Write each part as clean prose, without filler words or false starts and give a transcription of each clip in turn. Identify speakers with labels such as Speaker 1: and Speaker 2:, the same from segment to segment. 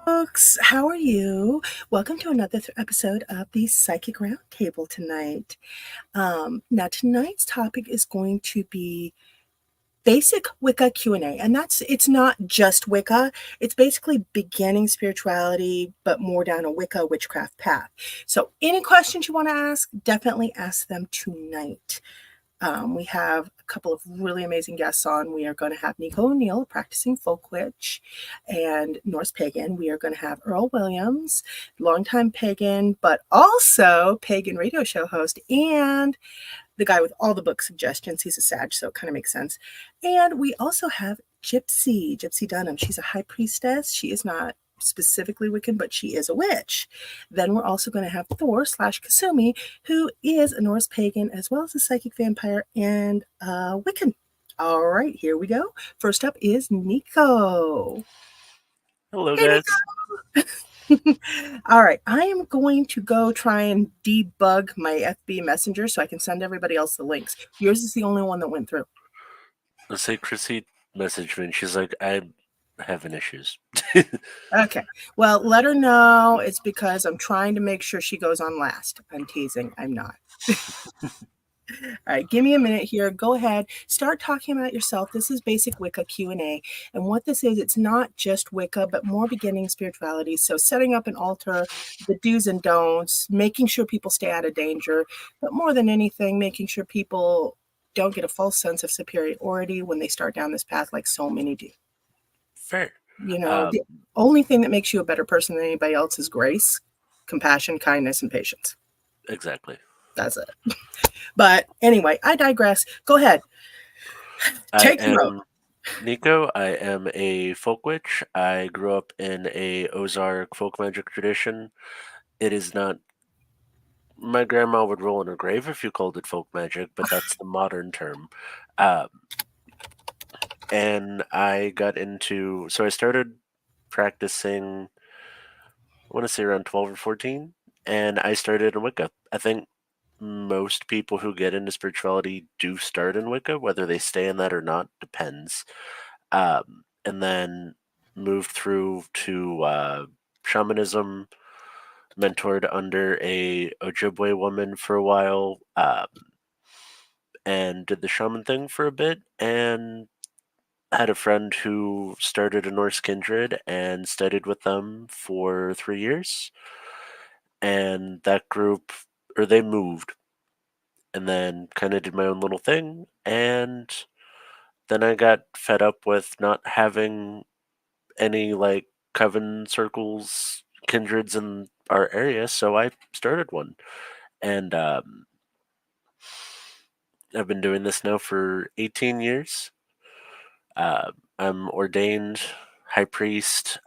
Speaker 1: folks. How are you? Welcome to another episode of the Psychic RoundTable tonight. Now, tonight's topic is going to be basic Wicca Q&A, and it's not just Wicca. It's basically beginning spirituality, but more down a Wicca witchcraft path. So, any questions you want to ask, definitely ask them tonight. We have a couple of really amazing guests on. We are going to have Nico O'Neill, a practicing folk witch and Norse pagan. We are going to have Earl Williams, longtime pagan, but also pagan radio show host, and the guy with all the book suggestions. He's a Sag, so it kind of makes sense. And we also have Gypsy Dunham. She's a high priestess. She is not specifically Wiccan, but she is a witch. Then we're also going to have Thor / Kasumi, who is a Norse pagan as well as a psychic vampire and Wiccan. All right, here we go. First up is Nico.
Speaker 2: Hello, guys.
Speaker 1: All right, I am going to go try and debug my FB Messenger so I can send everybody else the links. Yours is the only one that went through.
Speaker 2: Let's say Chrissy messaged me and she's like, I'm having issues.
Speaker 1: Okay. Well, let her know it's because I'm trying to make sure she goes on last. I'm teasing. I'm not. All right, give me a minute here. Go ahead. Start talking about yourself. This is basic Wicca Q&A. And what this is, it's not just Wicca, but more beginning spirituality. So setting up an altar, the do's and don'ts, making sure people stay out of danger, but more than anything, making sure people don't get a false sense of superiority when they start down this path like so many do.
Speaker 2: Fair.
Speaker 1: You know, the only thing that makes you a better person than anybody else is grace, compassion, kindness, and patience.
Speaker 2: Exactly.
Speaker 1: That's it. But anyway, I digress. Go ahead. Take the road.
Speaker 2: Nico. I am a folk witch. I grew up in a Ozark folk magic tradition. It is not... My grandma would roll in her grave if you called it folk magic, but that's the modern term. And I got into... So I started practicing, I want to say around 12 or 14, and I started in Wicca. I think most people who get into spirituality do start in Wicca. Whether they stay in that or not depends. And then moved through to shamanism, mentored under a Ojibwe woman for a while, and did the shaman thing for a bit, and had a friend who started a Norse kindred and studied with them for 3 years. And that group, or they moved, and then kind of did my own little thing. And then I got fed up with not having any like coven circles, kindreds in our area, so I started one. And I've been doing this now for 18 years. I'm ordained high priest,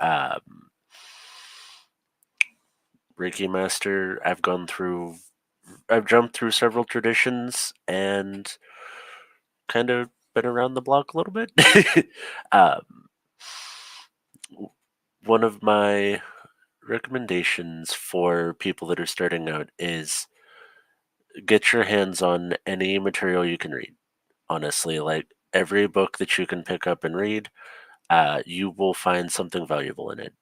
Speaker 2: Reiki master. I've jumped through several traditions and kind of been around the block a little bit. One of my recommendations for people that are starting out is get your hands on any material you can read. Honestly, like every book that you can pick up and read, you will find something valuable in it.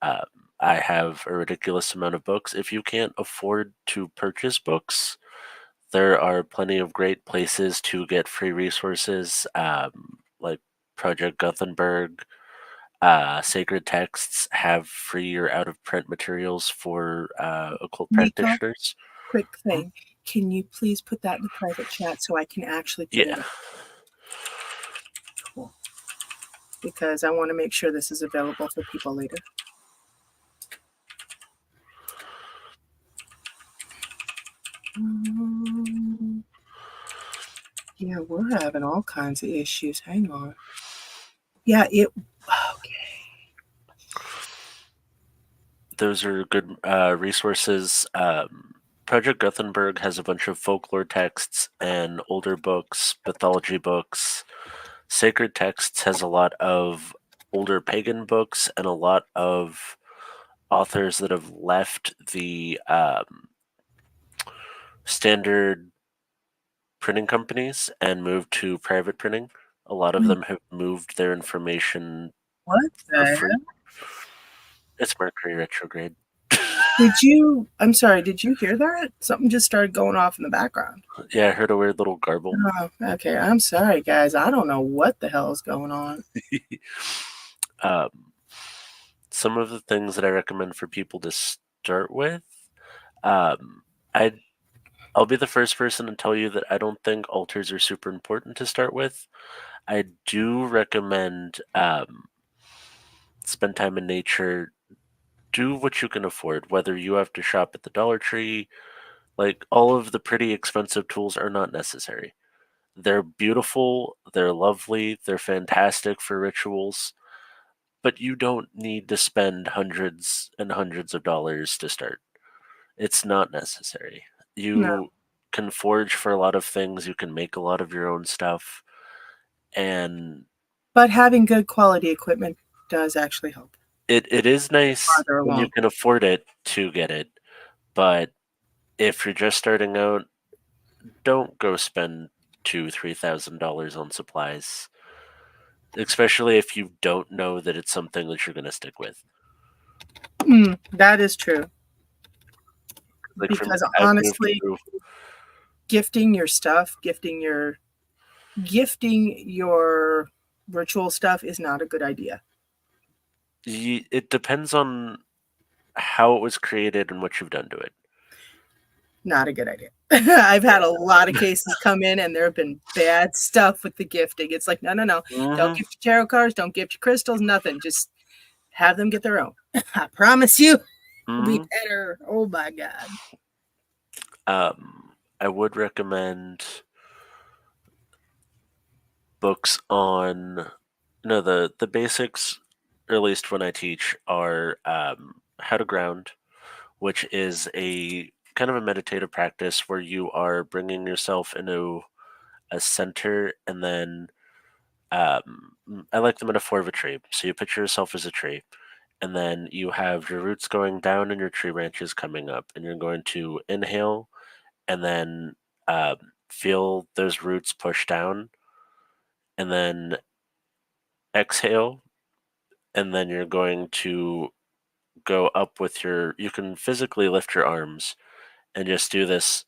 Speaker 2: I have a ridiculous amount of books. If you can't afford to purchase books, there are plenty of great places to get free resources, like Project Gutenberg. Sacred Texts have free or out of print materials for occult
Speaker 1: Nico,
Speaker 2: practitioners.
Speaker 1: quick thing. Can you please put that in the private chat so I can actually put it up? Cool. Because I want to make sure this is available for people later. Yeah, we're having all kinds of issues. Hang on. Yeah, okay.
Speaker 2: Those are good resources. Project Gutenberg has a bunch of folklore texts and older books, mythology books. Sacred Texts has a lot of older pagan books and a lot of authors that have left the standard printing companies and moved to private printing. A lot of them have moved their information
Speaker 1: What
Speaker 2: for
Speaker 1: the
Speaker 2: free.
Speaker 1: hell?
Speaker 2: It's Mercury retrograde.
Speaker 1: I'm sorry, did you hear that? Something just started going off in the background.
Speaker 2: Yeah, I heard a weird little garble.
Speaker 1: Oh, okay. I'm sorry, guys. I don't know what the hell is going on.
Speaker 2: Some of the things that I recommend for people to start with, I'll be the first person to tell you that I don't think altars are super important to start with. I do recommend spend time in nature. Do what you can afford, whether you have to shop at the Dollar Tree. Like, all of the pretty expensive tools are not necessary. They're beautiful, they're lovely, they're fantastic for rituals, but you don't need to spend hundreds and hundreds of dollars to start. It's not necessary.
Speaker 1: No.
Speaker 2: You can forge for a lot of things, you can make a lot of your own stuff, and
Speaker 1: But having good quality equipment does actually help.
Speaker 2: it is nice
Speaker 1: Farther
Speaker 2: when you
Speaker 1: along.
Speaker 2: can afford it to get it, but if you're just starting out, don't go spend $2,000-$3,000 on supplies, especially if you don't know that it's something that you're going to stick with.
Speaker 1: That is true.
Speaker 2: Like, for me,
Speaker 1: Because
Speaker 2: I've moved
Speaker 1: honestly,
Speaker 2: through.
Speaker 1: gifting your stuff, gifting your ritual stuff is not a good idea.
Speaker 2: It depends on how it was created and what you've done to it.
Speaker 1: Not a good idea. I've had a lot of cases come in and there have been bad stuff with the gifting. It's like, no. Don't gift your tarot cards, don't gift your crystals, nothing. Just have them get their own. I promise you it'll be better. Oh my God.
Speaker 2: I would recommend books on the basics, or at least when I teach, are how to ground, which is a kind of a meditative practice where you are bringing yourself into a center, and then I like the metaphor of a tree. So you picture yourself as a tree, and then you have your roots going down and your tree branches coming up, and you're going to inhale, and then feel those roots push down, and then exhale, and then you're going to go up with you can physically lift your arms and just do this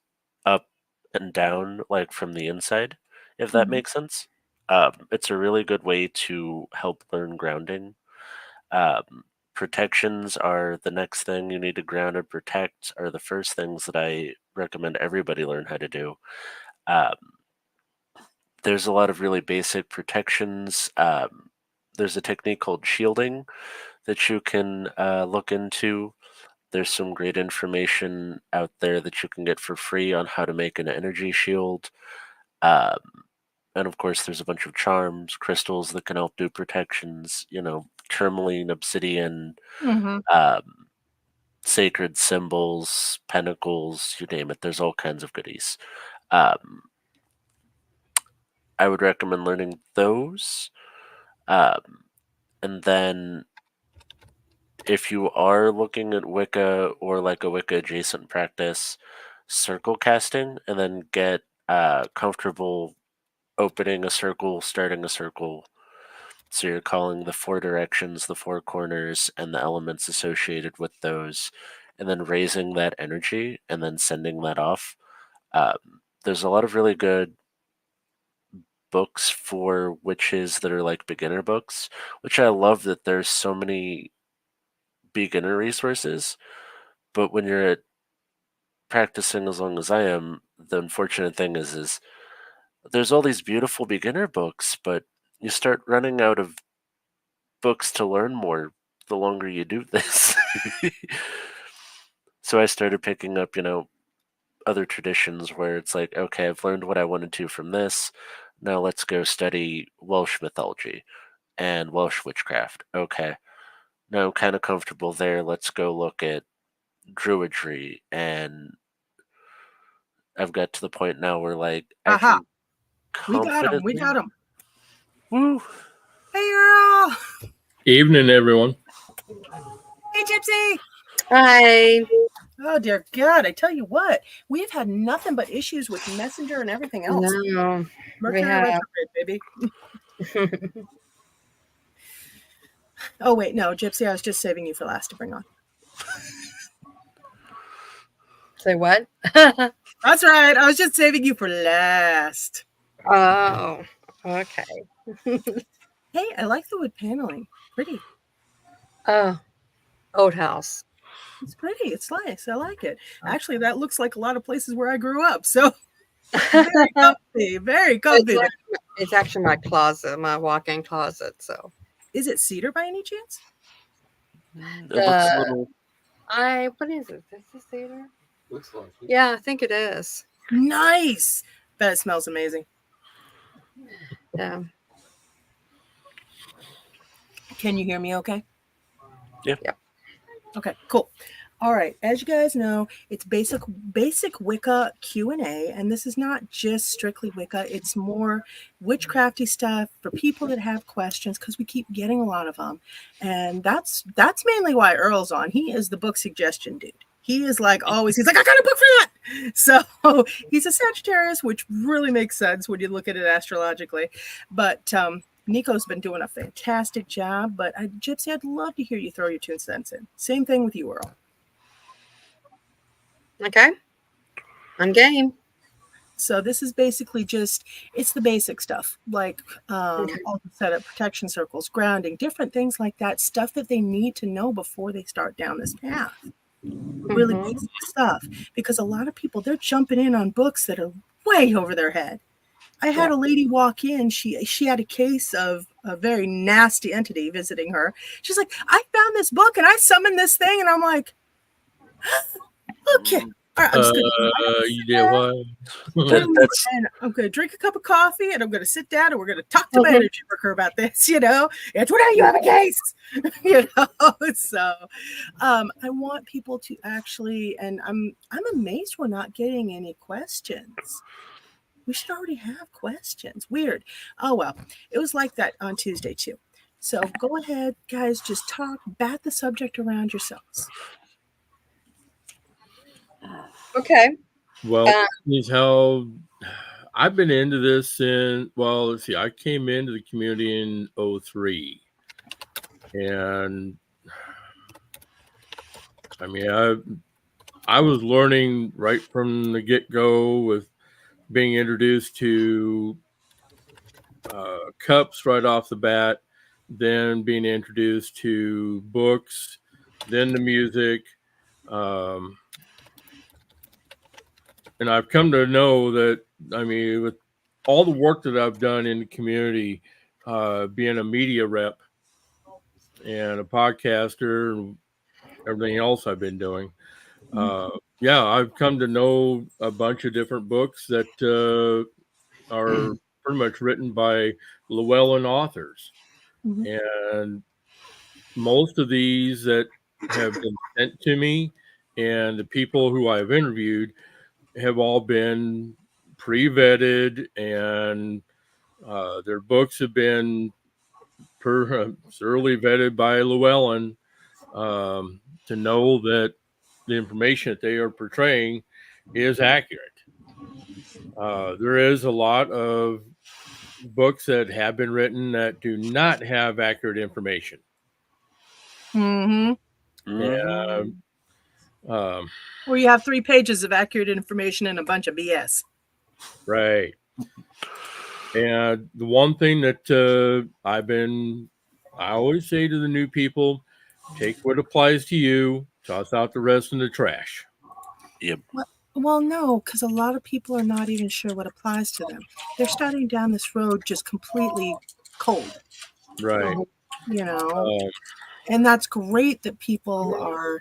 Speaker 2: up and down, like from the inside, if that makes sense. It's a really good way to help learn grounding. Protections are the next thing you need to ground and protect, are the first things that I recommend everybody learn how to do. There's a lot of really basic protections. There's a technique called shielding that you can look into. There's some great information out there that you can get for free on how to make an energy shield. Um, and of course, there's a bunch of charms, crystals that can help do protections, tourmaline, obsidian, um, sacred symbols, pentacles, you name it. There's all kinds of goodies. Um, I would recommend learning those. And then if you are looking at Wicca or like a Wicca adjacent practice, circle casting, and then get comfortable opening a circle, starting a circle. So you're calling the four directions, the four corners, and the elements associated with those, and then raising that energy and then sending that off. There's a lot of really good books for witches that are like beginner books, which I love that there's so many beginner resources. But when you're practicing as long as I am, the unfortunate thing is there's all these beautiful beginner books, but you start running out of books to learn more the longer you do this. So I started picking up, other traditions where it's like, okay, I've learned what I wanted to from this. Now let's go study Welsh mythology and Welsh witchcraft. Okay. Now I'm kind of comfortable there. Let's go look at druidry, and I've got to the point now where like I
Speaker 1: Aha.
Speaker 2: can
Speaker 1: We got him. We
Speaker 2: confidently.
Speaker 1: got him.
Speaker 2: Woo!
Speaker 1: Hey, Earl.
Speaker 3: Evening, everyone.
Speaker 1: Hey, Gypsy.
Speaker 4: Hi.
Speaker 1: Oh, dear God. I tell you what, we've had nothing but issues with Messenger and everything else.
Speaker 4: No,
Speaker 1: Mercury retrograde, baby. Oh, wait, no, Gypsy, I was just saving you for last to bring on.
Speaker 4: Say what?
Speaker 1: That's right. I was just saving you for last.
Speaker 4: Oh, okay.
Speaker 1: Hey, I like the wood paneling. Pretty.
Speaker 4: Old house.
Speaker 1: It's pretty. It's nice. I like it. Actually, that looks like a lot of places where I grew up. So very comfy. Very comfy.
Speaker 4: It's actually my closet, my walk-in closet. So,
Speaker 1: is it cedar by any chance?
Speaker 2: It looks a little.
Speaker 4: what is it? Is this cedar? Looks like it. Yeah, I think it is.
Speaker 1: Nice. Bet it smells amazing.
Speaker 4: Yeah.
Speaker 1: Can you hear me okay?
Speaker 2: Yeah.
Speaker 1: Okay, cool. All right. As you guys know, it's basic Wicca Q&A, and this is not just strictly Wicca. It's more witchcrafty stuff for people that have questions, because we keep getting a lot of them. And that's mainly why Earl's on. He is the book suggestion dude. He is like always, he's like, I got a book for that. So he's a Sagittarius, which really makes sense when you look at it astrologically. But Nico's been doing a fantastic job. But Gypsy, I'd love to hear you throw your 2 cents in. Same thing with you, Earl.
Speaker 4: Okay. I'm game.
Speaker 1: So this is basically it's the basic stuff, like all the setup, protection circles, grounding, different things like that, stuff that they need to know before they start down this path. Really basic stuff, because a lot of people, they're jumping in on books that are way over their head. I had a lady walk in. She had a case of a very nasty entity visiting her. She's like, I found this book and I summoned this thing. And I'm like, okay. All right, I'm just gonna
Speaker 3: you did what?
Speaker 1: and I'm going to drink a cup of coffee and I'm going to sit down and we're going to talk to my energy worker about this, It's whatever, you have a case, So I want people to actually, and I'm amazed we're not getting any questions. We should already have questions. Weird. Oh, well, it was like that on Tuesday too. So go ahead, guys, just bat the subject around yourselves.
Speaker 4: Okay.
Speaker 3: Well, is how I've been into this let's see, I came into the community in 2003. And I mean, I was learning right from the get-go with being introduced to cups right off the bat, then being introduced to books, then the music. And I've come to know that, I mean, with all the work that I've done in the community, being a media rep and a podcaster and everything else I've been doing, I've come to know a bunch of different books that are pretty much written by Llewellyn authors. And most of these that have been sent to me and the people who I've interviewed have all been pre-vetted, and their books have been thoroughly vetted by Llewellyn to know that the information that they are portraying is accurate. There is a lot of books that have been written that do not have accurate information.
Speaker 1: Where you have 3 pages of accurate information and a bunch of BS.
Speaker 3: Right. And the one thing that I always say to the new people, take what applies to you, toss out the rest in the trash.
Speaker 2: Yep.
Speaker 1: Well, no, because a lot of people are not even sure what applies to them. They're starting down this road just completely cold.
Speaker 3: Right.
Speaker 1: And that's great that people are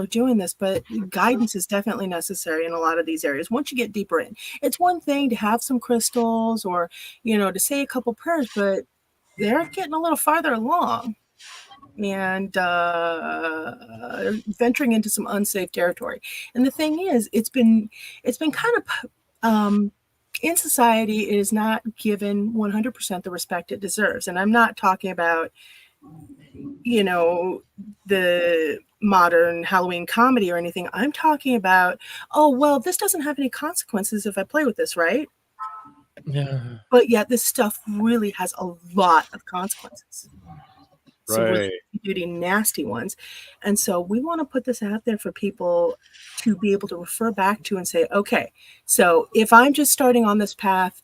Speaker 1: doing this, but guidance is definitely necessary in a lot of these areas. Once you get deeper in, it's one thing to have some crystals or, to say a couple prayers, but they're getting a little farther along and venturing into some unsafe territory. And the thing is, it's been kind of in society, it is not given 100% the respect it deserves. And I'm not talking about, the modern Halloween comedy or anything. I'm talking about, this doesn't have any consequences if I play with this, right?
Speaker 3: Yeah.
Speaker 1: But yet this stuff really has a lot of consequences. some really
Speaker 3: Right.
Speaker 1: duty nasty ones. And so we want to put this out there for people to be able to refer back to and say, okay, so if I'm just starting on this path,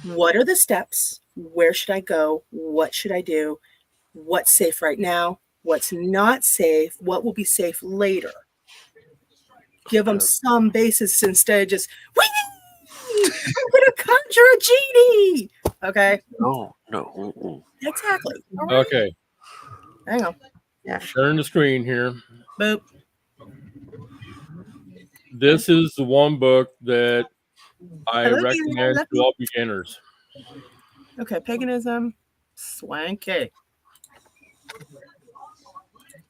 Speaker 1: what are the steps? Where should I go? What should I do? What's safe right now? What's not safe? What will be safe later? Give them some basis instead of just, whee! I'm going to conjure a genie. Okay.
Speaker 2: No. Mm-mm.
Speaker 1: Exactly. All right.
Speaker 3: Okay.
Speaker 1: Hang on.
Speaker 4: Yeah.
Speaker 3: Sharing the screen here.
Speaker 1: Boop.
Speaker 3: This is the one book that I
Speaker 1: Hello,
Speaker 3: recommend
Speaker 1: Gary.
Speaker 3: to all beginners.
Speaker 1: Okay, paganism, swanky.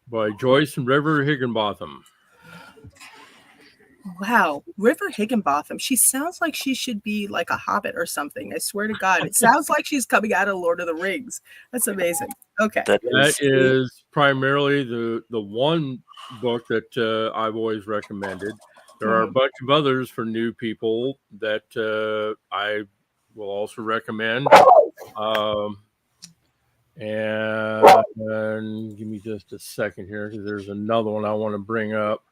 Speaker 3: By Joyce and River Higginbotham.
Speaker 1: Wow, River Higginbotham. She sounds like she should be like a hobbit or something. I swear to God, it sounds like she's coming out of Lord of the Rings. That's amazing. Okay,
Speaker 3: That is primarily the one book that I've always recommended. There are a bunch of others for new people that I will also recommend. And give me just a second here because there's another one I want to bring up.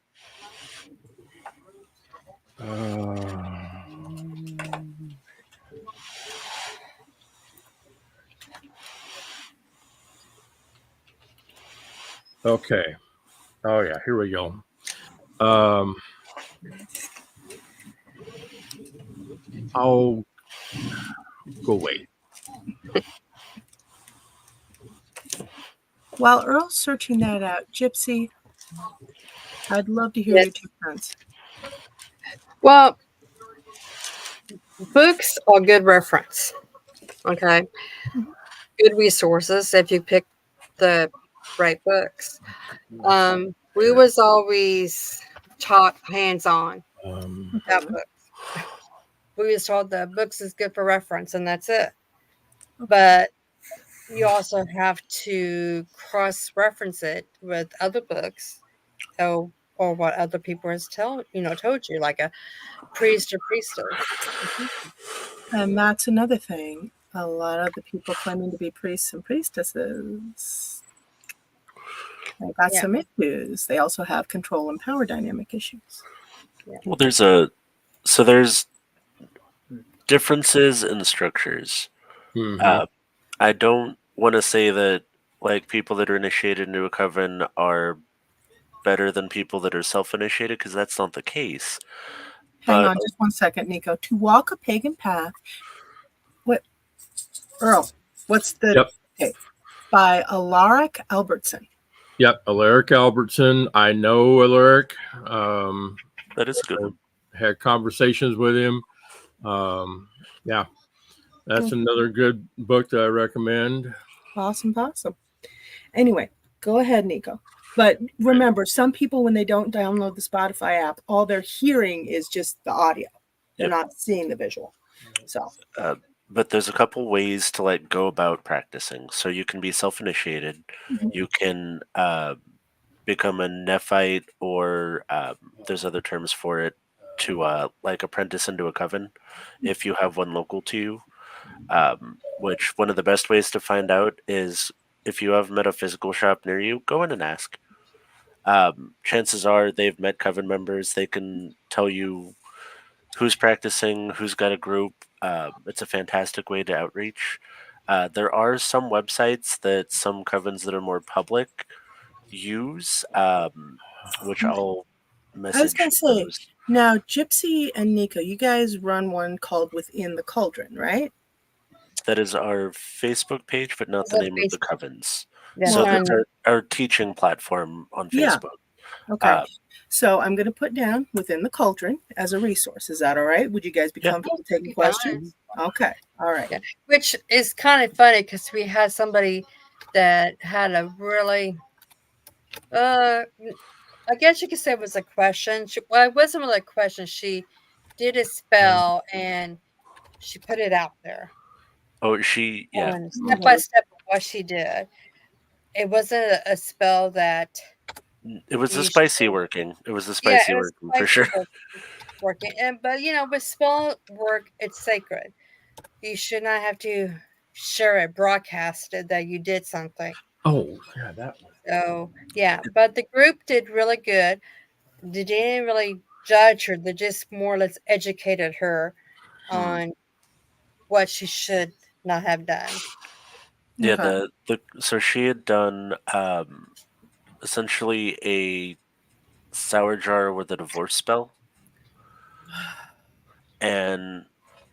Speaker 3: Okay. Oh yeah, here we go. I'll go wait.
Speaker 1: while Earl's searching that out, Gypsy, I'd love to hear
Speaker 4: Yes.
Speaker 1: your 2 cents.
Speaker 4: Well, books are good reference. Okay. Good resources if you pick the right books. We was always taught hands-on about books. We was told the books is good for reference and that's it. But you also have to cross-reference it with other books or what other people has told you, like a priest or priestess.
Speaker 1: And that's another thing. A lot of the people claiming to be priests and priestesses, they got some issues. They also have control and power dynamic issues.
Speaker 2: Well, there's differences in the structures. I don't want to say that like people that are initiated into a coven are better than people that are self-initiated because that's not the case.
Speaker 1: Hang on just 1 second, Nico. To walk a pagan path. What, Earl? What's the by Alaric Albertson?
Speaker 3: Yep, Alaric Albertson. I know Alaric.
Speaker 2: That is good.
Speaker 3: Had conversations with him. Yeah, that's another good book that I recommend.
Speaker 1: Awesome. Anyway, go ahead, Nico. But remember, some people, when they don't download the Spotify app, all they're hearing is just the audio. They're not seeing the visual. So,
Speaker 2: but there's a couple ways to like go about practicing. So you can be self-initiated. You can become a nephite, or there's other terms for it, to like apprentice into a coven if you have one local to you. Which one of the best ways to find out is if you have met a physical shop near you, go in and ask. Chances are they've met coven members. They can tell you who's practicing, who's got a group. It's a fantastic way to outreach. There are some websites that some covens that are more public use, which I'll message.
Speaker 1: I was going to say, now, Gypsy and Nico, you guys run one called Within the Cauldron, right?
Speaker 2: That is our Facebook page, but not the name of the covens.
Speaker 4: Yeah.
Speaker 2: So that's our teaching platform on Facebook.
Speaker 1: Okay. So I'm going to put down Within the Cauldron as a resource. Is that all right? Would you guys be comfortable taking questions? Okay. All right.
Speaker 4: Yeah. Which is kind of funny because we had somebody that had a really, I guess you could say it was a question. Well, it wasn't really a question. She did a spell and she put it out there.
Speaker 2: Oh, step
Speaker 4: by step of what she did. It wasn't a spell that.
Speaker 2: It was the spicy working. It was the spicy working for sure.
Speaker 4: Working, but with spell work, it's sacred. You should not have to share it, broadcast it that you did something.
Speaker 3: Oh, yeah, that one.
Speaker 4: So yeah, but the group did really good. They didn't really judge her. They just more or less educated her on what she should not have done.
Speaker 2: Yeah,
Speaker 1: Okay.
Speaker 2: so she had done essentially a sour jar with a divorce spell, and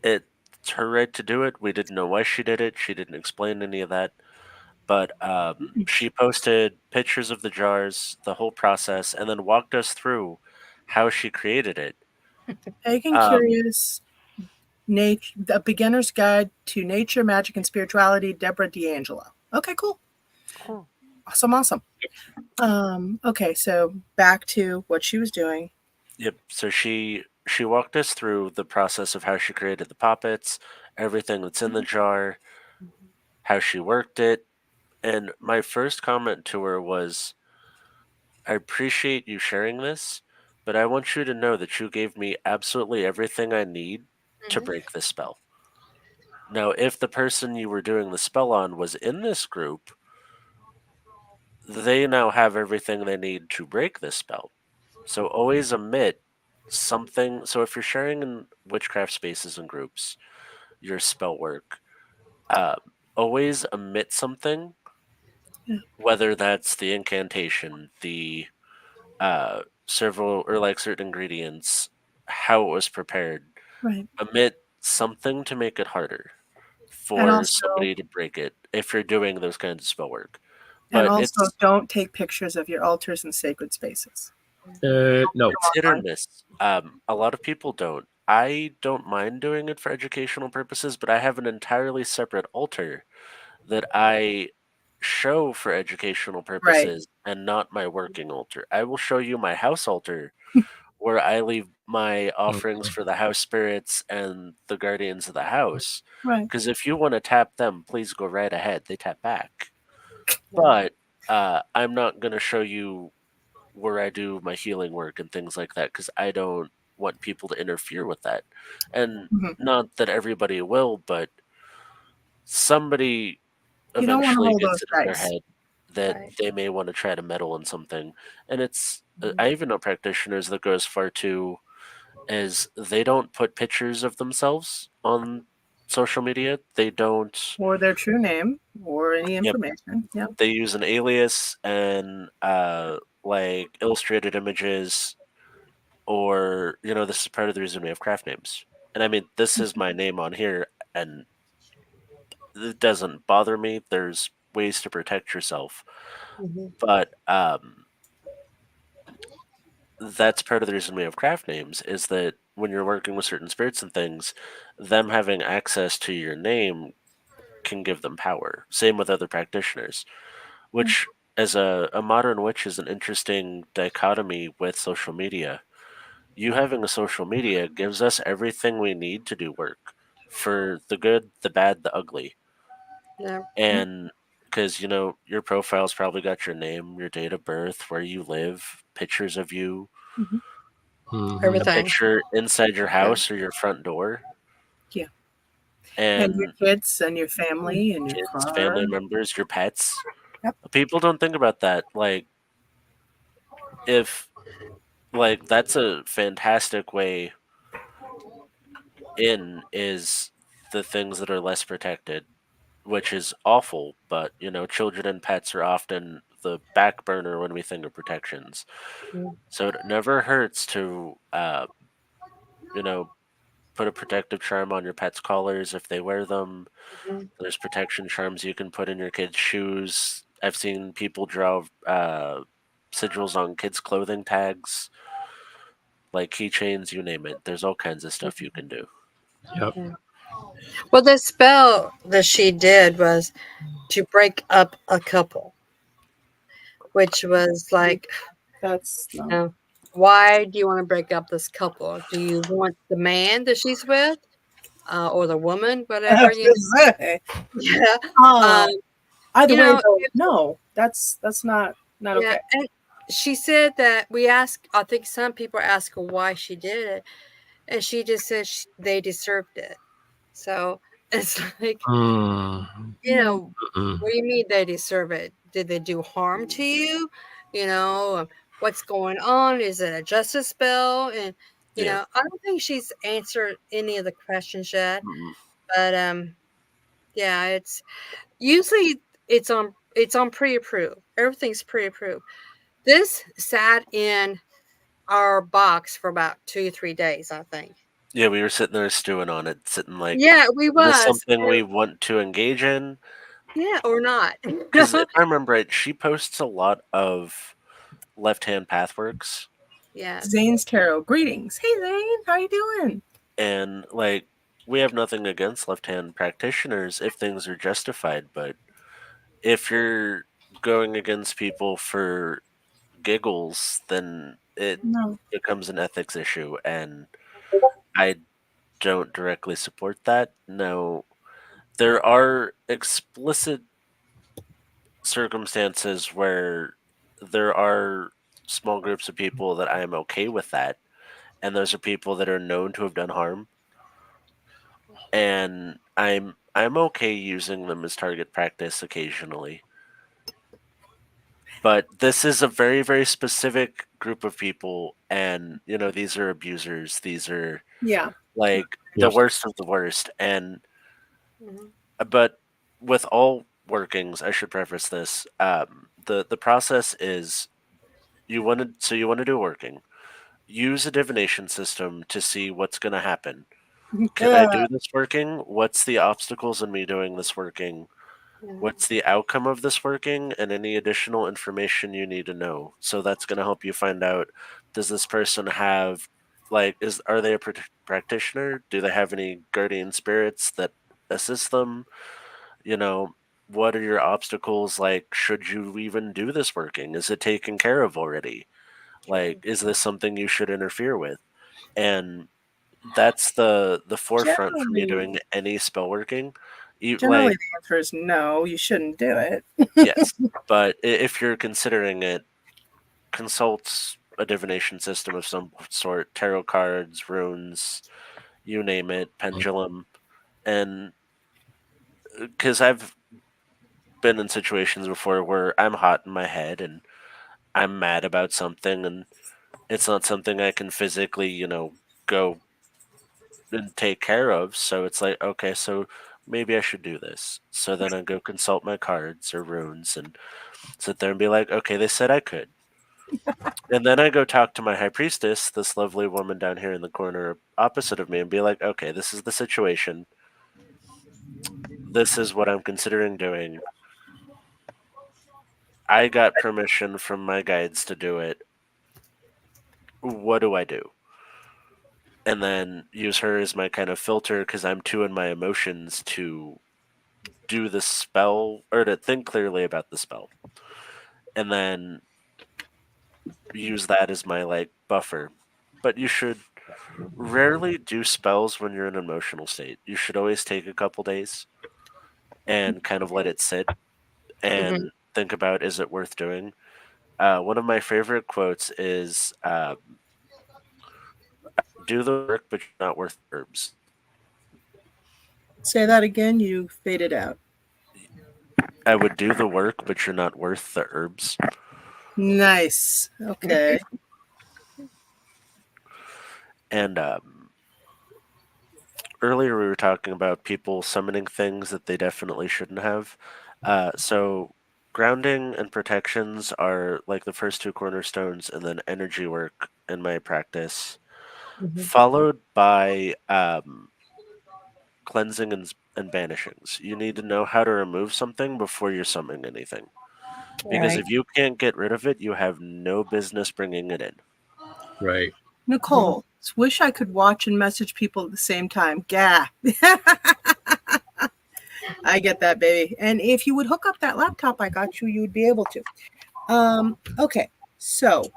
Speaker 2: it's her right to do it. We didn't know why she did it. She didn't explain any of that. But she posted pictures of the jars, the whole process, and then walked us through how she created it.
Speaker 1: Pagan
Speaker 2: Um,
Speaker 1: Curious, A Beginner's Guide to Nature, Magic, and Spirituality, Deborah D'Angelo. Okay, cool.
Speaker 2: Cool.
Speaker 1: Awesome. Okay, so back to what she was doing.
Speaker 2: Yep. So she walked us through the process of how she created the poppets, everything that's in the jar, how she worked it, and my first comment to her was, I appreciate you sharing this, but I want you to know that you gave me absolutely everything I need to break this spell. Now, if the person you were doing the spell on was in this group, they now have everything they need to break this spell. So always omit something. So if you're sharing in witchcraft spaces and groups, your spell work, always omit something,
Speaker 1: Yeah.
Speaker 2: whether that's the incantation, the several or like certain ingredients, how it was prepared.
Speaker 1: Right.
Speaker 2: Omit something to make it harder
Speaker 1: And
Speaker 2: for
Speaker 1: also,
Speaker 2: somebody to break it if you're doing those kinds of spell work.
Speaker 1: and
Speaker 2: But
Speaker 1: also,
Speaker 2: it's
Speaker 1: don't take pictures of your altars and sacred spaces.
Speaker 3: No.
Speaker 2: hit or miss. A lot of people don't. I don't mind doing it for educational purposes, but I have an entirely separate altar that I show for educational purposes and not my working altar. I will show you my house altar where I leave my offerings for the house spirits and the guardians of the house.
Speaker 1: Right.
Speaker 2: Because if you want to tap them, please go right ahead. They tap back. But I'm not going to show you where I do my healing work and things like that because I don't want people to interfere with that. And
Speaker 1: Mhm.
Speaker 2: not that everybody will, but somebody
Speaker 1: You don't want to
Speaker 2: eventually
Speaker 1: hold
Speaker 2: gets
Speaker 1: those
Speaker 2: it in their
Speaker 1: dice.
Speaker 2: head that
Speaker 4: Right.
Speaker 2: they may want to try to meddle in something. And it's, I even know practitioners that go as far to as they don't put pictures of themselves on social media. They don't,
Speaker 1: Or their true name or any
Speaker 2: yep,
Speaker 1: information. Yeah.
Speaker 2: they use an alias and like illustrated images, or, this is part of the reason we have craft names. And I mean, this is my name on here, and it doesn't bother me. There's ways to protect yourself. But that's part of the reason we have craft names is that when you're working with certain spirits and things, them having access to your name can give them power. Same with other practitioners, which as a modern witch is an interesting dichotomy with social media. You having a social media gives us everything we need to do work for the good, the bad, the ugly.
Speaker 4: Yeah.
Speaker 2: And because, your profile's probably got your name, your date of birth, where you live, pictures of you, a
Speaker 4: Everything.
Speaker 2: picture inside your house or your front door,
Speaker 1: Yeah. And your
Speaker 2: and
Speaker 1: kids and your family and your
Speaker 2: kids,
Speaker 1: car.
Speaker 2: family members, your pets.
Speaker 1: Yep.
Speaker 2: People don't think about that. Like, if, like, that's a fantastic way in is the things that are less protected, which is awful, but children and pets are often the back burner when we think of protections. So it never hurts to you know, put a protective charm on your pet's collars if they wear them. There's protection charms you can put in your kids' shoes. I've seen people draw sigils on kids' clothing tags, like keychains, you name it. There's all kinds of stuff you can do.
Speaker 3: Yep.
Speaker 4: Well, the spell that she did was to break up a couple, which was like,
Speaker 1: That's no.
Speaker 4: why do you want to break up this couple? Do you want the man that she's with, or the woman, whatever? Yeah. Um,
Speaker 1: Either
Speaker 4: you
Speaker 1: way,
Speaker 4: know,
Speaker 1: though, no, that's not
Speaker 4: yeah.
Speaker 1: okay.
Speaker 4: And she said that we asked. I think some people ask her why she did it, and she just said they deserved it. So it's like,
Speaker 3: Mm.
Speaker 4: what do you mean they deserve it? did they do harm to you? You know, what's going on? Is it a justice spell? And you
Speaker 2: Yeah.
Speaker 4: know, I don't think she's answered any of the questions yet.
Speaker 2: Mm-mm.
Speaker 4: But yeah, it's usually it's on pre-approved. Everything's pre-approved. This sat in our box for about 2-3 days, I think.
Speaker 2: Yeah, we were sitting there stewing on it, sitting like,
Speaker 4: Yeah, we
Speaker 2: is this
Speaker 4: was.
Speaker 2: something we want to engage in?
Speaker 4: Yeah, or not.
Speaker 2: Because if I remember right, she posts a lot of left-hand pathworks,
Speaker 4: Yes.
Speaker 1: Zane's Tarot. Greetings. Hey, Zane. How you doing?
Speaker 2: and like, we have nothing against left-hand practitioners if things are justified, but if you're going against people for giggles, then it
Speaker 1: No.
Speaker 2: becomes an ethics issue, and I don't directly support that. No, there are explicit circumstances where there are small groups of people that I am okay with that, and those are people that are known to have done harm, and I'm okay using them as target practice occasionally. But this is a very, very specific group of people, and you know, these are abusers. These are
Speaker 1: Yeah.
Speaker 2: like the
Speaker 3: Yes.
Speaker 2: worst of the worst. And
Speaker 4: Mhm.
Speaker 2: but with all workings, I should preface this. The process is you want to do a working. Use a divination system to see what's going to happen. Can I do this working? What's the obstacles in me doing this working? What's the outcome of this working, and any additional information you need to know. So that's going to help you find out, does this person have, like, are they a practitioner? Do they have any guardian spirits that assist them? You know, what are your obstacles? Like, should you even do this working? Is it taken care of already? Like, is this something you should interfere with? And that's the forefront for me
Speaker 1: Generally,
Speaker 2: doing any spell working.
Speaker 1: generally
Speaker 2: Like,
Speaker 1: the answer is no. You shouldn't do it.
Speaker 2: yes, but if you're considering it, consult a divination system of some sort, tarot cards, runes, you name it, pendulum, and because I've been in situations before where I'm hot in my head and I'm mad about something, and it's not something I can physically, go and take care of. So it's like, okay, so maybe I should do this. So then I go consult my cards or runes and sit there and be like, okay, they said I could. And then I go talk to my high priestess, this lovely woman down here in the corner opposite of me, and be like, okay, this is the situation. This is what I'm considering doing. I got permission from my guides to do it. What do I do? And then use her as my kind of filter because I'm too in my emotions to do the spell or to think clearly about the spell. And then use that as my like buffer. But you should rarely do spells when you're in an emotional state. You should always take a couple days and kind of let it sit
Speaker 4: Mhm.
Speaker 2: and think about, is it worth doing? One of my favorite quotes is do the work, but you're not worth the herbs.
Speaker 1: Say that again. You faded out.
Speaker 2: I would do the work, but you're not worth the herbs.
Speaker 1: Nice. Okay.
Speaker 2: And earlier we were talking about people summoning things that they definitely shouldn't have. So grounding and protections are like the first two cornerstones, and then energy work in my practice, followed by cleansing and banishings. You need to know how to remove something before you're summoning anything. Because
Speaker 1: Right.
Speaker 2: if you can't get rid of it, you have no business bringing it in.
Speaker 3: Right.
Speaker 1: Nicole, wish I could watch and message people at the same time. Gah. I get that, baby. And if you would hook up that laptop I got you, you would be able to. Okay. So,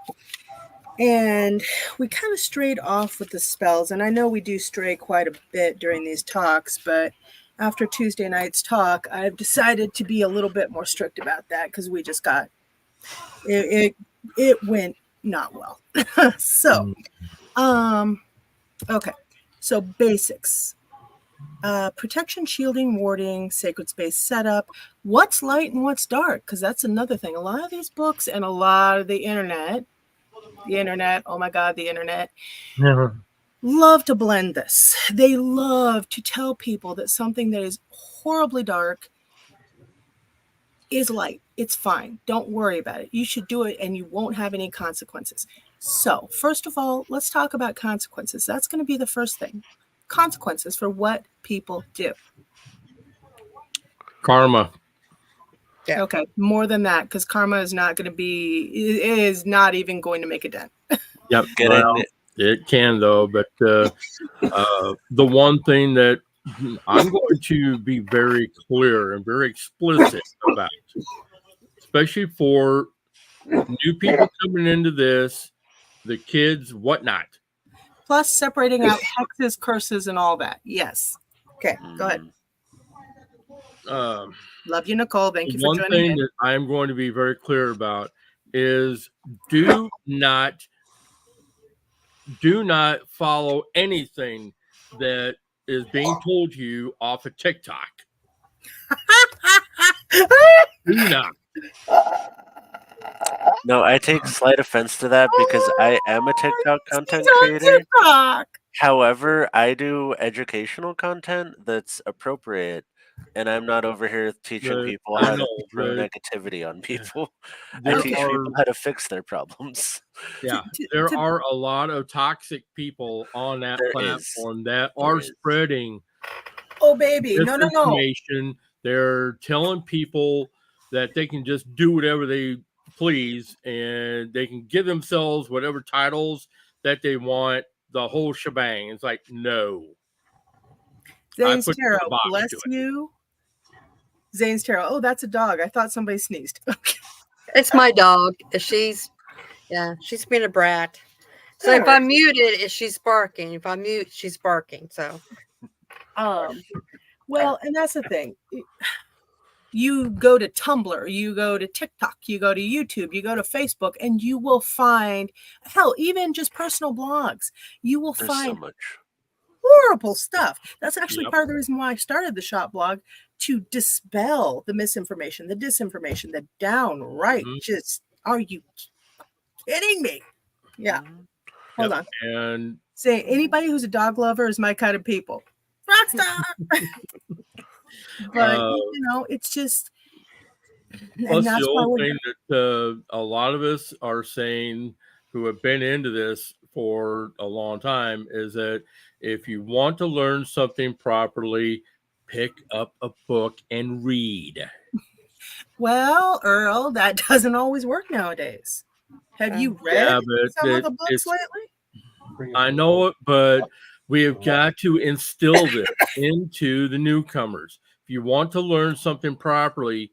Speaker 1: and we kind of strayed off with the spells, and I know we do stray quite a bit during these talks, but after Tuesday night's talk, I've decided to be a little bit more strict about that because we just got it went not well. So, okay. So basics. protection, shielding, warding, sacred space setup, what's light and what's dark, because that's another thing. A lot of these books and a lot of the internet, oh my God, the internet, love to blend this. They love to tell people that something that is horribly dark is light. It's fine. Don't worry about it. You should do it and you won't have any consequences. So, first of all, let's talk about consequences. That's going to be the first thing. Consequences for what people do.
Speaker 3: Karma.
Speaker 4: Yeah.
Speaker 1: Okay, more than that, because karma is not going to be, it is not even going to make a dent.
Speaker 3: Yep. Well, it can though, but the one thing that I'm going to be very clear and very explicit about, especially for new people coming into this, the kids, whatnot.
Speaker 1: Plus separating out hexes, curses, and all that. Yes. Okay, go ahead. Love you, Nicole. Thank you for joining in.
Speaker 3: One thing that I'm going to be very clear about is do not follow anything that is being told to you off of TikTok. Do not.
Speaker 2: No, I take slight offense to that because I am a TikTok content creator. However, I do educational content that's appropriate, and I'm not over here teaching people how to throw negativity on people. I teach people how to fix their problems.
Speaker 3: Yeah, there are a lot of toxic people on that platform that are spreading misinformation. They're telling people that they can just do whatever they please and they can give themselves whatever titles that they want, the whole shebang. It's like, no.
Speaker 1: Zane's Tarot, bless you. Zane's Tarot. Oh, that's a dog. I thought somebody sneezed.
Speaker 4: It's my dog. She's being a brat. So if I mute it, she's barking. If I mute, she's barking. So,
Speaker 1: well, and that's the thing. You go to Tumblr, you go to TikTok, you go to YouTube, you go to Facebook, and you will find, hell, even just personal blogs, you will find so much horrible stuff. That's actually part of the reason why I started the shop blog, to dispel the misinformation, the disinformation, the downright just, are you kidding me? Yeah. Hold on.
Speaker 3: And
Speaker 1: say anybody who's a dog lover is my kind of people. Rockstar. But it's just.
Speaker 3: Plus, the old thing that a lot of us are saying who have been into this for a long time is that if you want to learn something properly, pick up a book and read.
Speaker 1: Well, Earl, that doesn't always work nowadays. Have you read some of the books lately?
Speaker 3: I know it, but we have got to instill this into the newcomers. If you want to learn something properly,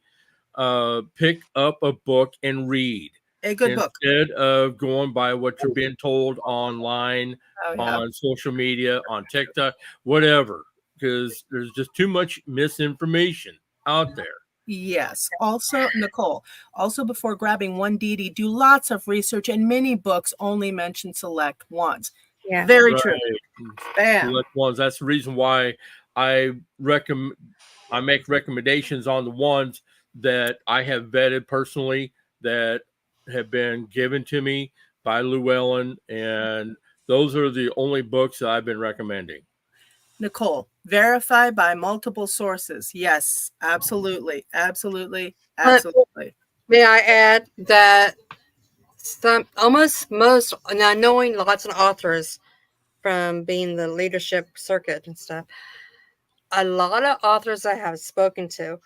Speaker 3: pick up a book and read.
Speaker 1: A good book.
Speaker 3: Instead of going by what you're being told online, on social media, on TikTok, whatever, because there's just too much misinformation out there.
Speaker 1: Yes. Also, Nicole, before grabbing one deity, do lots of research, and many books only mention select ones. Yeah. Very true. Bam.
Speaker 3: Select ones. That's the reason why I make recommendations on the ones that I have vetted personally that have been given to me by Llewellyn, and those are the only books that I've been recommending.
Speaker 1: Nicole, verify by multiple sources. Yes, absolutely. Absolutely.
Speaker 4: May I add that now knowing lots of authors from being the leadership circuit and stuff, a lot of authors I have spoken to,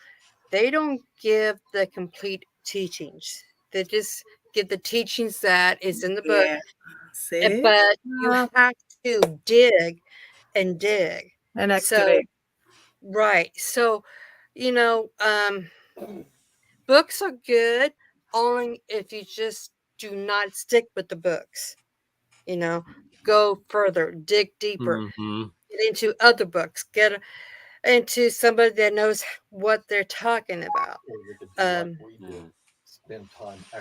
Speaker 4: they don't give the complete teachings. They just give the teachings that is in the book.
Speaker 1: Yeah. See?
Speaker 4: But you have to dig and
Speaker 1: excavate.
Speaker 4: Right. So, books are good only if you just do not stick with the books. Go further, dig deeper, get into other books, get into somebody that knows what they're talking about.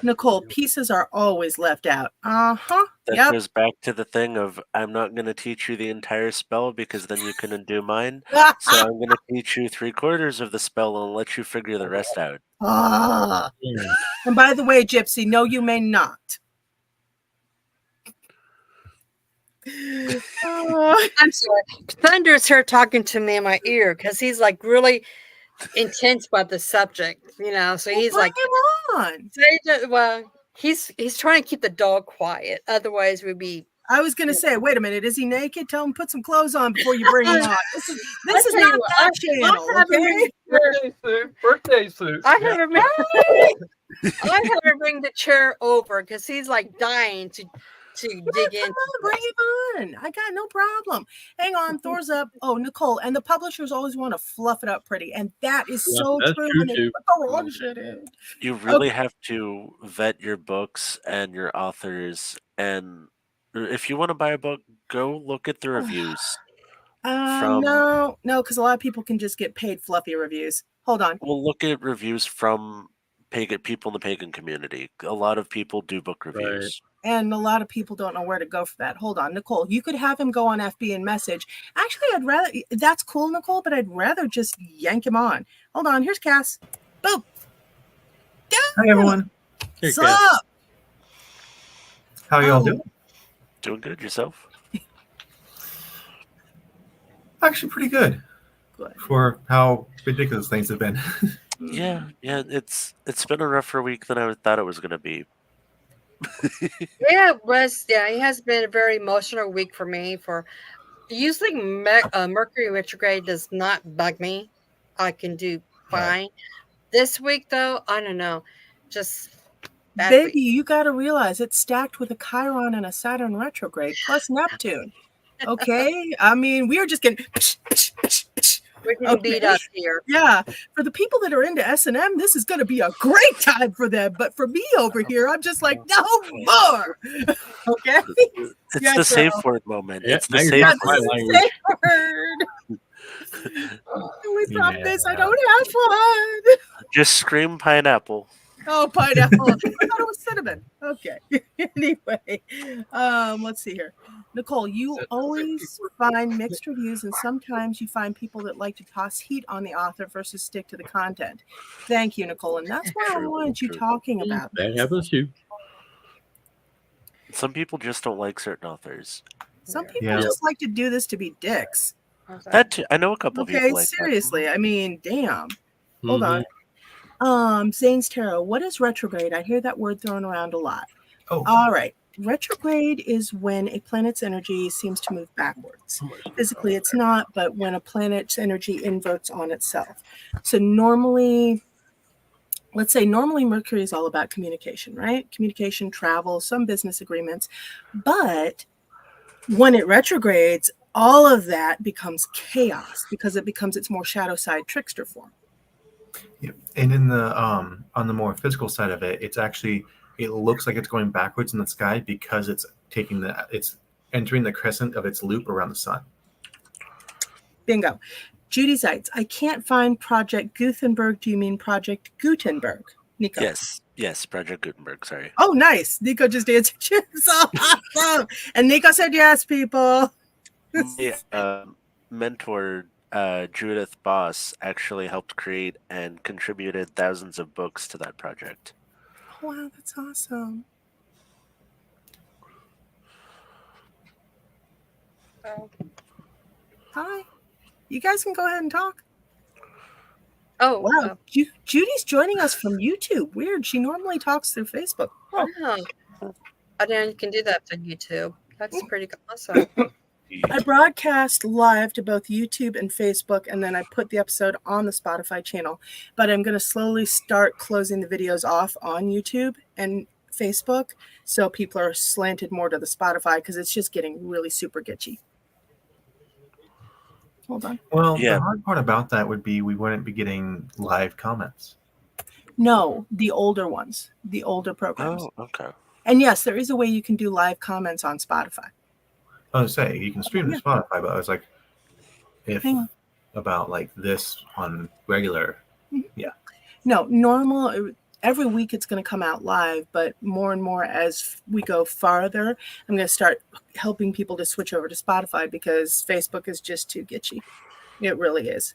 Speaker 1: Nicole, pieces are always left out. Uh-huh.
Speaker 2: That
Speaker 1: Yep.
Speaker 2: goes back to the thing of I'm not going to teach you the entire spell because then you couldn't do mine. So I'm going to teach you 3/4 of the spell and let you figure the rest out.
Speaker 1: Ah. And by the way, Gypsy, no, you may not.
Speaker 4: I'm sorry. Thunder's here talking to me in my ear because he's like really intense about the subject, you know. So he's
Speaker 1: bring
Speaker 4: like,
Speaker 1: him on.
Speaker 4: well, he's trying to keep the dog quiet. Otherwise, we'd be.
Speaker 1: I was going to say, wait a minute, is he naked? Tell him put some clothes on before you bring him on. This is not that channel, okay?
Speaker 3: Birthday suit.
Speaker 4: I have to bring the chair over because he's like dying to dig in.
Speaker 1: Bring him on. I got no problem. Hang on, Thor's up. Oh, Nicole, and the publishers always want to fluff it up pretty, and that is so true when they put the wrong shit in.
Speaker 2: You really have to vet your books and your authors, and if you want to buy a book, go look at the reviews.
Speaker 1: No, because a lot of people can just get paid fluffy reviews. Hold on.
Speaker 2: Well, look at reviews from people in the pagan community. A lot of people do book reviews.
Speaker 1: Right. And a lot of people don't know where to go for that. Hold on, Nicole. You could have him go on FB and message. Actually, I'd rather. That's cool, Nicole, but I'd rather just yank him on. Hold on. Here's Cass. Boom.
Speaker 5: Hi, everyone.
Speaker 1: What's up?
Speaker 5: How y'all doing?
Speaker 2: Doing good. Yourself?
Speaker 5: Actually, pretty good. For how ridiculous things have been.
Speaker 2: Yeah. It's been a rougher week than I thought it was going to be.
Speaker 4: Yeah, it was. Yeah, it has been a very emotional week for me. For usually, Mercury retrograde does not bug me. I can do fine. This week, though, I don't know. Just
Speaker 1: baby, you got to realize it's stacked with a Chiron and a Saturn retrograde plus Neptune. Okay, I mean we're just getting.
Speaker 4: We're getting beat up here.
Speaker 1: Yeah, for the people that are into S&M, this is going to be a great time for them. But for me over here, I'm just like, no more. Okay,
Speaker 2: it's the safe word moment.
Speaker 3: Yeah,
Speaker 2: it's the safe
Speaker 1: word. We promise I don't have fun.
Speaker 2: Just scream pineapple.
Speaker 1: Oh, pineapple. I thought it was cinnamon. Okay. Anyway, let's see here. Nicole, you always find mixed reviews, and sometimes you find people that like to toss heat on the author versus stick to the content. Thank you, Nicole. And that's why I wanted you talking about
Speaker 3: that happens too.
Speaker 2: Some people just don't like certain authors.
Speaker 1: Some people just like to do this to be dicks.
Speaker 2: That too. I know a couple of people like
Speaker 1: seriously.
Speaker 2: that.
Speaker 1: I mean, damn. Hold on. Zane's Tarot, what is retrograde? I hear that word thrown around a lot.
Speaker 5: Oh.
Speaker 1: All right. Retrograde is when a planet's energy seems to move backwards. Physically, it's not, but when a planet's energy inverts on itself. So normally Mercury is all about communication, right? Communication, travel, some business agreements. But when it retrogrades, all of that becomes chaos because it becomes its more shadow side trickster form.
Speaker 5: Yeah. And in the on the more physical side of it, it looks like it's going backwards in the sky because it's entering the crescent of its loop around the sun.
Speaker 1: Bingo. Judy Zeitz, I can't find Project Gutenberg. Do you mean Project Gutenberg? Nico.
Speaker 2: Yes, Project Gutenberg, sorry.
Speaker 1: Oh, nice. Nico just answered you. So awesome. And Nico said yes, people.
Speaker 2: My mentor, Judith Boss, actually helped create and contributed thousands of books to that project.
Speaker 1: Oh, wow, that's awesome. Hi. You guys can go ahead and talk.
Speaker 4: Oh,
Speaker 1: wow. Judy's joining us from YouTube. Weird. She normally talks through Facebook.
Speaker 4: Oh. I didn't know you can do that to YouTube. That's pretty awesome.
Speaker 1: I broadcast live to both YouTube and Facebook, and then I put the episode on the Spotify channel. But I'm going to slowly start closing the videos off on YouTube and Facebook, so people are slanted more to the Spotify because it's just getting really super glitchy. Hold on.
Speaker 5: Well, the hard part about that would be we wouldn't be getting live comments.
Speaker 1: No, the older ones, the older programs.
Speaker 2: Oh, okay.
Speaker 1: And yes, there is a way you can do live comments on Spotify.
Speaker 5: I was saying you can stream to Spotify, but I was like, about like this on regular,
Speaker 1: No, normal. every week it's going to come out live, but more and more as we go farther, I'm going to start helping people to switch over to Spotify because Facebook is just too glitchy. It really is.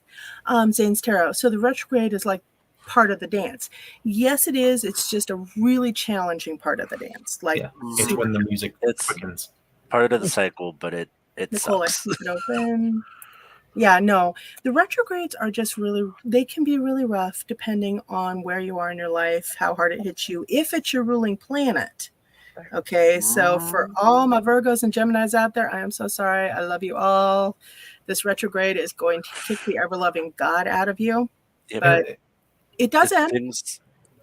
Speaker 1: Zane's Tarot. So the retrograde is like part of the dance. Yes, it is. It's just a really challenging part of the dance. Like
Speaker 5: it's when the music quickens.
Speaker 2: Part of the cycle, but it
Speaker 1: Nicole,
Speaker 2: sucks.
Speaker 1: I keep it open. Yeah, no, the retrogrades are just they can be really rough depending on where you are in your life, how hard it hits you, if it's your ruling planet. Okay, so for all my Virgos and Geminis out there, I am so sorry. I love you all. This retrograde is going to kick the ever-loving God out of you.
Speaker 2: Yeah,
Speaker 1: but it does end.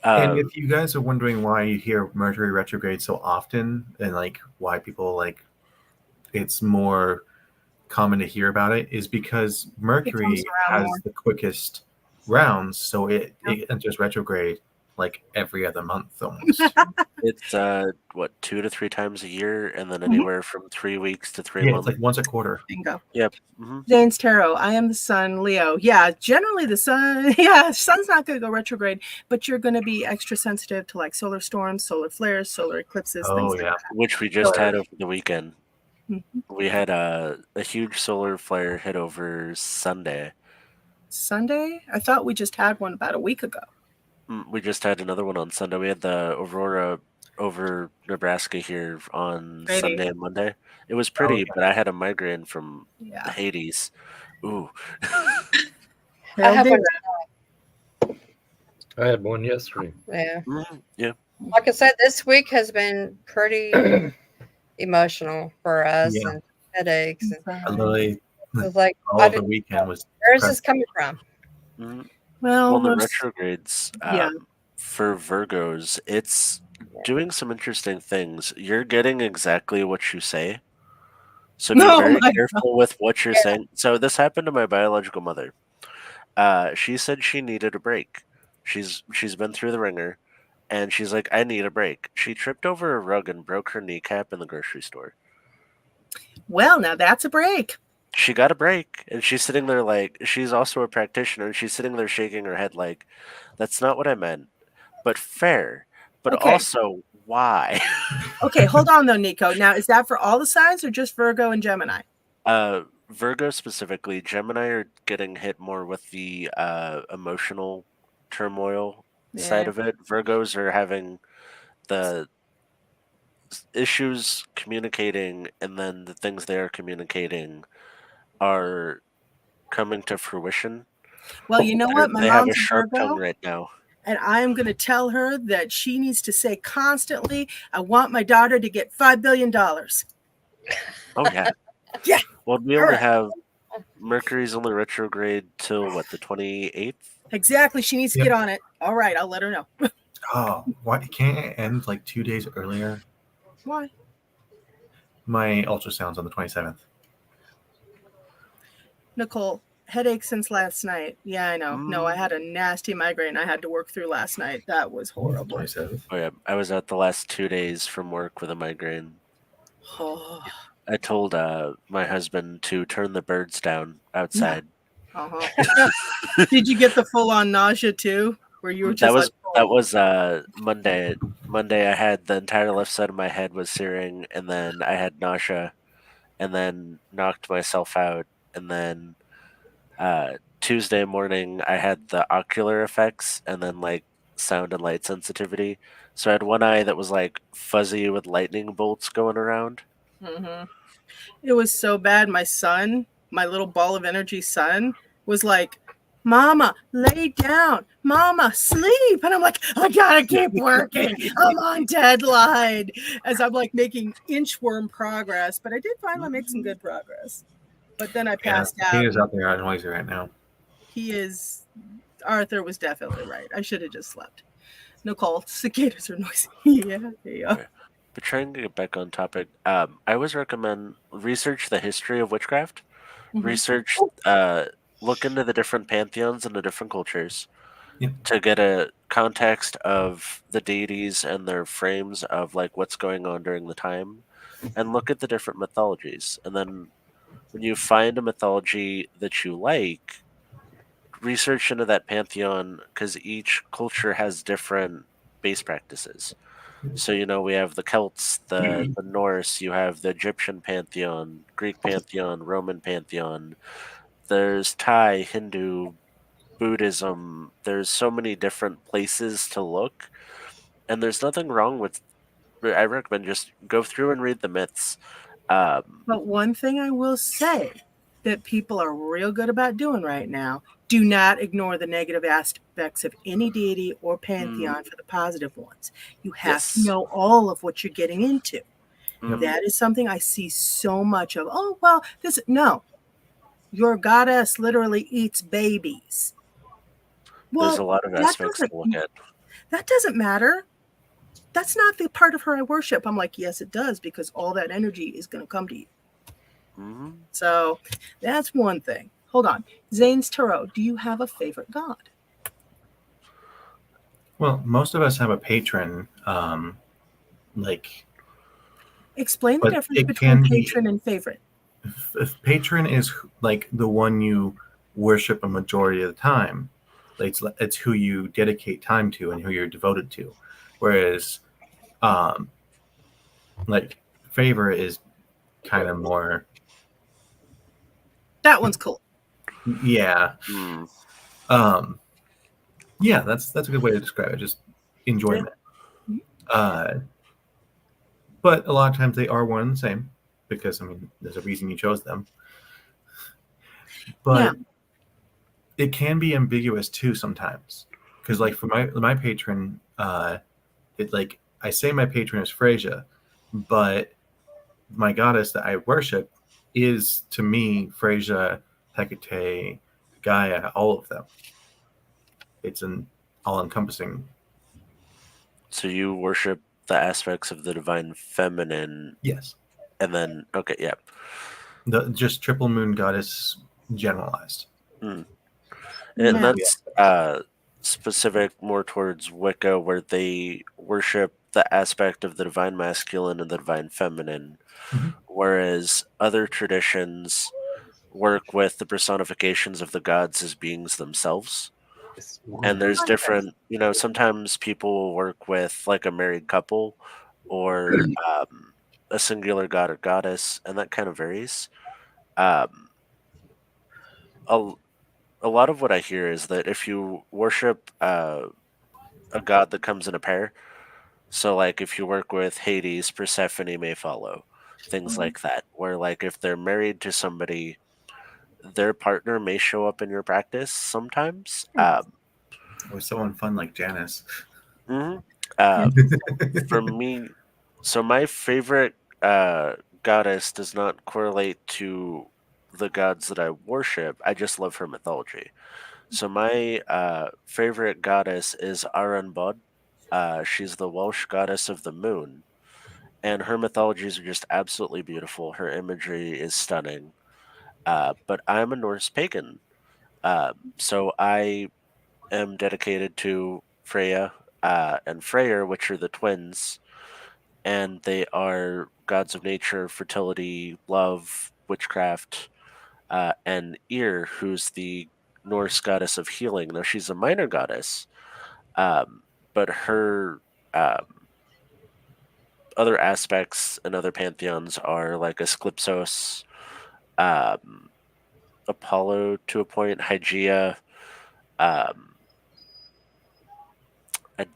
Speaker 5: And if you guys are wondering why you hear Mercury retrograde so often and like why people like it's more common to hear about it is because Mercury has the quickest rounds, so it enters retrograde like every other month almost.
Speaker 2: It's 2 to 3 times a year, and then anywhere from 3 weeks to 3 months.
Speaker 5: It's like once a quarter.
Speaker 1: Bingo.
Speaker 2: Yep.
Speaker 1: Zane's Tarot. I am the Sun, Leo. Yeah, generally the Sun. Yeah, Sun's not going to go retrograde, but you're going to be extra sensitive to like solar storms, solar flares, solar eclipses. Things like that.
Speaker 2: Which we just had over the weekend. We had a huge solar flare hit over Sunday.
Speaker 1: Sunday? I thought we just had one about a week ago.
Speaker 2: We just had another one on Sunday. We had the aurora over Nebraska here on Sunday and Monday. It was pretty, but I had a migraine from Hades. Ooh.
Speaker 4: I
Speaker 3: had one yesterday.
Speaker 4: Yeah.
Speaker 2: Yeah.
Speaker 4: Like I said, this week has been pretty emotional for us and headaches. And
Speaker 5: Literally,
Speaker 4: like
Speaker 5: all the weekend was.
Speaker 4: Where's this coming from?
Speaker 2: Well, the retrogrades for Virgos, it's doing some interesting things. You're getting exactly what you say. So be very careful with what you're saying. So this happened to my biological mother. She said she needed a break. She's been through the ringer, and she's like, I need a break. She tripped over a rug and broke her kneecap in the grocery store.
Speaker 1: Well, now that's a break.
Speaker 2: She got a break, and she's sitting there like, she's also a practitioner, and she's sitting there shaking her head like, that's not what I meant, but fair, but also why?
Speaker 1: Okay, hold on though, Nico. Now, is that for all the signs or just Virgo and Gemini?
Speaker 2: Virgo specifically. Gemini are getting hit more with the emotional turmoil side of it. Virgos are having the issues communicating, and then the things they are communicating are coming to fruition.
Speaker 1: Well, you know what?
Speaker 2: They have a sharp tongue right now.
Speaker 1: And I am going to tell her that she needs to say constantly, I want my daughter to get $5 billion.
Speaker 2: Oh, yeah.
Speaker 1: Yeah.
Speaker 2: Well, we only have Mercury's only retrograde till what, the 28th?
Speaker 1: Exactly. She needs to get on it. All right. I'll let her know.
Speaker 5: Oh, why can't it end like 2 days earlier?
Speaker 1: Why?
Speaker 5: My ultrasound's on the 27th.
Speaker 1: Nicole, headache since last night. Yeah, I know. No, I had a nasty migraine I had to work through last night. That was horrible.
Speaker 5: 27th.
Speaker 2: Oh, yeah. I was out the last 2 days from work with a migraine.
Speaker 1: Oh.
Speaker 2: I told my husband to turn the birds down outside.
Speaker 1: Did you get the full-on nausea too? Where you were just
Speaker 2: that was Monday. Monday I had the entire left side of my head was searing, and then I had nausea, and then knocked myself out, and then Tuesday morning I had the ocular effects, and then like sound and light sensitivity. So I had one eye that was like fuzzy with lightning bolts going around.
Speaker 1: It was so bad. My son, my little ball of energy son, was like, Mama, lay down. Mama, sleep. And I'm like, I gotta keep working. I'm on deadline. As I'm like making inchworm progress. But I did finally make some good progress. But then I passed out.
Speaker 5: He is out there noisy right now.
Speaker 1: He is. Arthur was definitely right. I should have just slept. Nicole, cicadas are noisy. Yeah.
Speaker 2: But trying to get back on topic, I always recommend research the history of witchcraft. Research, look into the different pantheons and the different cultures to get a context of the deities and their frames of like what's going on during the time, and look at the different mythologies. And then when you find a mythology that you like, research into that pantheon, because each culture has different base practices. So, we have the Celts, the Norse, you have the Egyptian pantheon, Greek pantheon, Roman pantheon. There's Thai, Hindu, Buddhism. There's so many different places to look. And there's nothing wrong with, I recommend just go through and read the myths.
Speaker 1: But one thing I will say that people are real good about doing right now, do not ignore the negative aspects of any deity or pantheon for the positive ones. You have to know all of what you're getting into. That is something I see so much of. Oh, well, no. Your goddess literally eats babies. Well,
Speaker 2: there's a lot of aspects to look at.
Speaker 1: That doesn't matter. That's not the part of her I worship. I'm like, yes, it does, because all that energy is going to come to you.
Speaker 2: Mm-hmm.
Speaker 1: So that's one thing. Hold on. Zane's Tarot, do you have a favorite god?
Speaker 5: Well, most of us have a patron.
Speaker 1: Explain the difference between patron and favorite.
Speaker 5: If patron is like the one you worship a majority of the time. It's who you dedicate time to and who you're devoted to. Whereas, favor is kind of more.
Speaker 1: That one's cool.
Speaker 5: Yeah. Yeah, that's a good way to describe it. Just enjoyment. But a lot of times they are one and the same because, there's a reason you chose them. But it can be ambiguous too sometimes. Because for my patron, I say my patron is Freyja, but my goddess that I worship is, to me, Freyja, Hecate, Gaia, all of them. It's an all-encompassing.
Speaker 2: So you worship the aspects of the divine feminine.
Speaker 5: Yes.
Speaker 2: And then, okay, yeah.
Speaker 5: The just triple moon goddess generalized.
Speaker 2: And that's specific more towards Wicca, where they worship the aspect of the divine masculine and the divine feminine, whereas other traditions work with the personifications of the gods as beings themselves. And there's different, sometimes people will work with like a married couple or a singular god or goddess, and that kind of varies. A lot of what I hear is that if you worship a god that comes in a pair, so like if you work with Hades, Persephone may follow, things like that, where like if they're married to somebody, their partner may show up in your practice sometimes.
Speaker 5: Or someone fun like Janice.
Speaker 2: For me, so my favorite goddess does not correlate to the gods that I worship. I just love her mythology. So my favorite goddess is Aranbod. She's the Welsh goddess of the moon, and her mythologies are just absolutely beautiful. Her imagery is stunning. But I'm a Norse pagan, so I am dedicated to Freya and Freyr, which are the twins, and they are gods of nature, fertility, love, witchcraft, and Ýr, who's the Norse goddess of healing. Now, she's a minor goddess, but her other aspects and other pantheons are like Asclepsos, Apollo to a point, Hygeia. I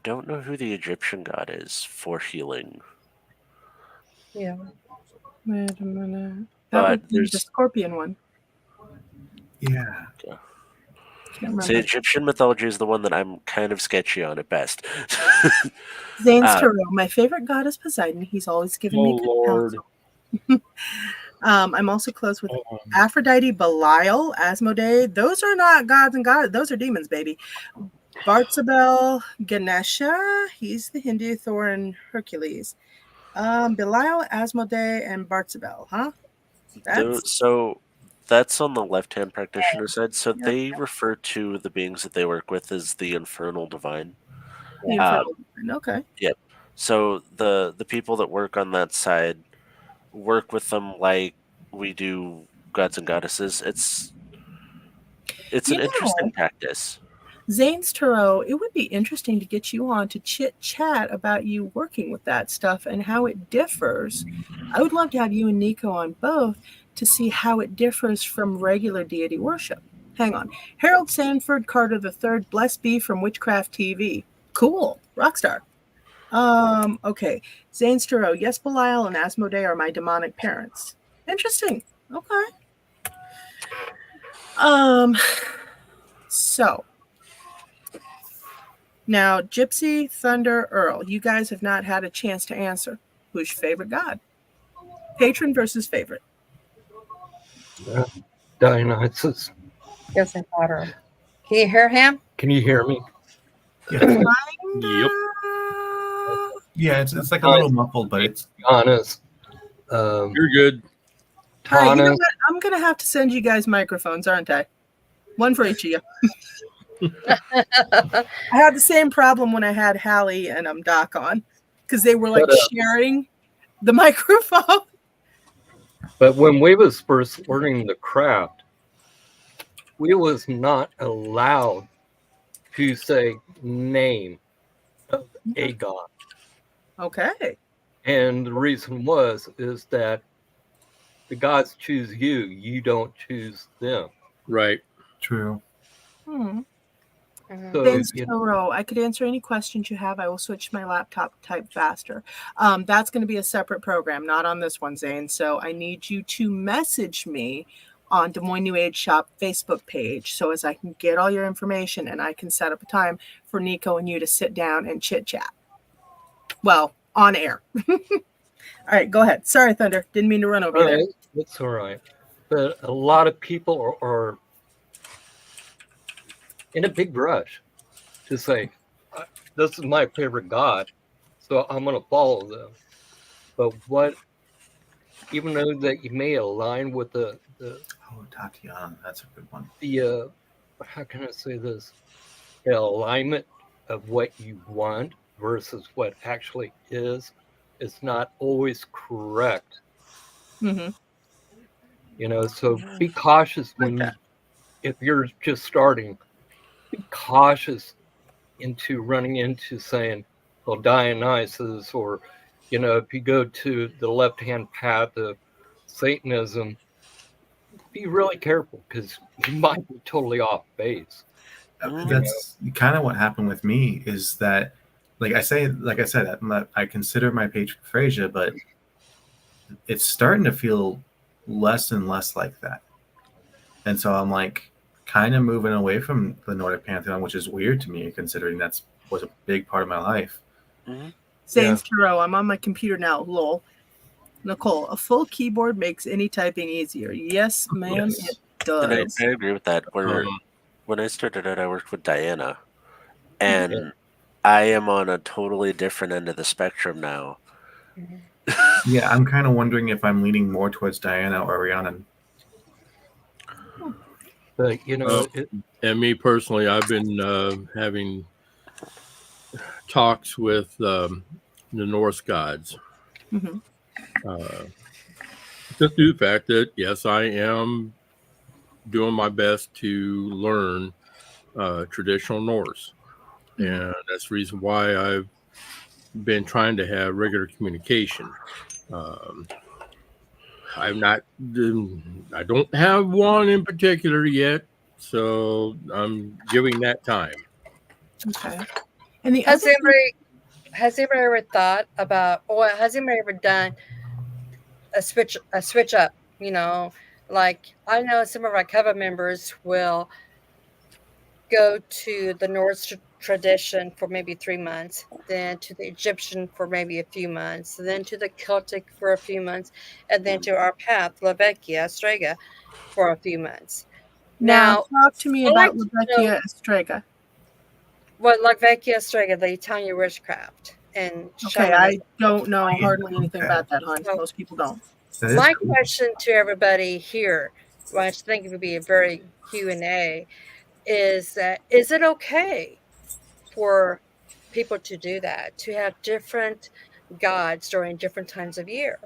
Speaker 2: don't know who the Egyptian god is for healing.
Speaker 4: Yeah.
Speaker 1: Wait a minute. That would be the scorpion one.
Speaker 5: Yeah.
Speaker 2: So Egyptian mythology is the one that I'm kind of sketchy on at best.
Speaker 1: Zane's Tarot. My favorite god is Poseidon. He's always given me good counsel. I'm also close with Aphrodite, Belial, Asmodee. Those are not gods and goddesses. Those are demons, baby. Bartzabel, Ganesha. He's the Hindu, Thor, and Belial, Asmodee, and Bartzabel. Huh?
Speaker 2: So that's on the left-hand practitioner side. So they refer to the beings that they work with as the infernal divine.
Speaker 1: The infernal divine. Okay.
Speaker 2: Yep. So the people that work on that side work with them like we do gods and goddesses. It's an interesting practice.
Speaker 1: Zane's Tarot, it would be interesting to get you on to chit-chat about you working with that stuff and how it differs. I would love to have you and Nico on both to see how it differs from regular deity worship. Hang on. Harold Sanford Carter III, blessed be from Witchcraft TV. Cool. Rockstar. Okay. Zane's Tarot, yes, Belial and Asmodee are my demonic parents. Interesting. Okay. So now, Gypsy, Thunder, Earl, you guys have not had a chance to answer. Who's your favorite god? Patron versus favorite.
Speaker 6: Dionysus.
Speaker 4: Yes, I thought her. Can you hear him?
Speaker 6: Can you hear me?
Speaker 1: Kinda.
Speaker 3: Yep.
Speaker 5: Yeah, it's like a little muffled, but it's
Speaker 6: Honest.
Speaker 3: You're good.
Speaker 1: All right, you know
Speaker 6: Thomas.
Speaker 1: what? I'm going to have to send you guys microphones, aren't I? One for each of you. I had the same problem when I had Hallie and Doc on because they were like sharing the microphone.
Speaker 6: But when we was first learning the craft, we was not allowed to say name of a god.
Speaker 1: Okay.
Speaker 6: And the reason is that the gods choose you, you don't choose them.
Speaker 3: Right.
Speaker 5: true.
Speaker 6: So,
Speaker 1: Thanks,
Speaker 6: you
Speaker 1: Toro. I could answer any questions you have. I will switch my laptop type faster. That's going to be a separate program, not on this one, Zane. So I need you to message me on Des Moines New Age Shop Facebook page so as I can get all your information and I can set up a time for Nico and you to sit down and chit chat. Well, on air. All right, go ahead. Sorry, Thunder. Didn't mean to run over you there.
Speaker 6: It's all right. But a lot of people are in a big rush to say, this is my favorite god, so I'm going to follow them. But even though that you may align with the
Speaker 5: Oh, Tatiana, that's a good one.
Speaker 6: how can I say this? The alignment of what you want versus what actually is not always correct.
Speaker 1: Mm-hmm.
Speaker 6: You know, so be cautious if you're just starting, be cautious into running into saying, well, Dionysus, or, you know, if you go to the left-hand path of Satanism, be really careful because you might be totally off base.
Speaker 5: That's kind of what happened with me is that, like I said, I consider my patron Frasier, but it's starting to feel less and less like that. And so I'm like kind of moving away from the Nordic Pantheon, which is weird to me considering was a big part of my life.
Speaker 1: Zane's Tarot. I'm on my computer now. Lol. Nicole, a full keyboard makes any typing easier. Yes, ma'am, it does.
Speaker 2: And I agree with that. When I started out, I worked with Diana, and I am on a totally different end of the spectrum now.
Speaker 5: Yeah, I'm kind of wondering if I'm leaning more towards Diana or Rhiannon.
Speaker 6: But, you know,
Speaker 3: And me personally, I've been having talks with the Norse gods.
Speaker 1: Mm-hmm.
Speaker 3: Just due to the fact that, yes, I am doing my best to learn traditional Norse. And that's the reason why I've been trying to have regular communication. I don't have one in particular yet, so I'm giving that time.
Speaker 1: Okay. And the
Speaker 4: Has anybody ever thought about, or has anybody ever done a switch up? You know, like I know some of our cover members will go to the Norse tradition for maybe 3 months, then to the Egyptian for maybe a few months, then to the Celtic for a few months, and then to our path, Levecchia Strega, for a few months.
Speaker 1: Now talk to me about Levecchia Strega.
Speaker 4: Well, Levecchia Strega, the Italian witchcraft. And
Speaker 1: okay, I don't know hardly anything about that, hon. So most people don't.
Speaker 4: My question to everybody here, which I think would be a very Q&A, is that is it okay for people to do that, to have different gods during different times of year?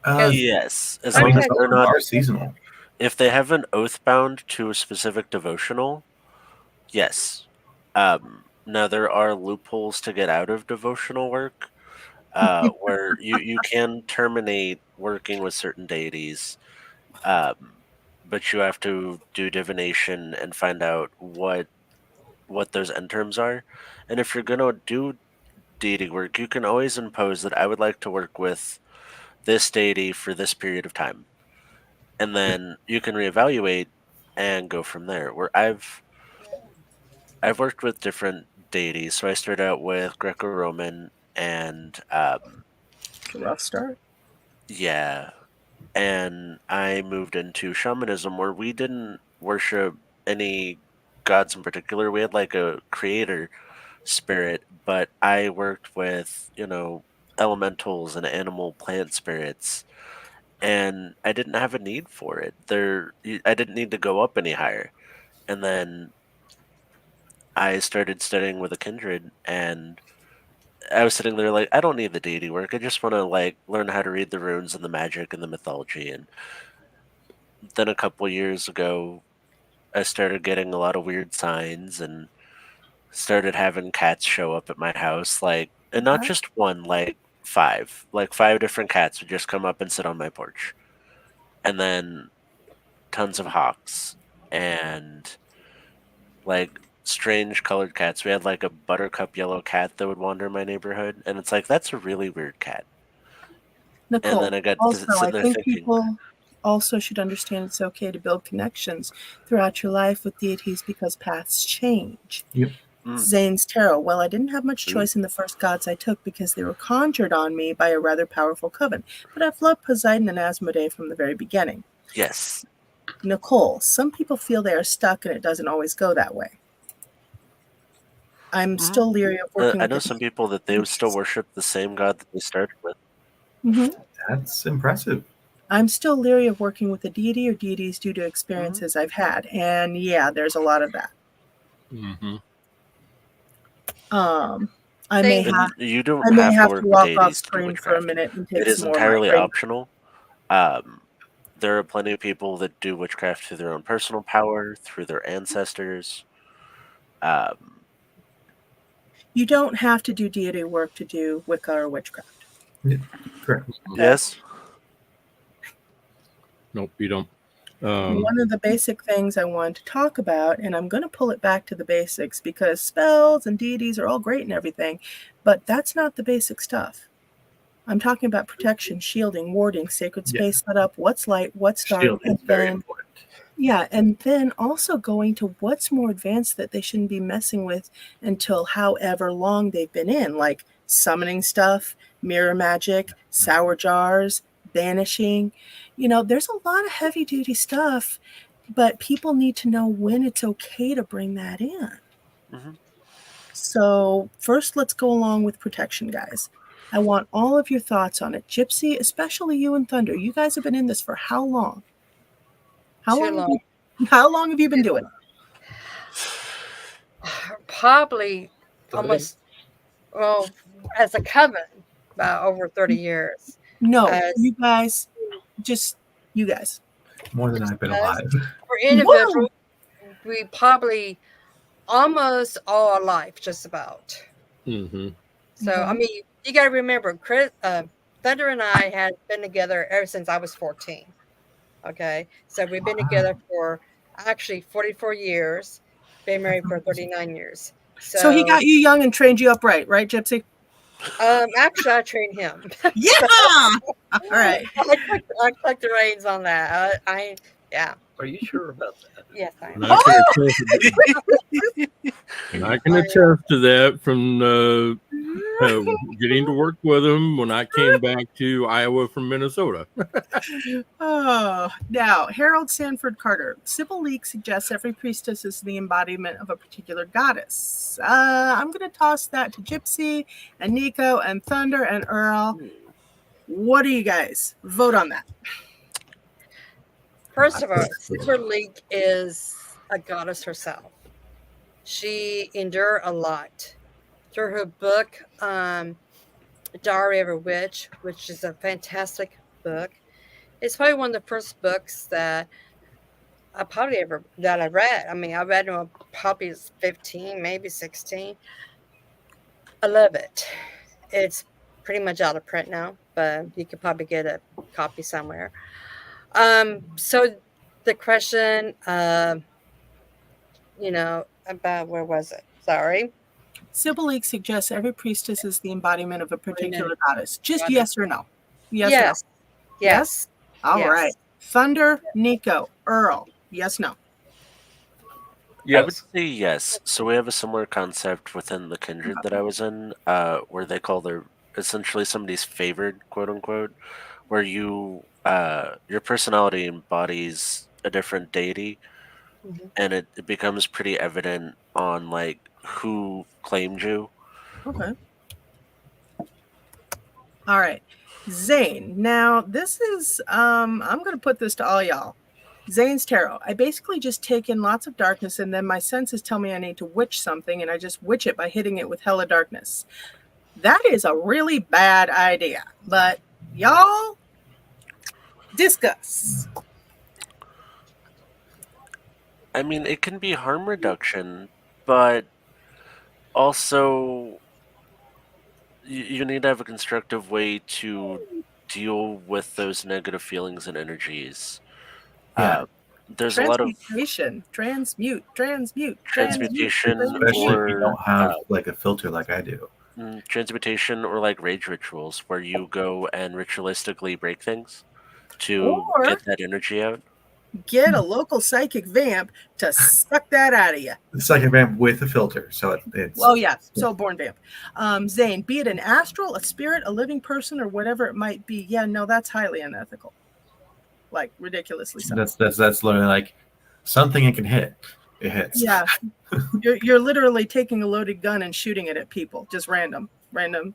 Speaker 2: Yes, as long as they're not
Speaker 5: seasonal.
Speaker 2: If they have an oath bound to a specific devotional, Yes. Now there are loopholes to get out of devotional work, where you can terminate working with certain deities, but you have to do divination and find out what those end terms are. And if you're gonna do deity work, you can always impose that I would like to work with this deity for this period of time, and then you can reevaluate and go from there. Where I've worked with different deities, so I started out with Greco-Roman and
Speaker 1: Rough start.
Speaker 2: yeah, and I moved into shamanism where we didn't worship any gods in particular. We had like a creator spirit, but I worked with, elementals and animal plant spirits, and I didn't have a need for it. I didn't need to go up any higher. And then I started studying with a kindred, and I was sitting there like, I don't need the deity work. I just want to like learn how to read the runes and the magic and the mythology. And then a couple years ago, I started getting a lot of weird signs and started having cats show up at my house, and not just one, like five different cats would just come up and sit on my porch, and then tons of hawks and like strange colored cats. We had like a buttercup yellow cat that would wander my neighborhood, and it's like that's a really weird cat.
Speaker 1: Nicole,
Speaker 2: And then I got
Speaker 1: also,
Speaker 2: sitting
Speaker 1: I
Speaker 2: there
Speaker 1: think
Speaker 2: thinking,
Speaker 1: people also should understand it's okay to build connections throughout your life with deities because paths change.
Speaker 5: Yep.
Speaker 1: Zane's Tarot. Well, I didn't have much choice in the first gods I took because they were conjured on me by a rather powerful coven, but I've loved Poseidon and Asmodee from the very beginning.
Speaker 2: yes.
Speaker 1: Nicole, some people feel they are stuck and it doesn't always go that way. I'm still leery of working
Speaker 2: I
Speaker 1: with
Speaker 2: know
Speaker 1: the
Speaker 2: some people that they would still worship the same god that they started with.
Speaker 5: That's impressive.
Speaker 1: I'm still leery of working with a deity or deities due to experiences I've had. And yeah, there's a lot of that.
Speaker 3: Mm-hmm.
Speaker 1: I may have
Speaker 2: You don't
Speaker 1: I may
Speaker 2: have to
Speaker 1: have
Speaker 2: work
Speaker 1: to
Speaker 2: with
Speaker 1: walk off
Speaker 2: deities to do
Speaker 1: screen for a
Speaker 2: witchcraft.
Speaker 1: minute and
Speaker 2: It
Speaker 1: take
Speaker 2: is
Speaker 1: some more of my
Speaker 2: entirely
Speaker 1: brain.
Speaker 2: optional. There are plenty of people that do witchcraft through their own personal power, through their ancestors.
Speaker 1: You don't have to do deity work to do Wicca or witchcraft.
Speaker 5: Yeah, correct.
Speaker 2: Yes.
Speaker 3: Nope, you don't.
Speaker 1: One of the basic things I wanted to talk about, and I'm going to pull it back to the basics because spells and deities are all great and everything, but that's not the basic stuff. I'm talking about protection, shielding, warding, sacred space setup, what's light, what's dark,
Speaker 5: Shielding
Speaker 1: and
Speaker 5: is very
Speaker 1: then
Speaker 5: important.
Speaker 1: yeah, and then also going to what's more advanced that they shouldn't be messing with until however long they've been in, like summoning stuff, mirror magic, sour jars, banishing. There's a lot of heavy duty stuff, but people need to know when it's okay to bring that in.
Speaker 2: Mm-hmm.
Speaker 1: So first, let's go along with protection, guys. I want all of your thoughts on it. Gypsy, especially you and Thunder. You guys have been in this for how long? How long have you been doing it?
Speaker 4: Probably almost, as a coven, about over 30 years.
Speaker 1: No, you guys, just you guys.
Speaker 5: More than I've been alive.
Speaker 4: For individual, we probably almost all our life, just about.
Speaker 3: Mm-hmm.
Speaker 4: So, I mean, you got to remember, Thunder and I had been together ever since I was 14. Okay. So we've been together for actually 44 years, been married for 39 years.
Speaker 1: So he got you young and trained you up right, Gypsy?
Speaker 4: Actually, I trained him.
Speaker 1: Yeah. All right.
Speaker 4: I took the reins on that. Yeah.
Speaker 6: Are you sure about that?
Speaker 4: Yes, I am.
Speaker 3: And I can attest to that from getting to work with him when I came back to Iowa from Minnesota.
Speaker 1: Now, Harold Sanford Carter. Sybil Leek suggests every priestess is the embodiment of a particular goddess. I'm going to toss that to Gypsy and Nico and Thunder and Earl. What do you guys vote on that?
Speaker 4: First of all, Sybil Leek is a goddess herself. She endured a lot. Through her book, Diary of a Witch, which is a fantastic book. It's probably one of the first books that probably ever that I read. I mean, I read them probably 15, maybe 16. I love it. It's pretty much out of print now, but you could probably get a copy somewhere. So the question, about where was it? Sorry.
Speaker 1: Sybil League suggests every priestess is the embodiment of a particular
Speaker 4: Minute.
Speaker 1: goddess. Just yes or no? Yes. Or no?
Speaker 4: Yes. Yes.
Speaker 1: All
Speaker 4: Yes.
Speaker 1: right. Thunder, Nico, Earl. Yes, no.
Speaker 2: I would
Speaker 3: Yes.
Speaker 2: say yes. So we have a similar concept within the kindred that I was in, where they call their essentially somebody's favored, quote unquote, where you your personality embodies a different deity,
Speaker 4: Mhm.
Speaker 2: and it becomes pretty evident on like who claimed you.
Speaker 1: Okay. All right. Zane. Now, this is, I'm going to put this to all y'all. Zane's tarot. I basically just take in lots of darkness, and then my senses tell me I need to witch something, and I just witch it by hitting it with hella darkness. That is a really bad idea. But y'all, discuss.
Speaker 2: I mean, it can be harm reduction, but also you need to have a constructive way to deal with those negative feelings and energies.
Speaker 5: Yeah.
Speaker 2: There's a lot of
Speaker 1: Transmutation. Transmutation,
Speaker 2: transmutation
Speaker 5: Especially if you
Speaker 2: or
Speaker 5: don't have like a filter like I do.
Speaker 2: transmutation or like rage rituals where you go and ritualistically break things to
Speaker 1: Or
Speaker 2: get that energy out.
Speaker 1: get a local psychic vamp to suck that out of you.
Speaker 5: The second vamp with a filter, so it's.
Speaker 1: Oh yeah, so born vamp. Zane, be it an astral, a spirit, a living person, or whatever it might be. Yeah, no, that's highly unethical. Like ridiculously so.
Speaker 5: That's literally like something it can hit. It hits.
Speaker 1: Yeah, you're literally taking a loaded gun and shooting it at people, just random kid,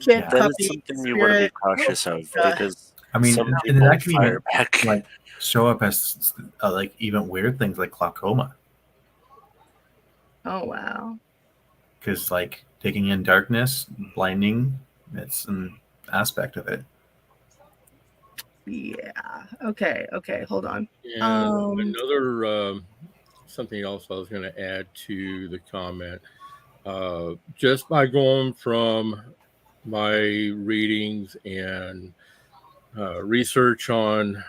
Speaker 5: Yeah.
Speaker 2: That
Speaker 1: puppy,
Speaker 2: is something you
Speaker 1: spirit.
Speaker 2: want to be cautious of because
Speaker 5: I mean,
Speaker 2: some
Speaker 5: and
Speaker 2: people
Speaker 5: that can
Speaker 2: fire
Speaker 5: even
Speaker 2: back.
Speaker 5: like show up as like even weird things like glaucoma,
Speaker 1: Oh wow.
Speaker 5: because like taking in darkness, blinding, it's an aspect of it.
Speaker 1: Yeah. Okay. Hold on.
Speaker 3: And another something else I was going to add to the comment. Just by going from my readings and research on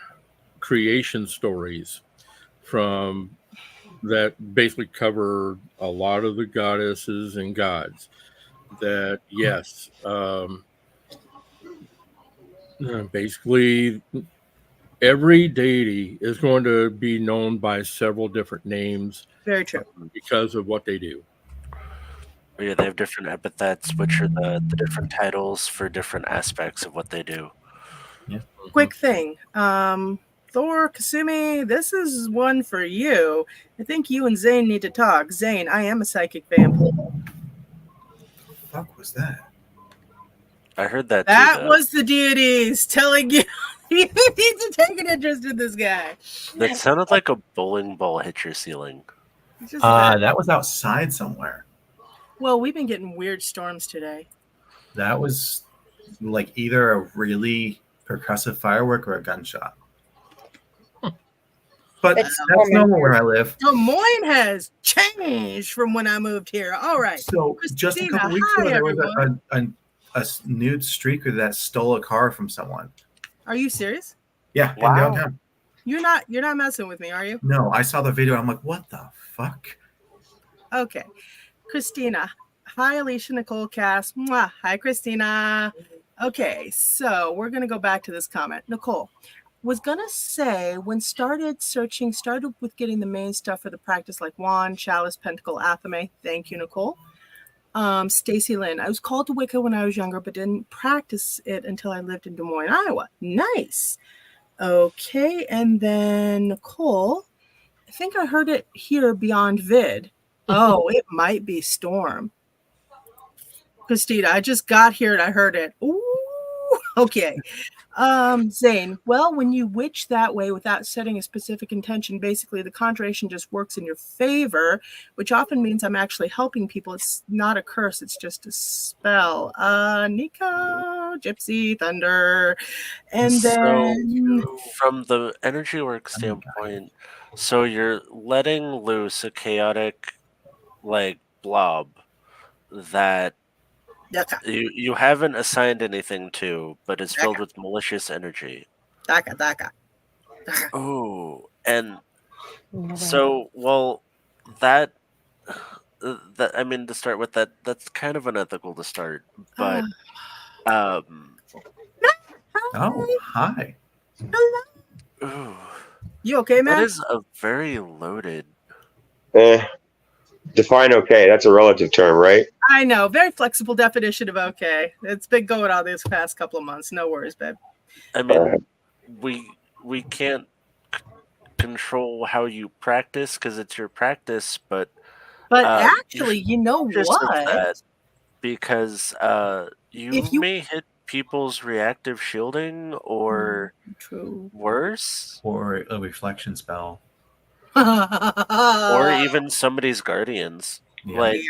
Speaker 3: creation stories from that basically cover a lot of the goddesses and gods, that yes, basically every deity is going to be known by several different names.
Speaker 1: Very true.
Speaker 3: Because of what they do.
Speaker 2: Yeah, they have different epithets, which are the different titles for different aspects of what they do.
Speaker 5: Yeah.
Speaker 1: Quick thing. Thor, Kasumi, this is one for you. I think you and Zane need to talk. Zane, I am a psychic vamp.
Speaker 5: Fuck was that?
Speaker 2: I heard that
Speaker 1: That
Speaker 2: too.
Speaker 1: was the deities telling you you need to take an interest in this guy.
Speaker 2: That sounded like a bowling ball hit your ceiling.
Speaker 1: Just
Speaker 5: That was outside somewhere.
Speaker 1: well, we've been getting weird storms today.
Speaker 5: That was like either a really percussive firework or a gunshot. But
Speaker 4: It's
Speaker 5: that's normal where I live.
Speaker 1: Des Moines has changed from when I moved here. All right.
Speaker 5: So just a
Speaker 1: Christina,
Speaker 5: couple weeks ago,
Speaker 1: hi,
Speaker 5: there was
Speaker 1: everyone.
Speaker 5: a nude streaker that stole a car from someone.
Speaker 1: Are you serious?
Speaker 5: Yeah,
Speaker 2: Wow.
Speaker 5: in downtown.
Speaker 1: You're not messing with me, are you?
Speaker 5: No, I saw the video. I'm like, what the fuck?
Speaker 1: Okay. Christina. Hi, Alicia, Nicole, Cass. Mwah. Hi, Christina. Okay, so we're going to go back to this comment. Nicole was going to say, when started with getting the main stuff for the practice like wand, chalice, pentacle, athame. Thank you, Nicole. Stacy Lynn. I was called to Wicca when I was younger, but didn't practice it until I lived in Des Moines, Iowa. Nice. Okay, and then Nicole, I think I heard it here beyond vid. Oh, it might be Storm. Christina, I just got here and I heard it. Ooh, okay. Zane, well, when you witch that way without setting a specific intention, basically the conjuration just works in your favor, which often means I'm actually helping people. It's not a curse, it's just a spell. Nico? Gypsy Thunder. And
Speaker 2: So,
Speaker 1: then
Speaker 2: from the energy work standpoint, so you're letting loose a chaotic, like, blob that
Speaker 1: Daka,
Speaker 2: you haven't assigned anything to, but is filled
Speaker 1: Daka.
Speaker 2: with malicious energy.
Speaker 1: Daka.
Speaker 2: Oh, and so, well, that I mean, to start with, that's kind of unethical to start, but um,
Speaker 5: Oh, hi.
Speaker 1: Hello.
Speaker 2: ooh,
Speaker 1: You okay,
Speaker 2: that
Speaker 1: man?
Speaker 2: is a very loaded.
Speaker 7: Define okay. That's a relative term, right?
Speaker 1: I know. Very flexible definition of okay. It's been going on these past couple of months. No worries, babe.
Speaker 2: I mean, we can't control how you practice because it's your practice, but
Speaker 1: Actually, you know
Speaker 2: just of
Speaker 1: what?
Speaker 2: that, because you
Speaker 1: If you-
Speaker 2: may hit people's reactive shielding or
Speaker 1: True.
Speaker 2: worse,
Speaker 5: Or a reflection spell.
Speaker 2: or even somebody's guardians.
Speaker 5: Yeah.
Speaker 2: Like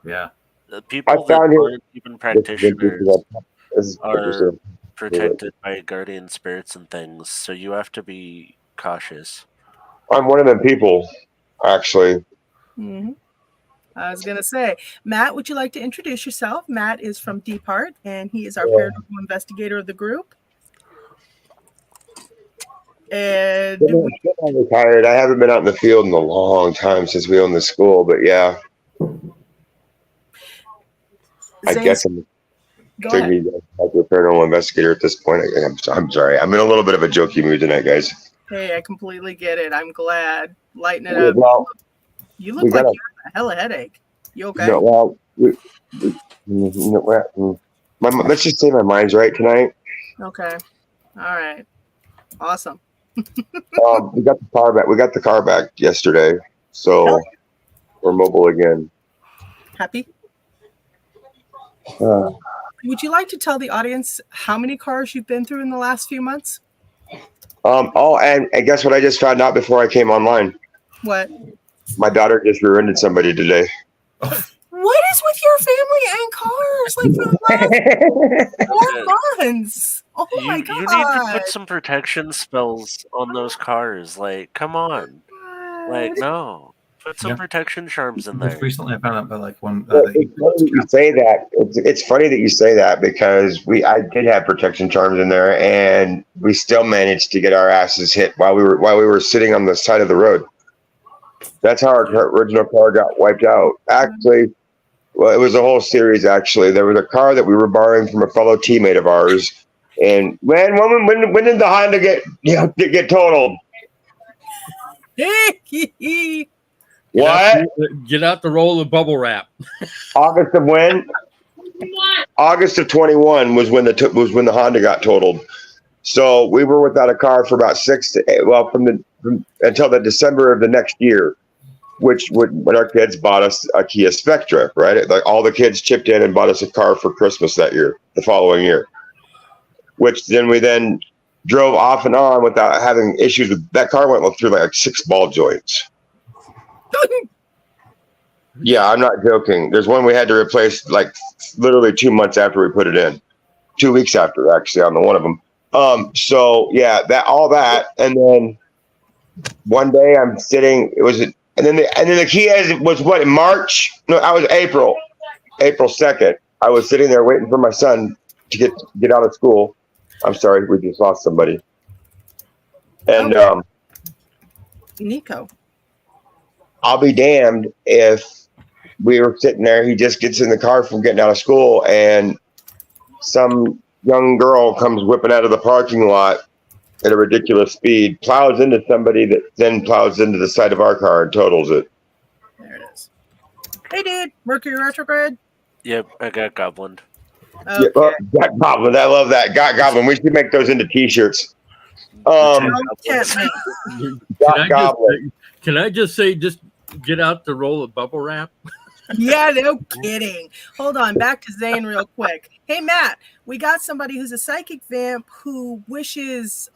Speaker 5: Yeah.
Speaker 2: the people that
Speaker 7: found it-
Speaker 2: aren't even practitioners
Speaker 7: This is
Speaker 2: are
Speaker 7: interesting.
Speaker 2: protected by guardian spirits and things, so you have to be cautious.
Speaker 7: I'm one of them people, actually.
Speaker 1: Mhm. I was gonna say, Matt, would you like to introduce yourself? Matt is from DPART, and he is our paranormal investigator of the group. And
Speaker 7: I'm retired. I haven't been out in the field in a long time since we owned the school, but yeah, I
Speaker 1: Zane,
Speaker 7: guess I'm
Speaker 1: go ahead.
Speaker 7: like a paranormal investigator at this point. I'm sorry. I'm in a little bit of a jokey mood tonight, guys.
Speaker 1: Hey, I completely get it. I'm glad. Lighten it
Speaker 7: Yeah,
Speaker 1: up.
Speaker 7: well,
Speaker 1: You look
Speaker 7: we
Speaker 1: like
Speaker 7: gotta-
Speaker 1: you have a hella headache. You okay?
Speaker 7: No, well, let's just say my mind's right tonight.
Speaker 1: Okay. All right. Awesome.
Speaker 7: We got the car back. We got the car back yesterday, so we're mobile again.
Speaker 1: Happy?
Speaker 7: Uh,
Speaker 1: Would you like to tell the audience how many cars you've been through in the last few months?
Speaker 7: and guess what? I just found out before I came online.
Speaker 1: What?
Speaker 7: My daughter just rear-ended somebody today.
Speaker 1: What is with your family and cars? Like for the last 4 months. Oh my god.
Speaker 2: You need to put some protection spells on those cars. Like, come on. Like, no. Put some protection charms in there.
Speaker 5: Just recently, I found out about like one.
Speaker 7: It's funny that you say that. It's funny that you say that because I did have protection charms in there, and we still managed to get our asses hit while we were sitting on the side of the road. That's how our original car got wiped out. Actually, well, it was a whole series. Actually, there was a car that we were borrowing from a fellow teammate of ours, and when did the Honda get totaled? What?
Speaker 3: Get out the roll of bubble wrap.
Speaker 7: August of when? August of 21 was when the Honda got totaled. So we were without a car for about 6 to 8. Well, until the December of the next year, when our kids bought us a Kia Spectra, right? Like all the kids chipped in and bought us a car for Christmas that year, the following year. Which then we drove off and on without having issues with that car. Went through like 6 ball joints. Yeah, I'm not joking. There's one we had to replace like literally 2 months after we put it in. 2 weeks after, actually, on the one of them. So yeah, that, and then one day I'm sitting. And then the Kia was what, in March? No, I was April 2nd. I was sitting there waiting for my son to get out of school. I'm sorry, we just lost somebody. And
Speaker 1: Nico.
Speaker 7: I'll be damned if we were sitting there. He just gets in the car from getting out of school, and some young girl comes whipping out of the parking lot at a ridiculous speed, plows into somebody that then plows into the side of our car and totals it.
Speaker 1: There it is. Hey, dude. Mercury retrograde.
Speaker 2: Yep, I got goblined.
Speaker 1: Okay.
Speaker 7: Yeah, Got Goblin. I love that. Got Goblin. We should make those into T-shirts.
Speaker 1: Don't tempt me.
Speaker 3: Can I just say, just get out the roll of bubble wrap?
Speaker 1: Yeah, no kidding. Hold on, back to Zane real quick. Hey, Matt, we got somebody who's a psychic vamp who witches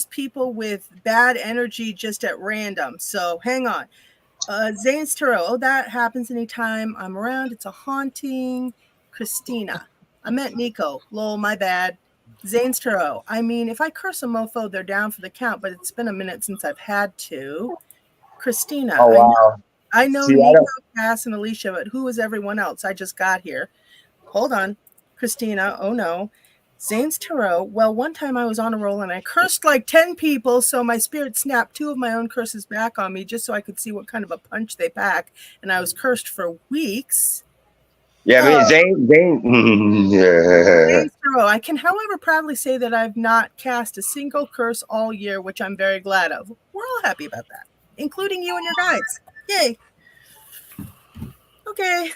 Speaker 1: people with bad energy just at random. So hang on. Zane's Tarot. Oh, that happens anytime I'm around. It's a haunting. Christina. I meant Nico. Lol, my bad. Zane's Tarot. I mean, if I curse a mofo, they're down for the count, but it's been a minute since I've had to. Christina.
Speaker 7: Oh wow.
Speaker 1: I know
Speaker 7: See,
Speaker 1: Nico, Cass, and Alicia, but who is everyone else? I just got here. Hold on. Christina. Oh no. Zane's Tarot. Well, one time I was on a roll and I cursed like 10 people, so my spirit snapped 2 of my own curses back on me just so I could see what kind of a punch they pack, and I was cursed for weeks.
Speaker 7: Yeah, I mean, Zane.
Speaker 1: Zane's Tarot. I can, however, proudly say that I've not cast a single curse all year, which I'm very glad of. We're all happy about that, including you and your guides. Yay. Okay,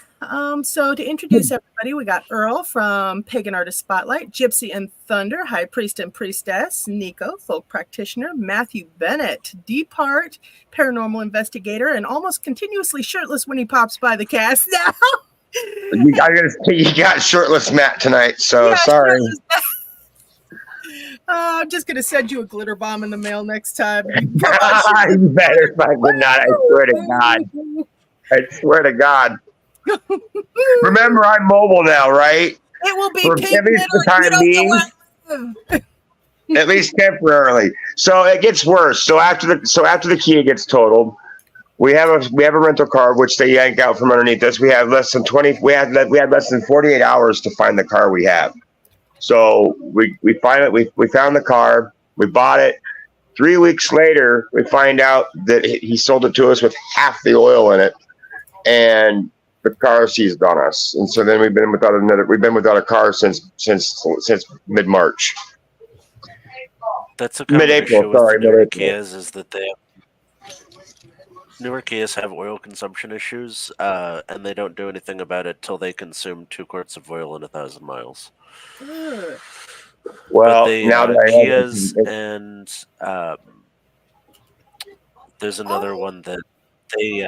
Speaker 1: so to introduce everybody, we got Earl from Pagan Artist Spotlight, Gypsy and Thunder, High Priest and Priestess, Nico, Folk Practitioner, Matthew Bennet-DPART, Paranormal Investigator, and almost continuously shirtless when he pops by the cast now.
Speaker 7: You got shirtless Matt tonight, so
Speaker 1: Yeah,
Speaker 7: sorry.
Speaker 1: I'm just going to send you a glitter bomb in the mail next time.
Speaker 7: You better fucking not, I swear to God. I swear to God. Remember, I'm mobile now, right?
Speaker 1: It will be
Speaker 7: For
Speaker 1: pink
Speaker 7: at least the
Speaker 1: glitter.
Speaker 7: time being. At least temporarily. So it gets worse. So after the key gets totaled, we have a rental car which they yank out from underneath us. We have less than 20. We had less than 48 hours to find the car we have. So we found the car. We bought it. 3 weeks later, we find out that he sold it to us with half the oil in it, and the car seized on us. And so then we've been without a car since mid-March.
Speaker 2: That's a common
Speaker 7: Mid-April,
Speaker 2: issue with
Speaker 7: sorry,
Speaker 2: the newer
Speaker 7: mid-April.
Speaker 2: Kias is that newer Kias have oil consumption issues, and they don't do anything about it till they consume 2 quarts of oil in 1,000 miles.
Speaker 7: Well,
Speaker 2: now that Kias and there's another one that they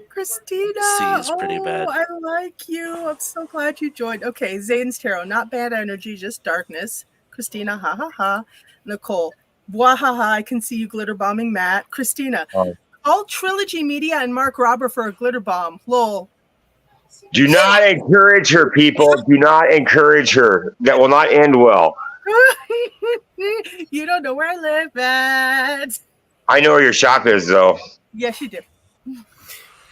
Speaker 1: Christina,
Speaker 2: sees pretty bad.
Speaker 1: I like you. I'm so glad you joined. Okay, Zane's Tarot, not bad energy, just darkness. Christina, ha ha ha. Nicole, wah ha ha. I can see you glitter bombing Matt. Christina, call Trilogy Media and Mark Robber for a glitter bomb. Lol.
Speaker 7: Do not encourage her, people. Do not encourage her. That will not end well.
Speaker 1: You don't know where I live, Matt.
Speaker 7: I know where your shop is, though.
Speaker 1: Yes, you do.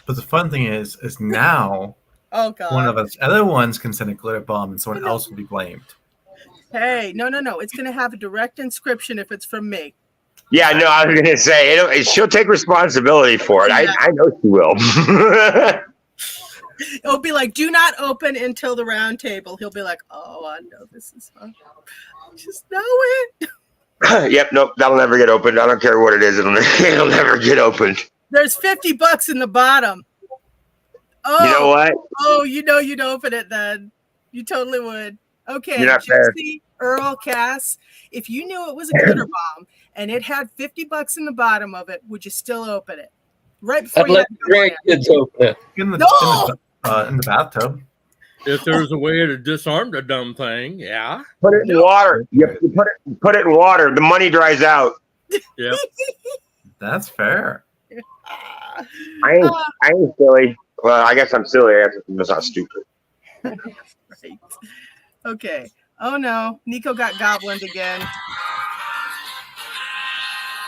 Speaker 5: But the fun thing is now
Speaker 1: Oh God.
Speaker 5: one of us other ones can send a glitter bomb and someone else will be blamed.
Speaker 1: Hey, no. It's going to have a direct inscription if it's from me.
Speaker 7: Yeah, no, I was going to say, she'll take responsibility for it.
Speaker 1: Yeah.
Speaker 7: I know she will.
Speaker 1: It'll be like, do not open until the round table. He'll be like, oh, I know this is fun. Just know it.
Speaker 7: Yep, nope, that'll never get opened. I don't care what it is. It'll never get opened.
Speaker 1: There's $50 in the bottom. Oh,
Speaker 7: You know what?
Speaker 1: Oh, you know you'd open it then. You totally would. Okay,
Speaker 7: You're not fair.
Speaker 1: Gypsy, Earl, Cass, if you knew it was a glitter bomb and it had $50 in the bottom of it, would you still open it? Right before
Speaker 6: I'd
Speaker 1: you
Speaker 6: let the grandkids open it.
Speaker 5: In the bathtub.
Speaker 3: If there's a way to disarm the dumb thing, yeah.
Speaker 7: Put it in water. You put it in water. The money dries out.
Speaker 3: Yep.
Speaker 5: That's fair.
Speaker 7: I ain't silly. Well, I guess I'm silly. I guess I'm just not stupid.
Speaker 1: Right. Okay. Oh no, Nico got goblined again.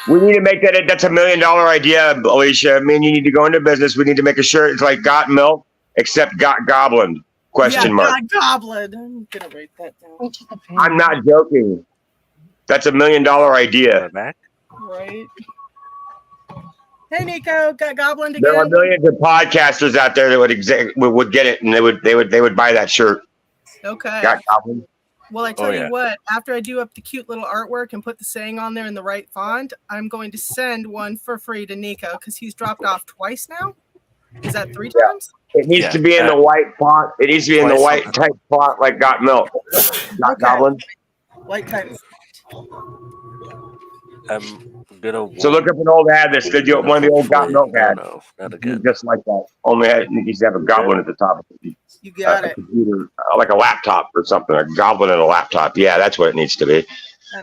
Speaker 7: We need to make that. That's $1 million idea, Alicia. I mean, you need to go into business. We need to make a shirt. It's like got milk, except got goblin. Question mark.
Speaker 1: Got goblin. I'm gonna write that down.
Speaker 7: I'm not joking. That's $1 million idea.
Speaker 1: Right. Hey Nico, got goblined again.
Speaker 7: There are millions of podcasters out there that would get it, and they would buy that shirt.
Speaker 1: Okay.
Speaker 7: Got goblin.
Speaker 1: Well, I tell you what, after I do up the cute little artwork and put the saying on there in the right font, I'm going to send one for free to Nico because he's dropped off twice now. Is that 3 times?
Speaker 7: It needs to be in the white font. It needs to be in the white type font like got milk. Not goblin.
Speaker 1: White type.
Speaker 2: I'm gonna.
Speaker 7: So look up an old ad that's one of the old got milk ads.
Speaker 2: No, not again.
Speaker 7: Just like that. Only it needs to have a goblin at the top.
Speaker 1: You got it.
Speaker 7: Computer, like a laptop or something. A goblin and a laptop. Yeah, that's what it needs to be.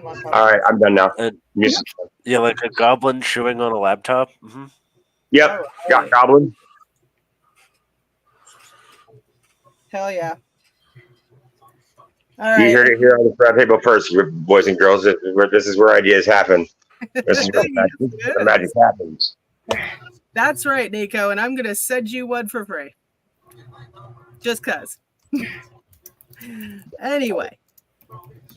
Speaker 7: All right, I'm done now.
Speaker 2: Yeah, like a goblin chewing on a laptop. Mm-hmm.
Speaker 7: Yep, got goblin.
Speaker 1: Hell yeah. All
Speaker 7: You
Speaker 1: right.
Speaker 7: heard it here on the Round Table first, boys and girls. This is where ideas happen. This is where the magic happens.
Speaker 1: That's right, Nico, and I'm gonna send you one for free. Just cause. Anyway.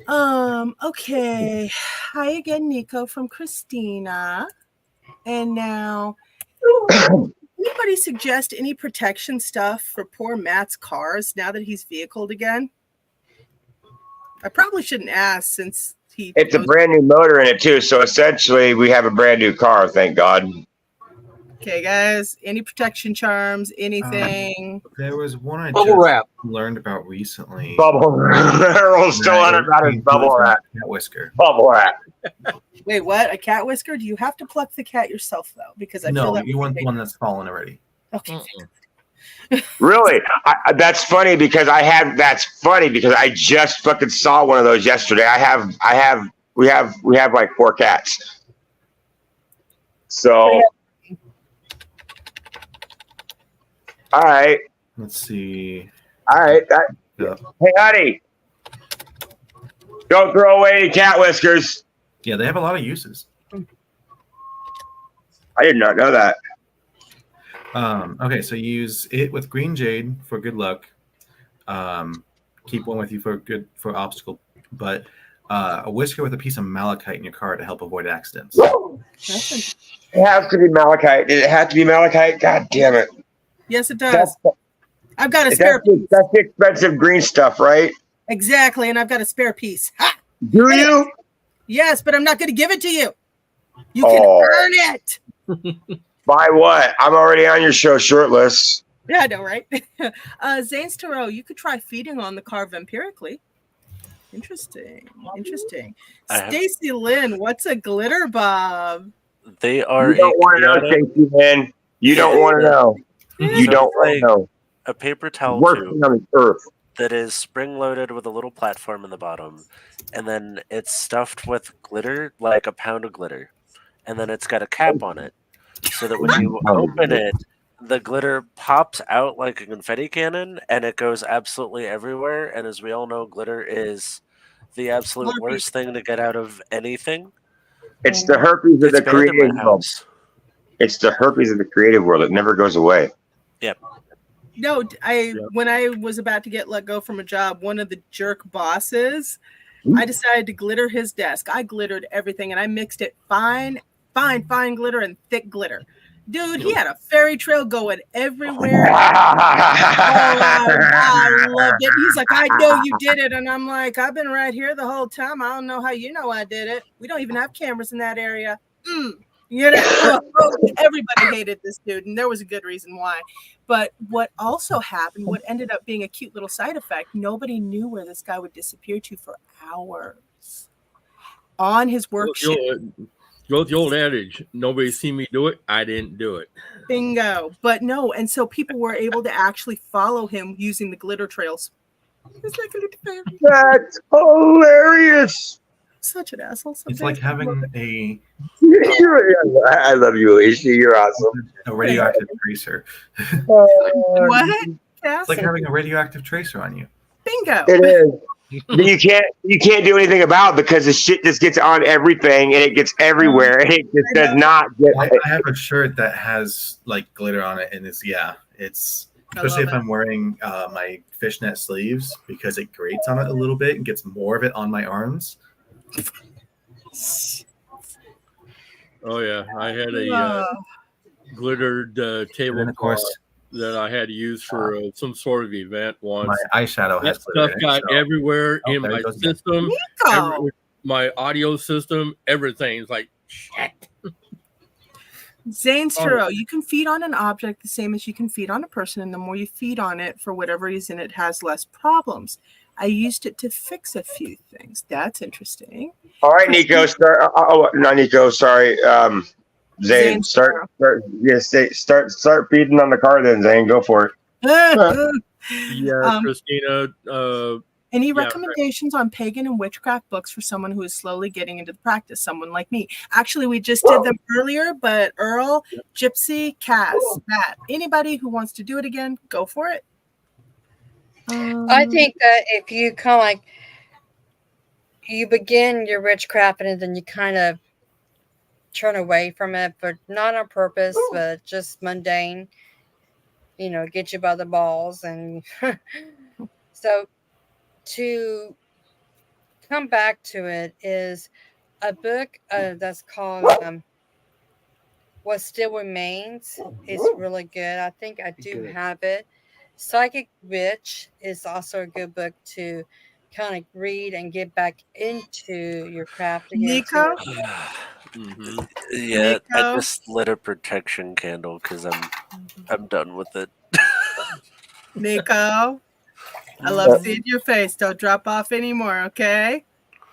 Speaker 1: Okay. Hi again, Nico from Christina. And now anybody suggest any protection stuff for poor Matt's cars now that he's vehicled again? I probably shouldn't ask since
Speaker 7: it's a brand new motor in it too, so essentially we have a brand new car, thank God.
Speaker 1: Okay, guys, any protection charms, anything?
Speaker 5: There was one I
Speaker 6: Bubble
Speaker 5: just
Speaker 6: wrap.
Speaker 5: learned about recently.
Speaker 7: Bubble wrap. Earl's still on about his bubble wrap.
Speaker 5: Cat whisker.
Speaker 7: Bubble wrap.
Speaker 1: Wait, what? A cat whisker? Do you have to pluck the cat yourself though? Because I feel
Speaker 5: No,
Speaker 1: like
Speaker 5: you want one that's fallen already.
Speaker 1: Okay.
Speaker 7: Really? That's funny because that's funny because I just fucking saw one of those yesterday. We have like 4 cats. So all right.
Speaker 5: Let's see.
Speaker 7: All right. Hey, honey. Don't throw away any cat whiskers.
Speaker 5: Yeah, they have a lot of uses.
Speaker 7: I did not know that.
Speaker 5: Okay, so use it with green jade for good luck. Keep one with you for obstacle, but a whisker with a piece of malachite in your car to help avoid accidents.
Speaker 7: It has to be malachite. Did it have to be malachite? God damn it.
Speaker 1: Yes, it does. I've got a spare piece.
Speaker 7: That's the expensive green stuff, right?
Speaker 1: Exactly, and I've got a spare piece. Ha!
Speaker 7: Do you?
Speaker 1: Yes, but I'm not going to give it to you. You can earn it.
Speaker 7: By what? I'm already on your show shortlist.
Speaker 1: Yeah, I know, right? Zane's Tarot, you could try feeding on the car vampirically. Interesting. Stacy Lynn, what's a glitter bob?
Speaker 2: They are.
Speaker 7: You don't want to know, Stacy Lynn. You don't want to know. You don't want to know.
Speaker 2: A paper towel
Speaker 7: Working on the earth.
Speaker 2: that is spring-loaded with a little platform in the bottom, and then it's stuffed with glitter, like a pound of glitter, and then it's got a cap on it, so that when you open it, the glitter pops out like a confetti cannon, and it goes absolutely everywhere. And as we all know, glitter is the absolute worst thing to get out of anything.
Speaker 7: It's the herpes of the
Speaker 2: banned in
Speaker 7: creative
Speaker 2: my
Speaker 7: world.
Speaker 2: house.
Speaker 7: It's the herpes of the creative world. It never goes away.
Speaker 2: Yep.
Speaker 1: No, when I was about to get let go from a job, one of the jerk bosses, I decided to glitter his desk. I glittered everything, and I mixed it fine glitter and thick glitter. Dude, he had a fairy trail going everywhere. I loved it. He's like, I know you did it. And I'm like, I've been right here the whole time. I don't know how you know I did it. We don't even have cameras in that area. You know, everybody hated this dude, and there was a good reason why. But what also happened, what ended up being a cute little side effect, nobody knew where this guy would disappear to for hours on his work shift.
Speaker 3: Goes the old adage, nobody seen me do it, I didn't do it.
Speaker 1: Bingo. But no, and so people were able to actually follow him using the glitter trails. It's like a little fairy.
Speaker 7: That's hilarious.
Speaker 1: Such an asshole.
Speaker 5: It's like having a.
Speaker 7: I love you, Alicia. You're awesome.
Speaker 5: A radioactive tracer.
Speaker 1: What?
Speaker 5: It's like having a radioactive tracer on you.
Speaker 1: Bingo.
Speaker 7: It is. You can't do anything about it because the shit just gets on everything and it gets everywhere and it just does not get.
Speaker 5: I have a shirt that has like glitter on it, and it's especially if I'm wearing my fishnet sleeves because it grates on it a little bit and gets more of it on my arms.
Speaker 3: Oh yeah, I had a glittered table
Speaker 5: And of course,
Speaker 3: that I had to use for some sort of event once.
Speaker 5: my eyeshadow
Speaker 3: That
Speaker 5: has glitter
Speaker 3: stuff
Speaker 5: in it,
Speaker 3: got
Speaker 5: so-
Speaker 3: everywhere in
Speaker 5: there
Speaker 3: my
Speaker 5: it goes again.
Speaker 3: system,
Speaker 1: Nico.
Speaker 3: my audio system, everything's like shit.
Speaker 1: Zane's Tarot, you can feed on an object the same as you can feed on a person, and the more you feed on it, for whatever reason, it has less problems. I used it to fix a few things. That's interesting.
Speaker 7: All right, Nico. Start. Not Nico. Sorry, Zane. Start feeding on the car, then Zane. Go for it.
Speaker 3: Yeah, Christina.
Speaker 1: Any
Speaker 3: Yeah,
Speaker 1: recommendations on pagan and witchcraft books for someone who is slowly getting into the practice? Someone like me. Actually, we just did them earlier, but Earl, Gypsy, Cass, Matt, anybody who wants to do it again, go for it.
Speaker 4: I think that if you kind of like you begin your witchcraft and then you kind of turn away from it, but not on purpose, but just mundane, get you by the balls. And so to come back to it is a book that's called What Still Remains. It's really good. I think I do have it. Psychic Witch is also a good book to kind of read and get back into your craft again.
Speaker 1: Nico?
Speaker 2: Mm-hmm. Yeah,
Speaker 1: Nico?
Speaker 2: I just lit a protection candle because I'm done with it.
Speaker 1: Nico, I love seeing your face. Don't drop off anymore, okay?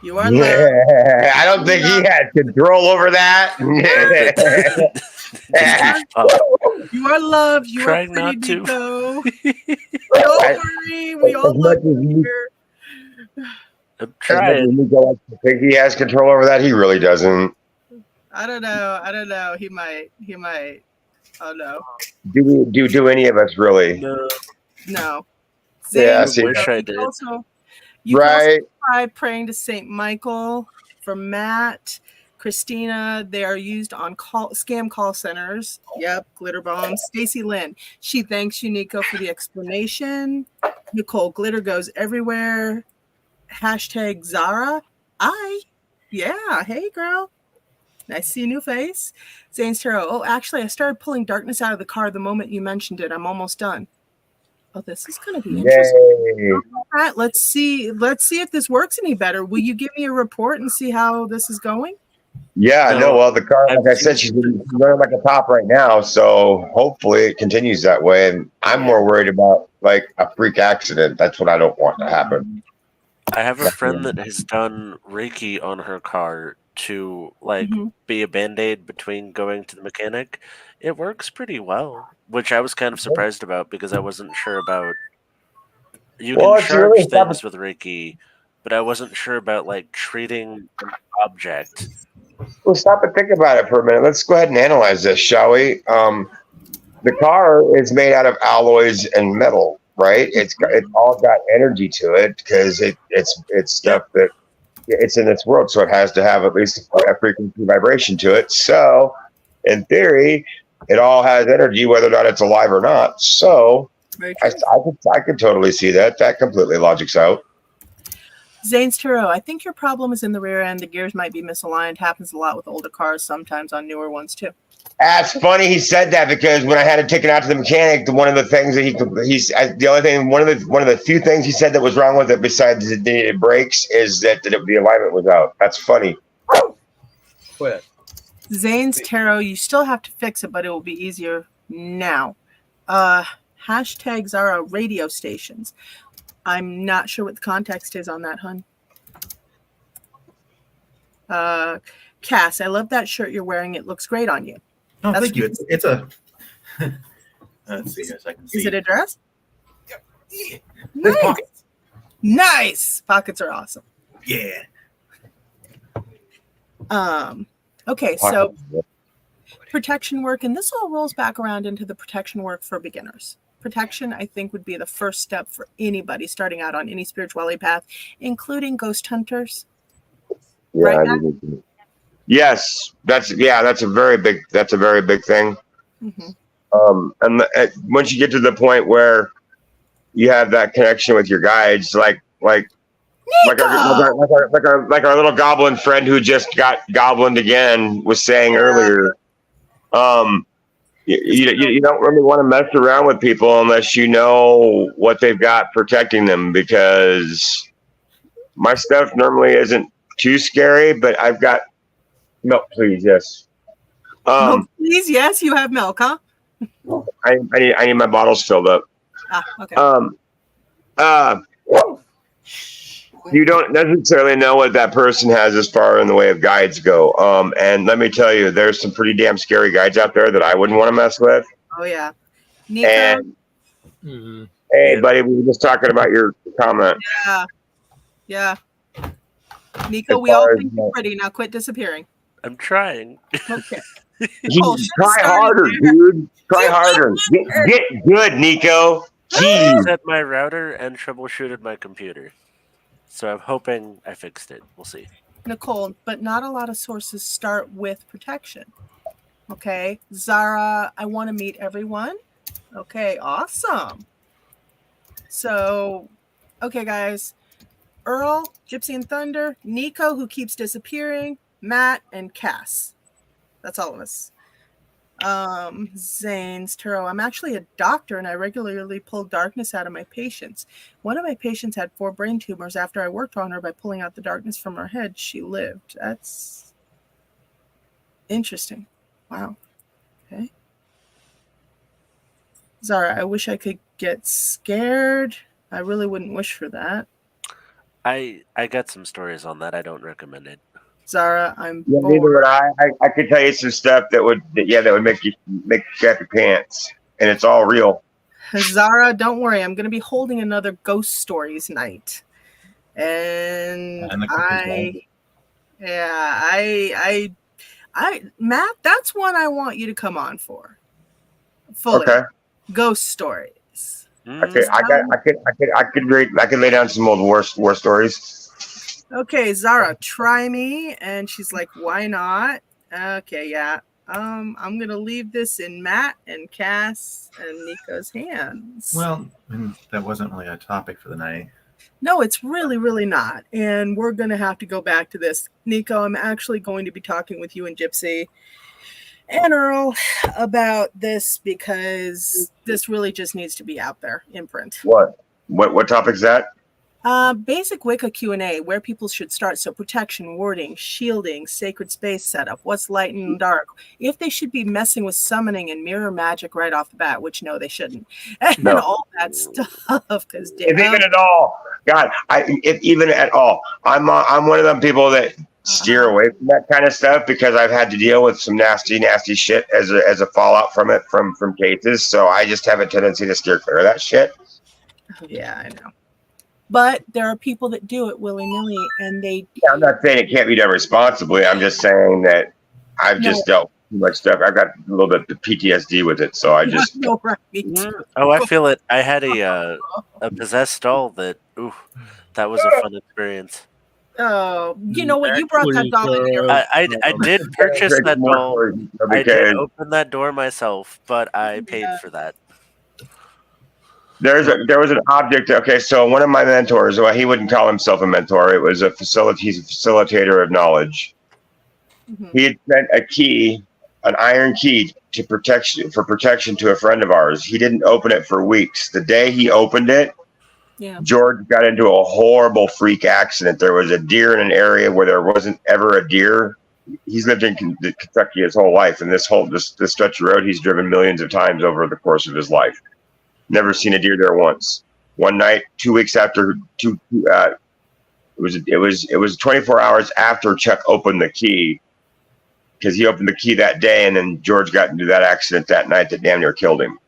Speaker 1: You are loved.
Speaker 7: Yeah, I don't think he had control over that.
Speaker 1: You are loved. You are
Speaker 2: Trying
Speaker 1: pretty,
Speaker 2: not to.
Speaker 1: Nico. Don't worry. We all love you here.
Speaker 2: I'm trying.
Speaker 7: Nico think he has control over that. He really doesn't.
Speaker 1: I don't know. He might. Oh no.
Speaker 7: Do any of us really?
Speaker 1: No.
Speaker 7: Yeah,
Speaker 1: Zane,
Speaker 7: I
Speaker 2: wish I did.
Speaker 1: You can also
Speaker 7: Right.
Speaker 1: try praying to Saint Michael from Matt, Christina. They are used on scam call centers. Yep, glitter bombs. Stacy Lynn. She thanks you, Nico, for the explanation. Nicole, glitter goes everywhere. Hashtag Zara. Yeah. Hey, girl. Nice to see a new face. Zane Tarot. Oh, actually, I started pulling darkness out of the car the moment you mentioned it. I'm almost done. Oh, this is going to be interesting.
Speaker 7: Yay.
Speaker 1: All right, let's see if this works any better. Will you give me a report and see how this is going?
Speaker 7: Yeah,
Speaker 2: No,
Speaker 7: no, well, the car, like I said, she's running like a top right now, so hopefully it continues that way. And I'm more worried about like a freak accident. That's what I don't want to happen.
Speaker 2: I have a friend that has done Reiki on her car to be a band-aid between going to the mechanic. It works pretty well, which I was kind of surprised about because I wasn't sure about. You can charge things with Reiki, but I wasn't sure about treating an object.
Speaker 7: Well, stop and think about it for a minute. Let's go ahead and analyze this, shall we? The car is made out of alloys and metal, right? It's all got energy to it because it's stuff that it's in this world, so it has to have at least a frequency vibration to it. So, in theory, it all has energy, whether or not it's alive or not. So, I could totally see that. That completely logics out.
Speaker 1: Zane's Tarot, I think your problem is in the rear end. The gears might be misaligned. Happens a lot with older cars, sometimes on newer ones too.
Speaker 7: That's funny he said that because when I had it taken out to the mechanic, one of the things that one of the few things he said that was wrong with it besides it needed brakes is that the alignment was out. That's funny.
Speaker 6: Quit.
Speaker 1: Zane's Tarot, you still have to fix it, but it will be easier now. Hashtag Zara radio stations. I'm not sure what the context is on that, hun. Cass, I love that shirt you're wearing. It looks great on you.
Speaker 5: Oh, thank you. It's a. Let's see if I can see.
Speaker 1: Is it a dress?
Speaker 5: Yeah.
Speaker 1: Nice.
Speaker 5: Pockets.
Speaker 1: Nice. Pockets are awesome.
Speaker 5: Yeah.
Speaker 1: Okay, so protection work, and this all rolls back around into the protection work for beginners. Protection, I think, would be the first step for anybody starting out on any spirituality path, including ghost hunters.
Speaker 7: Yeah,
Speaker 1: right now?
Speaker 7: Yes, that's a very big thing.
Speaker 1: Mm-hmm.
Speaker 7: And once you get to the point where you have that connection with your guides, like our little goblin friend who just got goblined again was saying earlier, you don't really want to mess around with people unless you know what they've got protecting them, because my stuff normally isn't too scary, but I've got milk, please. Yes.
Speaker 1: Milk, please. Yes, you have milk, huh?
Speaker 7: I need my bottles filled up.
Speaker 1: Okay.
Speaker 7: You don't necessarily know what that person has as far in the way of guides go. And let me tell you, there's some pretty damn scary guides out there that I wouldn't want to mess with.
Speaker 1: Oh yeah. Nico?
Speaker 7: And hey, buddy, we were just talking about your comment.
Speaker 1: Yeah. Nico, we all think you're pretty. Now quit disappearing.
Speaker 2: I'm trying.
Speaker 1: Okay.
Speaker 7: Try harder, dude. Try harder. Get good, Nico. Jeez.
Speaker 2: Reset my router and troubleshooted my computer. So I'm hoping I fixed it. We'll see.
Speaker 1: Nicole, but not a lot of sources start with protection. Okay, Zara, I want to meet everyone. Okay, awesome. So, okay, guys. Earl, Gypsy and Thunder, Nico, who keeps disappearing, Matt, and Cass. That's all of us. Zane's Turo. I'm actually a doctor and I regularly pull darkness out of my patients. One of my patients had 4 brain tumors. After I worked on her by pulling out the darkness from her head, she lived. That's interesting. Wow. Okay. Zara, I wish I could get scared. I really wouldn't wish for that.
Speaker 2: I got some stories on that. I don't recommend it.
Speaker 1: Zara, I'm
Speaker 7: Yeah,
Speaker 1: bored.
Speaker 7: neither would I. I could tell you some stuff that would make you crap your pants, and it's all real.
Speaker 1: Zara, don't worry. I'm going to be holding another ghost stories night, and Matt, that's one I want you to come on for. Fully.
Speaker 7: Okay.
Speaker 1: Ghost stories.
Speaker 7: Okay, I could lay down some old war stories.
Speaker 1: Okay, Zara, try me. And she's like, why not? Okay, yeah. I'm gonna leave this in Matt and Cass and Nico's hands.
Speaker 5: Well, that wasn't really a topic for the night.
Speaker 1: No, it's really, really not. And we're gonna have to go back to this. Nico, I'm actually going to be talking with you and Gypsy and Earl about this because this really just needs to be out there in print.
Speaker 7: What topic's that?
Speaker 1: Basic Wicca Q&A, where people should start. So protection, warding, shielding, sacred space setup, what's light and dark, if they should be messing with summoning and mirror magic right off the bat, which no, they shouldn't. And all that stuff. Because
Speaker 7: if even at all, God, if even at all, I'm one of them people that steer away from that kind of stuff because I've had to deal with some nasty shit as a fallout from it from cases. So I just have a tendency to steer clear of that shit.
Speaker 1: Yeah, I know. But there are people that do it willy-nilly, and they...
Speaker 7: Yeah, I'm not saying it can't be done responsibly. I'm just saying that I've just dealt with too much stuff. I've got a little bit of PTSD with it, so I just...
Speaker 1: No, right, me too.
Speaker 2: Oh, I feel it. I had a possessed doll that was a fun experience.
Speaker 1: Oh, you know what? You brought that doll in here.
Speaker 2: I did purchase that doll. I did open that door myself, but I paid for that.
Speaker 7: There was an object. Okay, so one of my mentors, well, he wouldn't call himself a mentor. It was he's a facilitator of knowledge. Mm-hmm. He had sent a key, an iron key, for protection to a friend of ours. He didn't open it for weeks. The day he opened it, George got into a horrible freak accident. There was a deer in an area where there wasn't ever a deer. He's lived in Kentucky his whole life, and this stretch of road he's driven millions of times over the course of his life. Never seen a deer there once. One night, 2 weeks after, it was 24 hours after Chuck opened the key, because he opened the key that day, and then George got into that accident that night that damn near killed him.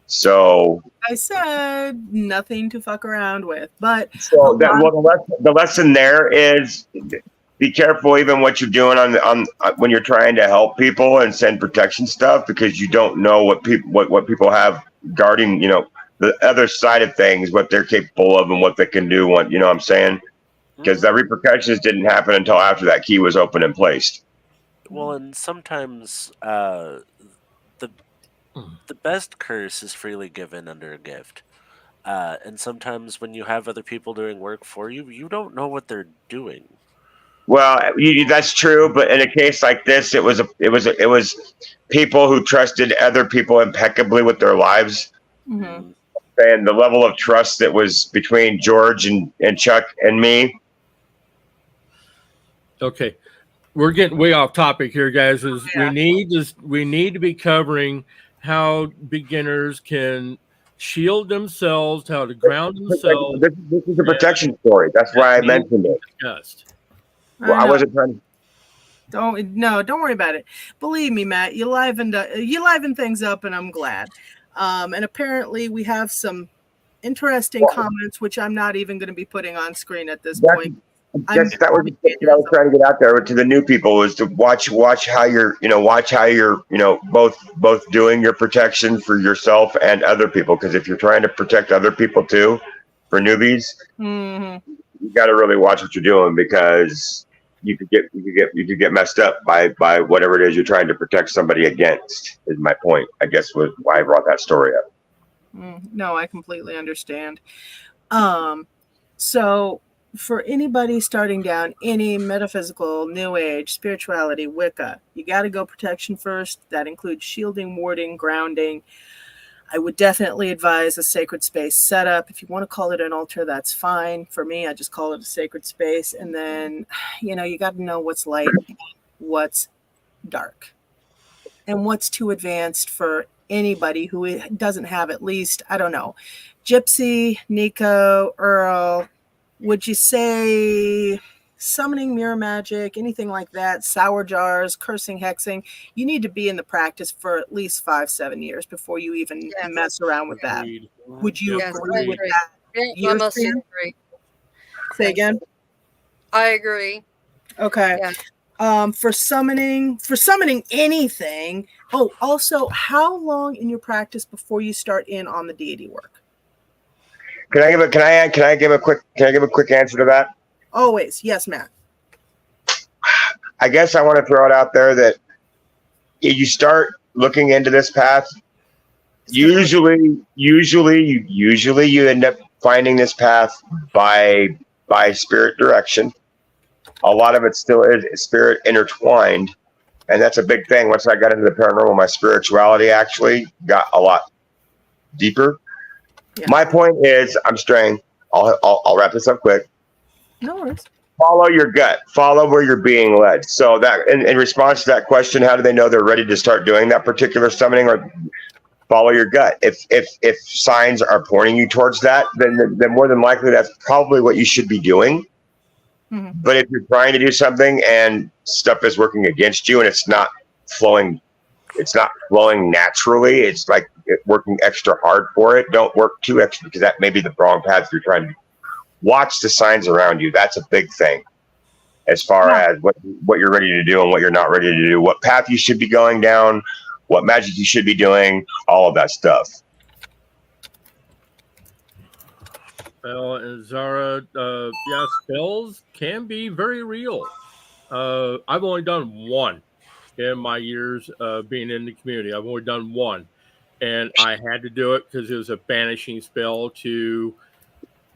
Speaker 7: So
Speaker 1: I said nothing to fuck around with, but
Speaker 7: so the lesson there is be careful even what you're doing on when you're trying to help people and send protection stuff, because you don't know what people have guarding, the other side of things, what they're capable of and what they can do. You know what I'm saying? Because the repercussions didn't happen until after that key was open and placed.
Speaker 2: Well, and sometimes the best curse is freely given under a gift. And sometimes when you have other people doing work for you, you don't know what they're doing.
Speaker 7: Well, that's true, but in a case like this, it was people who trusted other people impeccably with their lives, and the level of trust that was between George and Chuck and me.
Speaker 3: Okay, we're getting way off topic here, guys. We need to be covering how beginners can shield themselves, how to ground themselves.
Speaker 7: This is a protection story. That's why I mentioned it.
Speaker 3: Discussed.
Speaker 7: Well, I wasn't trying to.
Speaker 1: Don't worry about it. Believe me, Matt, you liven things up, and I'm glad. And apparently we have some interesting comments, which I'm not even going to be putting on screen at this point.
Speaker 7: That was what I was trying to get out there to the new people, is to watch how you're both doing your protection for yourself and other people. Because if you're trying to protect other people too, for newbies,
Speaker 1: Mm-hmm.
Speaker 7: you got to really watch what you're doing, because you could get messed up by whatever it is you're trying to protect somebody against. Is my point, I guess, was why I brought that story up.
Speaker 1: No, I completely understand. So for anybody starting down any metaphysical, new age, spirituality, Wicca, you got to go protection first. That includes shielding, warding, grounding. I would definitely advise a sacred space setup. If you want to call it an altar, that's fine. For me, I just call it a sacred space. And then, you got to know what's light, what's dark, and what's too advanced for anybody who doesn't have at least, I don't know, Gypsy, Nico, Earl, would you say summoning, mirror magic, anything like that, sour jars, cursing, hexing, you need to be in the practice for at least 5-7 years before you even mess around with that. Would you agree with that?
Speaker 4: I mostly agree.
Speaker 1: Say again?
Speaker 4: I agree.
Speaker 1: Okay. Yeah. For summoning anything. Oh, also, how long in your practice before you start in on the deity work?
Speaker 7: Can I give a quick answer to that?
Speaker 1: Always. Yes, Matt.
Speaker 7: I guess I want to throw it out there that you start looking into this path. Usually you end up finding this path by spirit direction. A lot of it still is spirit intertwined, and that's a big thing. Once I got into the paranormal, my spirituality actually got a lot deeper. Yeah. My point is, I'm straying. I'll wrap this up quick.
Speaker 1: No worries.
Speaker 7: Follow your gut. Follow where you're being led. So that, in response to that question, how do they know they're ready to start doing that particular summoning? Or follow your gut. If signs are pointing you towards that, then more than likely that's probably what you should be doing. Mm-hmm. But if you're trying to do something and stuff is working against you and it's not flowing naturally, it's like working extra hard for it. Don't work too extra, because that may be the wrong path you're trying to do. Watch the signs around you. That's a big thing as far as what you're ready to do and what you're not ready to do, what path you should be going down, what magic you should be doing, all of that stuff.
Speaker 3: Well, and Zara, spells can be very real. I've only done one in my years being in the community. I've only done one, and I had to do it because it was a banishing spell to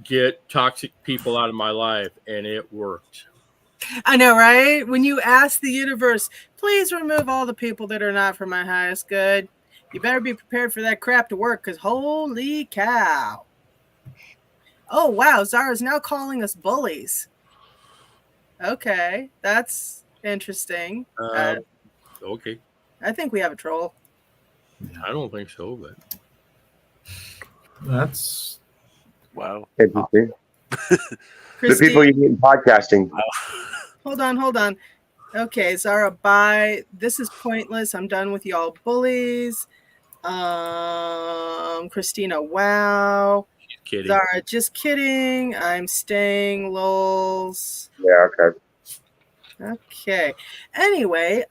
Speaker 3: get toxic people out of my life, and it worked.
Speaker 1: I know, right? When you ask the universe, please remove all the people that are not for my highest good, you better be prepared for that crap to work, because holy cow. Oh, wow. Zara's now calling us bullies. Okay. That's interesting.
Speaker 3: Okay.
Speaker 1: I think we have a troll.
Speaker 3: I don't think so, but
Speaker 5: that's
Speaker 2: wow.
Speaker 7: Interesting. The people you meet in podcasting.
Speaker 2: Wow.
Speaker 1: Hold on. Okay, Zara, bye. This is pointless. I'm done with y'all bullies. Christina, wow.
Speaker 3: Kidding.
Speaker 1: Zara, just kidding. I'm staying, lols.
Speaker 7: Yeah, okay.
Speaker 1: Okay. Anyway,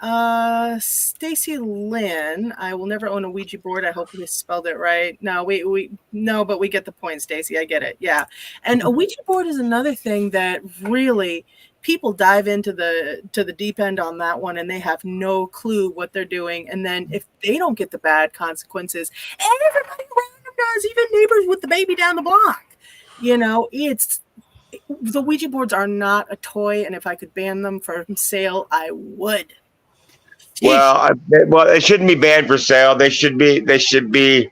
Speaker 1: Stacy Lynn, I will never own a Ouija board. I hope we spelled it right. No, but we get the point, Stacy. I get it. Yeah. And a Ouija board is another thing that really people dive into the deep end on that one, and they have no clue what they're doing. And then if they don't get the bad consequences, everybody around them does, even neighbors with the baby down the block. The Ouija boards are not a toy, and if I could ban them from sale, I would.
Speaker 7: Well, it shouldn't be banned for sale. They should be.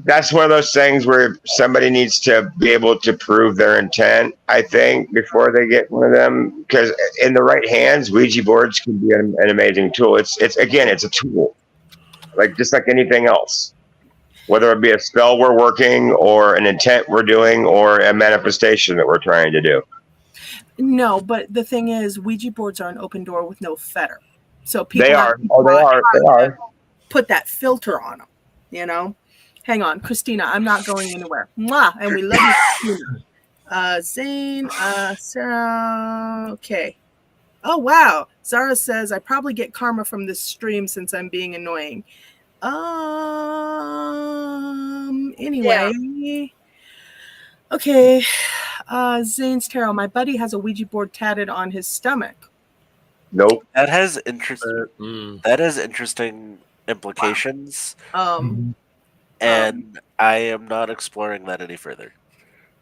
Speaker 7: That's one of those things where somebody needs to be able to prove their intent, I think, before they get one of them. Because in the right hands, Ouija boards can be an amazing tool. It's a tool, just like anything else. Whether it be a spell we're working or an intent we're doing or a manifestation that we're trying to do.
Speaker 1: No, but the thing is, Ouija boards are an open door with no fetter. So people
Speaker 7: they are.
Speaker 1: Put that filter on them, Hang on, Christina, I'm not going anywhere. Mwah, and we love you, Christina. Zane, Sarah, okay. Oh, wow. Zara says, I probably get karma from this stream since I'm being annoying. Anyway, Okay. Zane's Tarot. My buddy has a Ouija board tatted on his stomach.
Speaker 7: Nope.
Speaker 2: That has interesting implications. And I am not exploring that any further.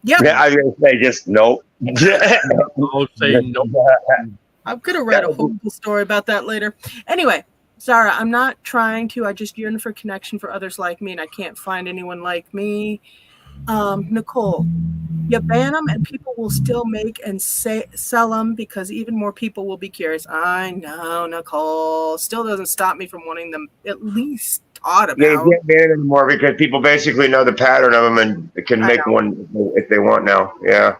Speaker 1: Yep.
Speaker 7: Yeah, I was gonna say just nope.
Speaker 3: I'll say no.
Speaker 1: I'm going to write a whole story about that later. Anyway, Zara, I'm not trying to. I just yearn for connection for others like me, and I can't find anyone like me. Nicole, you ban them and people will still make and sell them because even more people will be curious. I know, Nicole. Still doesn't stop me from wanting them at least taught about.
Speaker 7: Yeah, you can't ban it anymore because people basically know the pattern of them and can make one if they want now. Yeah.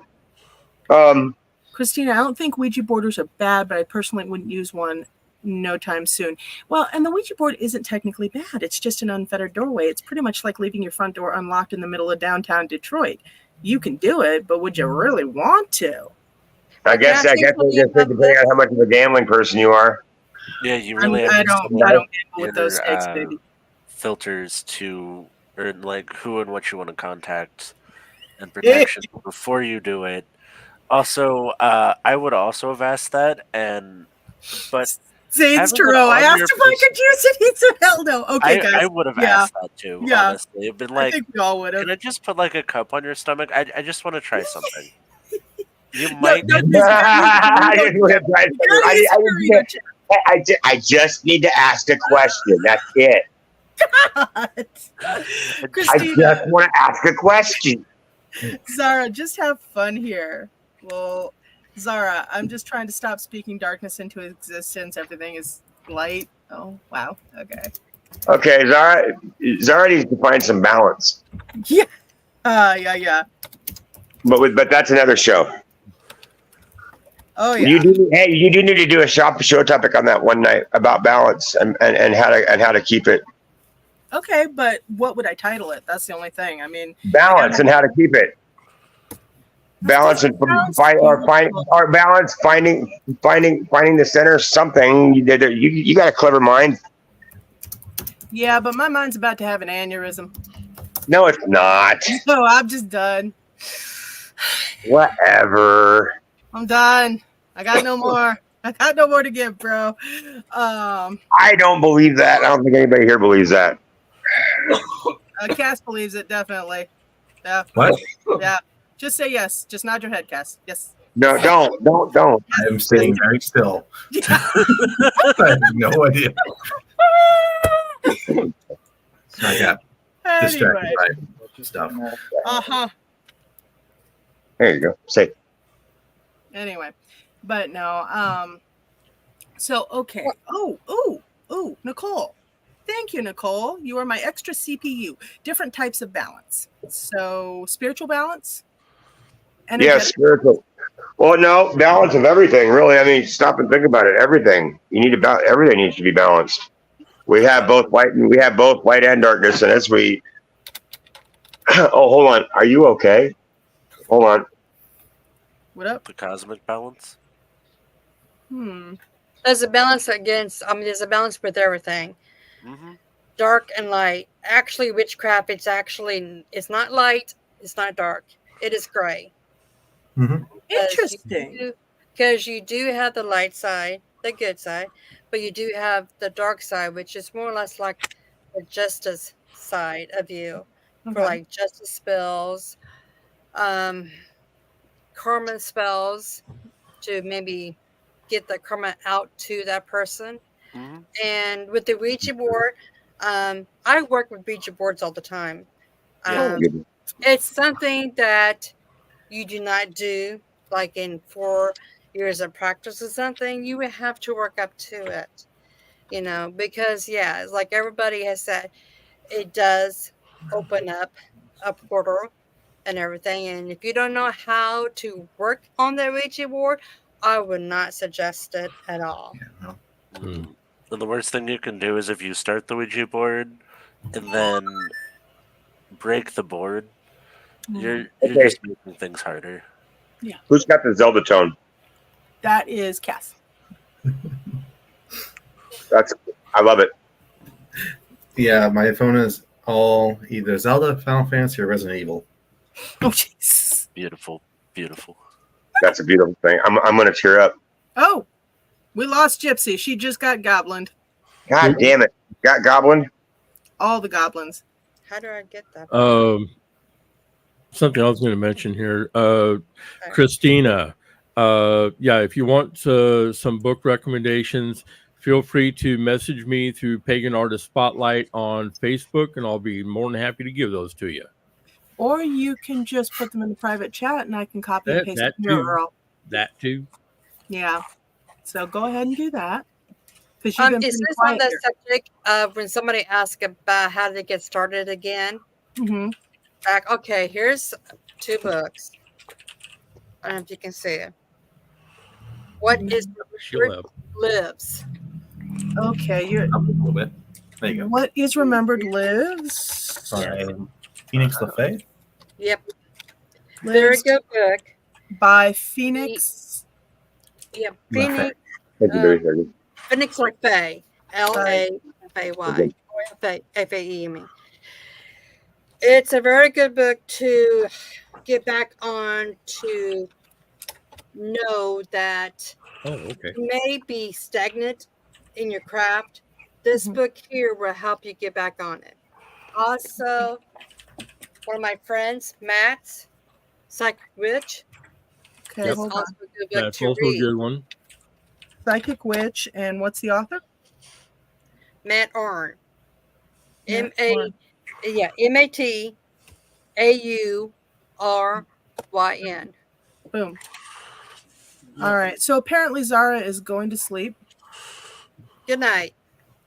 Speaker 1: Christina, I don't think Ouija boarders are bad, but I personally wouldn't use one no time soon. Well, and the Ouija board isn't technically bad. It's just an unfettered doorway. It's pretty much like leaving your front door unlocked in the middle of downtown Detroit. You can do it, but would you really want to?
Speaker 7: I guess it just depending on how much of a gambling person you are.
Speaker 2: Yeah, you really
Speaker 1: I don't gamble with those stakes, baby.
Speaker 2: Filters to, or like who and what you want to contact and protection before you do it. Also, I would also have asked that, but
Speaker 1: Zane's Tarot. I asked if I could use it. He said, "Hell no." Okay, guys.
Speaker 2: I would have asked that too.
Speaker 1: Yeah.
Speaker 2: Honestly, it'd been like,
Speaker 1: I think we all would have.
Speaker 2: Can I just put like a cup on your stomach? I just want to try something. You might.
Speaker 7: I just need to ask a question. That's it. I just want to ask a question.
Speaker 1: Zara, just have fun here. Well, Zara, I'm just trying to stop speaking darkness into existence. Everything is light. Oh, wow. Okay.
Speaker 7: Okay, Zara needs to find some balance.
Speaker 1: Yeah. Yeah.
Speaker 7: But that's another show.
Speaker 1: Oh yeah.
Speaker 7: You do need to do a show topic on that one night about balance and how to keep it.
Speaker 1: Okay, but what would I title it? That's the only thing. I mean,
Speaker 7: balance and how to keep it. Balance and finding the center. Something you got a clever mind.
Speaker 1: Yeah, but my mind's about to have an aneurysm.
Speaker 7: No, it's not.
Speaker 1: No, I'm just done.
Speaker 7: Whatever.
Speaker 1: I'm done. I got no more. I got no more to give, bro.
Speaker 7: I don't believe that. I don't think anybody here believes that.
Speaker 1: Cass believes it, definitely. Yeah.
Speaker 5: What?
Speaker 1: Yeah. Just say yes. Just nod your head, Cass. Yes.
Speaker 7: No, don't.
Speaker 5: I'm sitting very still.
Speaker 1: Yeah.
Speaker 5: I have no idea. I got distracted by stuff.
Speaker 1: Uh-huh.
Speaker 7: There you go. Say.
Speaker 1: Anyway, but no. So okay. Oh, Nicole. Thank you, Nicole. You are my extra CPU. Different types of balance. So spiritual balance.
Speaker 7: Yes, spiritual. Well, no, balance of everything, really. I mean, stop and think about it. Everything you need to everything needs to be balanced. We have both light and darkness, and as we. Oh, hold on. Are you okay? Hold on.
Speaker 1: What up?
Speaker 2: The cosmic balance.
Speaker 4: There's a balance there's a balance with everything.
Speaker 2: Mm-hmm.
Speaker 4: Dark and light. Actually, witchcraft, it's not light, it's not dark. It is gray.
Speaker 5: Mm-hmm.
Speaker 1: Interesting.
Speaker 4: Because you do have the light side, the good side, but you do have the dark side, which is more or less like the justice side of you. For like justice spells, karma spells to maybe get the karma out to that person.
Speaker 2: Mm-hmm.
Speaker 4: And with the Ouija board, I work with Ouija boards all the time. It's something that you do not do like in 4 years of practice or something. You would have to work up to it, because it's like everybody has said, it does open up a portal and everything. And if you don't know how to work on the Ouija board, I would not suggest it at all.
Speaker 2: And the worst thing you can do is if you start the Ouija board and then break the board, you're just making things harder.
Speaker 1: Yeah.
Speaker 7: Who's got the Zelda tone?
Speaker 1: That is Cass.
Speaker 7: I love it.
Speaker 5: Yeah, my phone is all either Zelda, Final Fantasy, or Resident Evil.
Speaker 1: Oh, jeez.
Speaker 2: Beautiful, beautiful.
Speaker 7: That's a beautiful thing. I'm going to tear up.
Speaker 1: Oh, we lost Gypsy. She just got goblined.
Speaker 7: God damn it. Got goblin?
Speaker 1: All the goblins.
Speaker 4: How do I get that?
Speaker 3: Something I was going to mention here. Christina, if you want some book recommendations, feel free to message me through Pagan Artist Spotlight on Facebook, and I'll be more than happy to give those to you.
Speaker 1: Or you can just put them in the private chat, and I can copy and paste them here, Earl.
Speaker 3: That too.
Speaker 1: Yeah. So go ahead and do that.
Speaker 4: Is this on the subject of when somebody asks about how to get started again?
Speaker 1: Mm-hmm.
Speaker 4: Okay, here's 2 books. I don't know if you can see it. What is Remembered Lives?
Speaker 1: Okay, you're
Speaker 5: a little bit. There you go.
Speaker 1: What is Remembered Lives?
Speaker 5: By Phoenix LaFay.
Speaker 4: Yep. Very good book.
Speaker 1: By Phoenix.
Speaker 4: Yep. Phoenix. Phoenix LaFay. LaFay. F-A-E, I mean. It's a very good book to get back on, to know that you may be stagnant in your craft. This book here will help you get back on it. Also, one of my friends, Matt's Psychic Witch.
Speaker 1: Okay,
Speaker 4: That's
Speaker 1: hold
Speaker 4: also
Speaker 1: on.
Speaker 4: a good book
Speaker 3: That's
Speaker 4: to
Speaker 3: also
Speaker 4: read.
Speaker 3: a good one.
Speaker 1: Psychic Witch, and what's the author?
Speaker 4: Matt Arn.
Speaker 1: Matt
Speaker 4: M-A-T-A-U-R-Y-N.
Speaker 1: Boom. All right. So apparently Zara is going to sleep.
Speaker 4: Good night.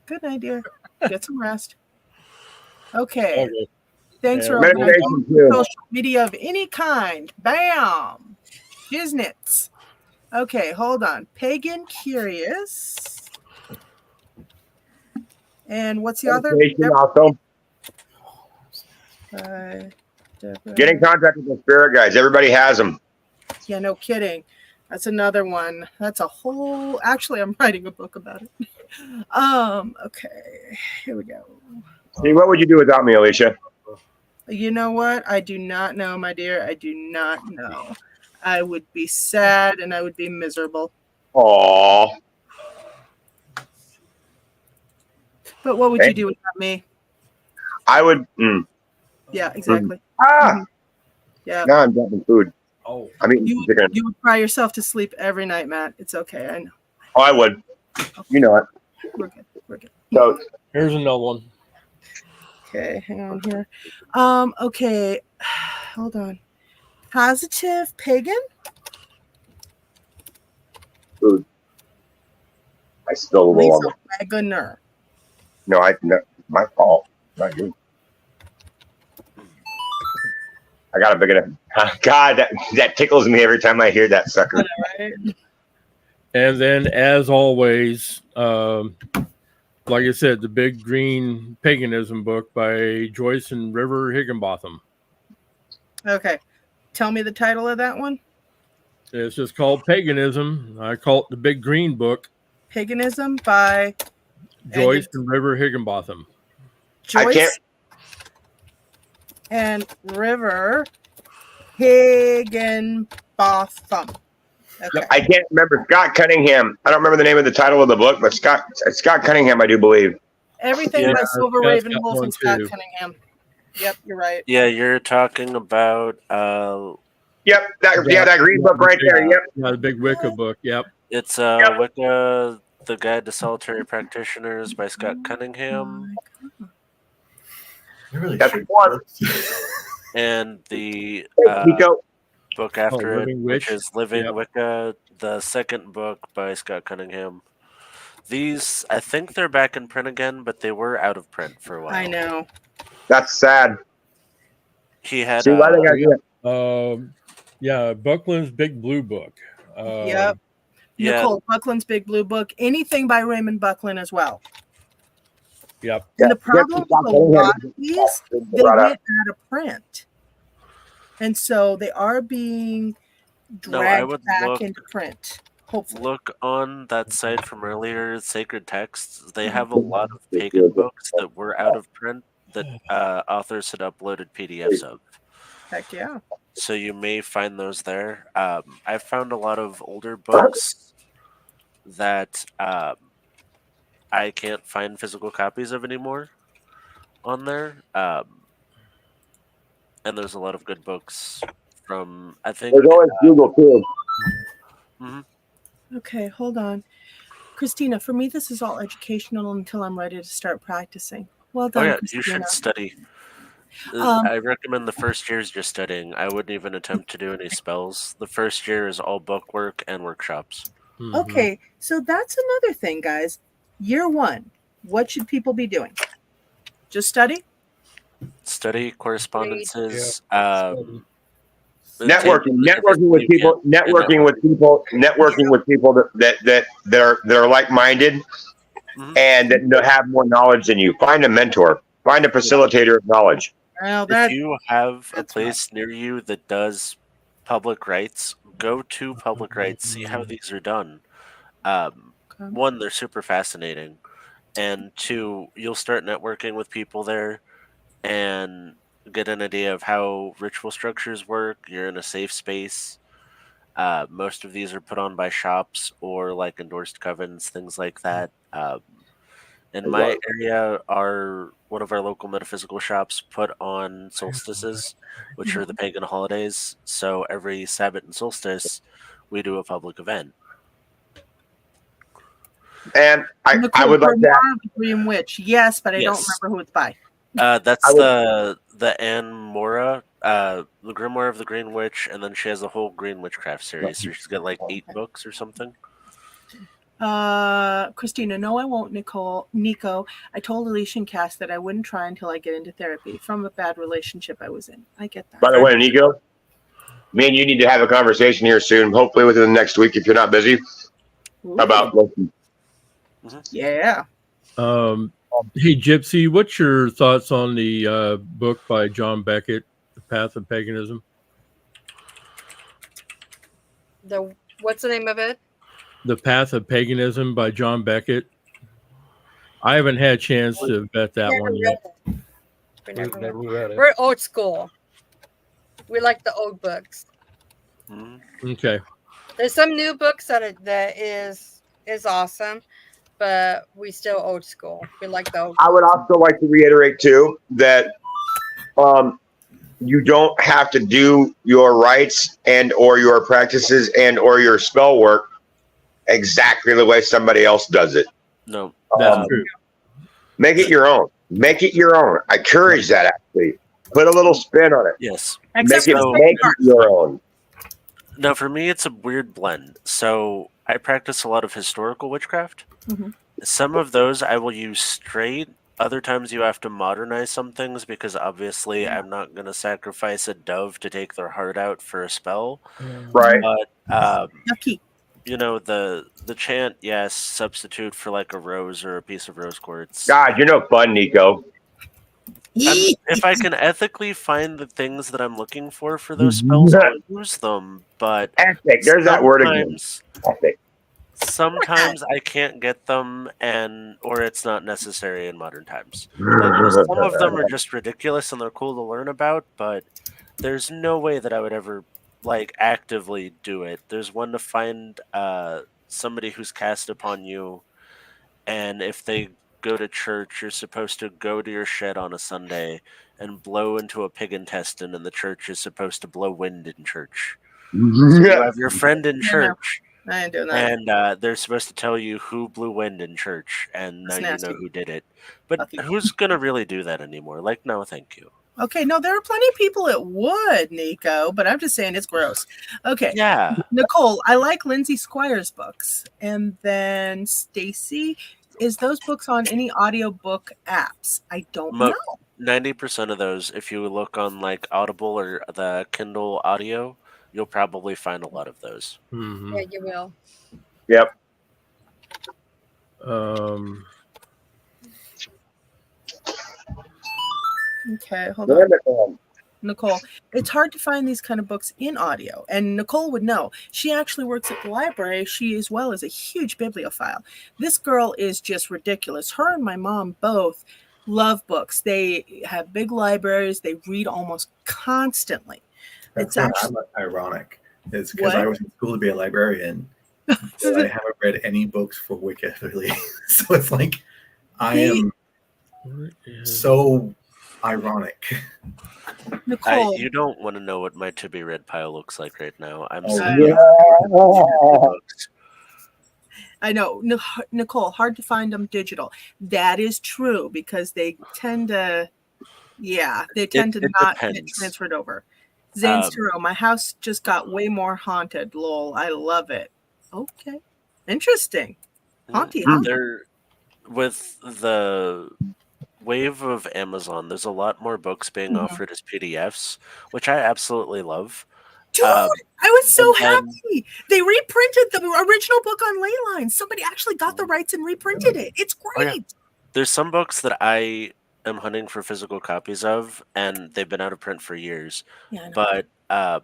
Speaker 1: Good night, dear. Get some rest. Okay. Thanks for
Speaker 7: Meditation too.
Speaker 1: social media of any kind. Bam. Shiznits. Okay, hold on. Pagan Curious. And what's the author?
Speaker 7: Meditation also. Get in contact with the spirit guides. Everybody has them.
Speaker 1: Yeah, no kidding. That's another one. That's a whole. Actually, I'm writing a book about it. Okay, here we go.
Speaker 7: See, what would you do without me, Alicia?
Speaker 1: You know what? I do not know, my dear. I do not know. I would be sad and I would be miserable.
Speaker 7: Aww.
Speaker 1: But what would you do without me?
Speaker 7: I would.
Speaker 1: Yeah, exactly. Yeah.
Speaker 7: Now I'm dropping food.
Speaker 3: Oh,
Speaker 7: I mean,
Speaker 1: you would cry yourself to sleep every night, Matt. It's okay. I know.
Speaker 7: Oh, I would. You know it.
Speaker 1: We're good. We're good.
Speaker 3: So here's another one.
Speaker 1: Okay, hang on here. Okay, hold on. Positive Pagan?
Speaker 7: Food. I spilled a little on
Speaker 1: Lisa Wagner.
Speaker 7: No, my fault. Not you. I got a big enough. God, that tickles me every time I hear that sucker.
Speaker 1: Right?
Speaker 3: And then, as always, like I said, the Big Green Paganism book by Joyce and River Higginbotham.
Speaker 1: Okay. Tell me the title of that one.
Speaker 3: It's just called Paganism. I call it the Big Green book.
Speaker 1: Paganism by
Speaker 3: Joyce and River Higginbotham.
Speaker 1: Joyce and River Higginbotham. Okay.
Speaker 7: I can't remember Scott Cunningham. I don't remember the name of the title of the book, but Scott Cunningham, I do believe.
Speaker 1: Everything by Silver Raven Wolf and Scott Cunningham. Yep, you're right.
Speaker 2: Yeah, you're talking about.
Speaker 7: Yep, that green book right there. Yep,
Speaker 3: the big Wicca book. Yep,
Speaker 2: it's Wicca, the Guide to Solitary Practitioners by Scott Cunningham.
Speaker 7: That's one.
Speaker 2: And the
Speaker 7: Nico.
Speaker 2: book after it, which is Living
Speaker 3: Yep.
Speaker 2: Wicca, the second book by Scott Cunningham. These, I think they're back in print again, but they were out of print for a while.
Speaker 1: I know.
Speaker 7: That's sad.
Speaker 2: He had.
Speaker 7: See, why they got
Speaker 3: Buckland's Big Blue Book.
Speaker 1: Yep. Nicole Buckland's Big Blue Book. Anything by Raymond Buckland as well.
Speaker 3: Yep.
Speaker 1: And the problem with a lot of these, they went out of print. And so they are being dragged back into print. Hopefully.
Speaker 2: Look on that site from earlier, Sacred Texts. They have a lot of pagan books that were out of print that authors had uploaded PDFs of.
Speaker 1: Heck yeah.
Speaker 2: so you may find those there. I've found a lot of older books that I can't find physical copies of anymore on there. And there's a lot of good books from, I think.
Speaker 7: There's always Google too.
Speaker 1: Okay, hold on. Christina, for me, this is all educational until I'm ready to start practicing. Well done,
Speaker 2: Oh yeah,
Speaker 1: Christina.
Speaker 2: you should study. I recommend the first year is just studying. I wouldn't even attempt to do any spells. The first year is all book work and workshops.
Speaker 1: Okay, so that's another thing, guys. Year 1, what should people be doing? Just study?
Speaker 2: Study, correspondences,
Speaker 7: Networking with people that are like-minded and that have more knowledge than you. Find a mentor. Find a facilitator of knowledge.
Speaker 1: Well,
Speaker 2: if you have a place near you that does public rites, go to public rites, see how these are done. One, they're super fascinating, and 2, you'll start networking with people there and get an idea of how ritual structures work. You're in a safe space. Most of these are put on by shops or like endorsed covens, things like that. In my area, one of our local metaphysical shops put on solstices, which are the pagan holidays. So every Sabbath and solstice, we do a public event.
Speaker 7: And I would like that.
Speaker 1: The Green Witch, yes, but I don't remember who it's by.
Speaker 2: That's the Anne Mora, the Grimoire of the Green Witch, and then she has a whole Green Witchcraft series. So she's got like 8 books or something.
Speaker 1: Christina, no, I won't, Nico. I told Alicia and Cass that I wouldn't try until I get into therapy from a bad relationship I was in. I get that.
Speaker 7: By the way, Nico, me and you need to have a conversation here soon, hopefully within the next week if you're not busy, about Loki.
Speaker 1: Yeah.
Speaker 3: Hey, Gypsy, what's your thoughts on the book by John Beckett, The Path of Paganism?
Speaker 4: What's the name of it?
Speaker 3: The Path of Paganism by John Beckett. I haven't had a chance to vet that one yet.
Speaker 4: We're old school. We like the old books.
Speaker 3: Okay.
Speaker 4: There's some new books that is awesome, but we still old school. We like the old.
Speaker 7: I would also like to reiterate too that you don't have to do your rites and or your practices and or your spell work exactly the way somebody else does it.
Speaker 2: No,
Speaker 3: that's true.
Speaker 7: Make it your own. Make it your own. I encourage that, actually. Put a little spin on it.
Speaker 2: Yes.
Speaker 7: Make it your own.
Speaker 2: Now, for me, it's a weird blend. So I practice a lot of historical witchcraft. Some of those I will use straight. Other times you have to modernize some things because obviously I'm not going to sacrifice a dove to take their heart out for a spell.
Speaker 7: Right.
Speaker 2: But, you know, the chant, yes, substitute for like a rose or a piece of rose quartz.
Speaker 7: God, you're no fun, Nico.
Speaker 2: If I can ethically find the things that I'm looking for those spells, I'll use them. But
Speaker 7: ethic, there's that word again. Ethic.
Speaker 2: Sometimes I can't get them, or it's not necessary in modern times. Like, some of them are just ridiculous and they're cool to learn about, but there's no way that I would ever like actively do it. There's one to find somebody who's cast upon you, and if they go to church, you're supposed to go to your shed on a Sunday and blow into a pig intestine, and the church is supposed to blow wind in church. So you have your friend in church.
Speaker 1: I ain't doing that.
Speaker 2: And they're supposed to tell you who blew wind in church, and now you know who did it. But who's going to really do that anymore? Like, no, thank you.
Speaker 1: Okay, no, there are plenty of people that would, Nico, but I'm just saying it's gross. Okay.
Speaker 2: Yeah.
Speaker 1: Nicole, I like Lindsay Squire's books. And then Stacy, is those books on any audiobook apps? I don't know.
Speaker 2: 90% of those, if you look on like Audible or the Kindle audio, you'll probably find a lot of those.
Speaker 4: Yeah, you will.
Speaker 7: Yep.
Speaker 1: Okay, hold on. Nicole, it's hard to find these kind of books in audio, and Nicole would know. She actually works at the library. She, as well, is a huge bibliophile. This girl is just ridiculous. Her and my mom both love books. They have big libraries. They read almost constantly.
Speaker 5: That's
Speaker 1: It's
Speaker 5: why
Speaker 1: actually
Speaker 5: I'm ironic. It's because
Speaker 1: what?
Speaker 5: I was in school to be a librarian, but I haven't read any books for Wicca really. So it's like I am so ironic.
Speaker 1: Nicole.
Speaker 2: You don't want to know what my to be read pile looks like right now. I'm
Speaker 5: Oh,
Speaker 2: sitting
Speaker 7: yeah.
Speaker 2: with books.
Speaker 1: I know, Nicole, hard to find them digital. That is true because they tend to, they tend to not get
Speaker 2: depends.
Speaker 1: transferred over. Zane's Tarot, my house just got way more haunted. Lol, I love it. Okay, interesting. Haunty, huh?
Speaker 2: There, with the wave of Amazon, there's a lot more books being offered as PDFs, which I absolutely love.
Speaker 1: Dude, I was so
Speaker 2: and then-
Speaker 1: happy. They reprinted the original book on Leyline. Somebody actually got the rights and reprinted it. It's great.
Speaker 2: Oh, yeah. There's some books that I am hunting for physical copies of, and they've been out of print for years.
Speaker 1: Yeah, I know.
Speaker 2: But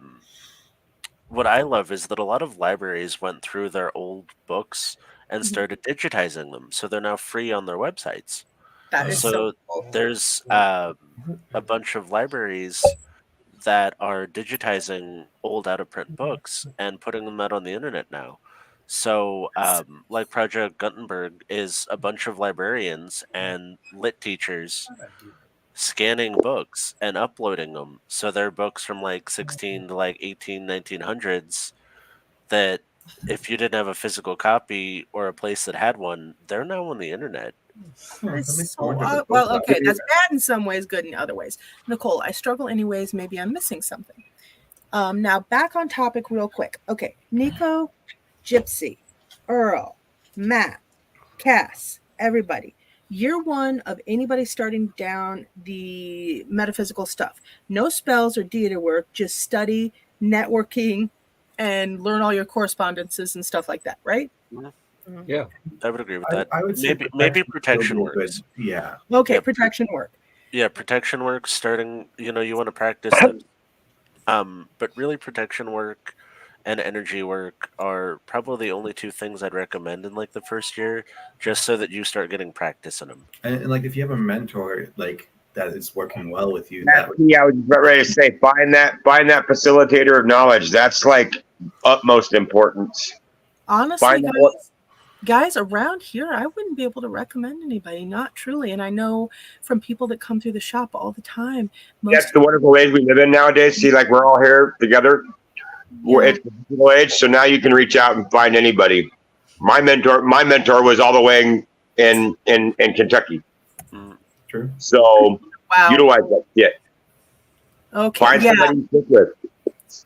Speaker 2: what I love is that a lot of libraries went through their old books and started digitizing them, so they're now free on their websites.
Speaker 1: That is so cool.
Speaker 2: There's a bunch of libraries that are digitizing old out-of-print books and putting them out on the internet now. So, like Project Gutenberg is a bunch of librarians and lit teachers scanning books and uploading them. So they're books from like 16 to like 1900s that if you didn't have a physical copy or a place that had one, they're now on the internet.
Speaker 1: Well, okay, that's bad in some ways, good in other ways. Nicole, I struggle anyways. Maybe I'm missing something. Now, back on topic real quick. Okay, Nico, Gypsy, Earl, Matt, Cass, everybody. Year one of anybody starting down the metaphysical stuff. No spells or deity work, just study, networking, and learn all your correspondences and stuff like that, right?
Speaker 6: Yeah,
Speaker 2: I would agree with that.
Speaker 5: I would say
Speaker 2: maybe protection works.
Speaker 5: Yeah.
Speaker 1: Okay, protection work.
Speaker 2: Yeah, protection work. Starting, you want to practice it. But really, protection work and energy work are probably the only two things I'd recommend in like the first year, just so that you start getting practice in them.
Speaker 5: And like if you have a mentor like that is working well with you,
Speaker 7: I was ready to say, find that facilitator of knowledge. That's like utmost importance.
Speaker 1: Honestly, guys, around here, I wouldn't be able to recommend anybody, not truly. And I know from people that come through the shop all the time.
Speaker 7: That's the wonderful age we live in nowadays. See, like we're all here together. It's the digital age, so now you can reach out and find anybody. My mentor was all the way in Kentucky.
Speaker 5: True.
Speaker 7: So utilize that shit.
Speaker 1: Okay.
Speaker 7: Find somebody to stick with.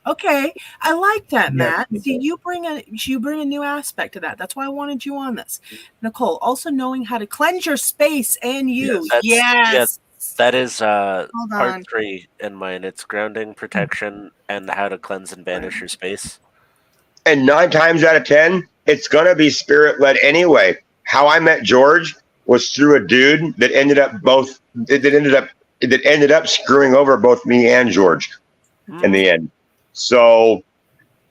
Speaker 1: Okay, I like that, Matt.
Speaker 5: Yeah.
Speaker 1: See, you bring a new aspect to that. That's why I wanted you on this, Nicole. Also knowing how to cleanse your space and you. Yes.
Speaker 2: That is part 3 in mine. It's grounding, protection, and how to cleanse and banish your space.
Speaker 7: And 9 times out of 10, it's gonna be spirit led anyway. How I met George was through a dude that ended up screwing over both me and George in the end. So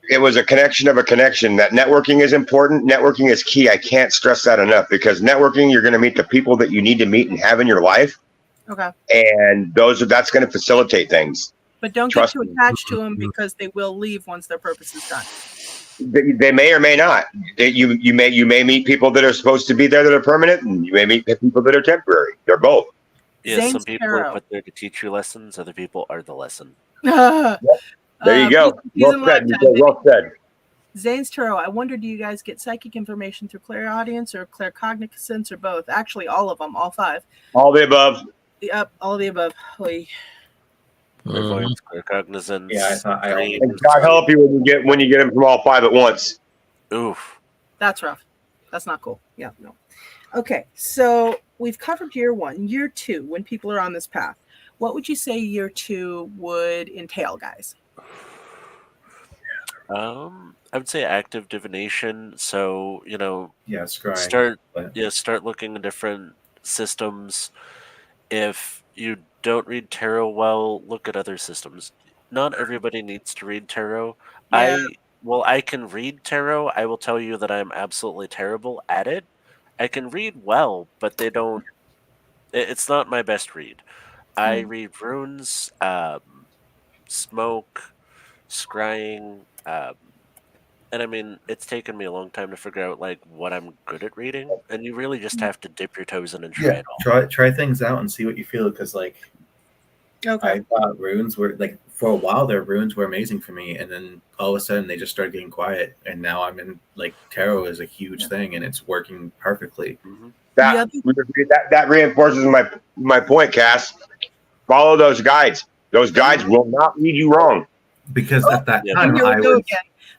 Speaker 7: it was a connection of a connection. That networking is important. Networking is key. I can't stress that enough, because networking, you're going to meet the people that you need to meet and have in your life.
Speaker 1: Okay.
Speaker 7: And that's going to facilitate things.
Speaker 1: But don't get too attached to them, because they will leave once their purpose is done.
Speaker 7: They may or may not. You may meet people that are supposed to be there that are permanent, and you may meet people that are temporary. They're both.
Speaker 2: Yeah, some people are put there to teach you lessons. Other people are the lesson.
Speaker 7: There you go. Well said.
Speaker 1: Zane's Tarot, I wonder, do you guys get psychic information through clairaudience or claircognizance or both? Actually, all of them, all 5.
Speaker 7: All the above.
Speaker 1: Yep, all the above. Holy.
Speaker 2: Clairvoyance, claircognizance.
Speaker 5: Yeah,
Speaker 7: And God help you when you get them from all 5 at once.
Speaker 2: Oof.
Speaker 1: That's rough. That's not cool. Yeah, no. Okay, so we've covered year 1. Year 2, when people are on this path, what would you say year 2 would entail, guys?
Speaker 2: I would say active divination. So,
Speaker 5: scrying.
Speaker 2: Start looking at different systems. If you don't read tarot well, look at other systems. Not everybody needs to read tarot.
Speaker 1: Yeah.
Speaker 2: I can read tarot. I will tell you that I'm absolutely terrible at it. I can read well, but it's not my best read. I read runes, smoke, scrying. And I mean, it's taken me a long time to figure out like what I'm good at reading, and you really just have to dip your toes in and try it all.
Speaker 5: Try things out and see what you feel. Because like, I thought runes were like for a while their runes were amazing for me, and then all of a sudden they just started getting quiet, and now I'm in like tarot is a huge thing, and it's working perfectly.
Speaker 2: Mm-hmm.
Speaker 7: That reinforces my point, Cass. Follow those guides. Those guides will not lead you wrong.
Speaker 5: Because at that time I was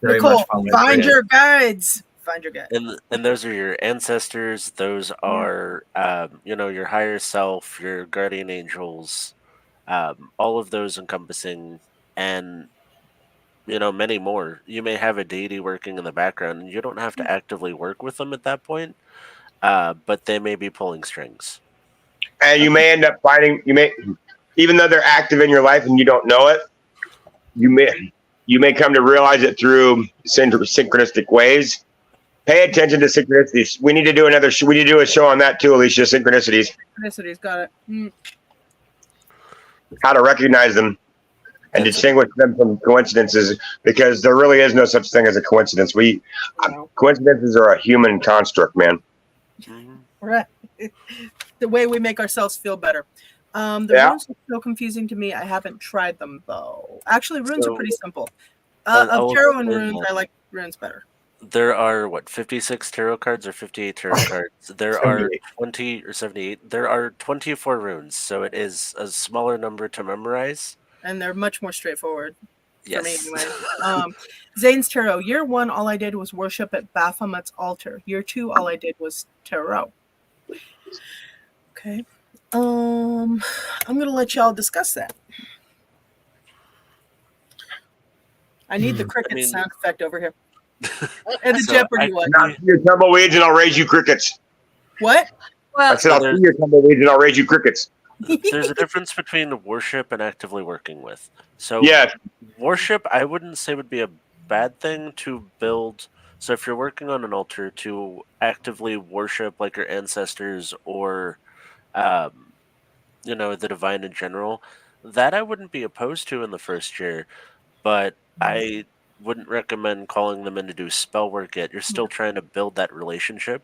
Speaker 5: very
Speaker 1: Nicole,
Speaker 5: much following
Speaker 1: find your guides. Find your guides.
Speaker 2: And those are your ancestors. Those are your higher self, your guardian angels, all of those encompassing, and many more. You may have a deity working in the background, and you don't have to actively work with them at that point, but they may be pulling strings.
Speaker 7: And you may end up finding even though they're active in your life and you don't know it, you may come to realize it through synchronistic ways. Pay attention to synchronicities. We need to do we need to do a show on that too, Alicia. Synchronicities.
Speaker 1: Synchronicities, got it. Mm.
Speaker 7: How to recognize them and distinguish them from coincidences, because there really is no such thing as a coincidence. Coincidences are a human construct, man.
Speaker 1: Right. The way we make ourselves feel better. The runes are so confusing to me. I haven't tried them though. Actually, runes are pretty simple. Of tarot and runes, I like runes better.
Speaker 2: There are 56 tarot cards or 58 tarot cards. There are 20 or 78. There are 24 runes, so it is a smaller number to memorize.
Speaker 1: And they're much more straightforward.
Speaker 2: Yes.
Speaker 1: For me anyway. Zane's Tarot. Year 1, all I did was worship at Baphomet's altar. Year 2, all I did was tarot. Okay. I'm gonna let y'all discuss that. I need the cricket sound effect over here. And the Jeopardy one.
Speaker 7: I'll see your tumbleweeds and I'll raise you crickets.
Speaker 1: What?
Speaker 7: Well, I said I'll see your tumbleweeds and I'll raise you crickets.
Speaker 2: There's a difference between worship and actively working with. So worship, I wouldn't say would be a bad thing to build. So if you're working on an altar, to actively worship like your ancestors or the divine in general, that I wouldn't be opposed to in the first year, but I wouldn't recommend calling them in to do spell work yet. You're still trying to build that relationship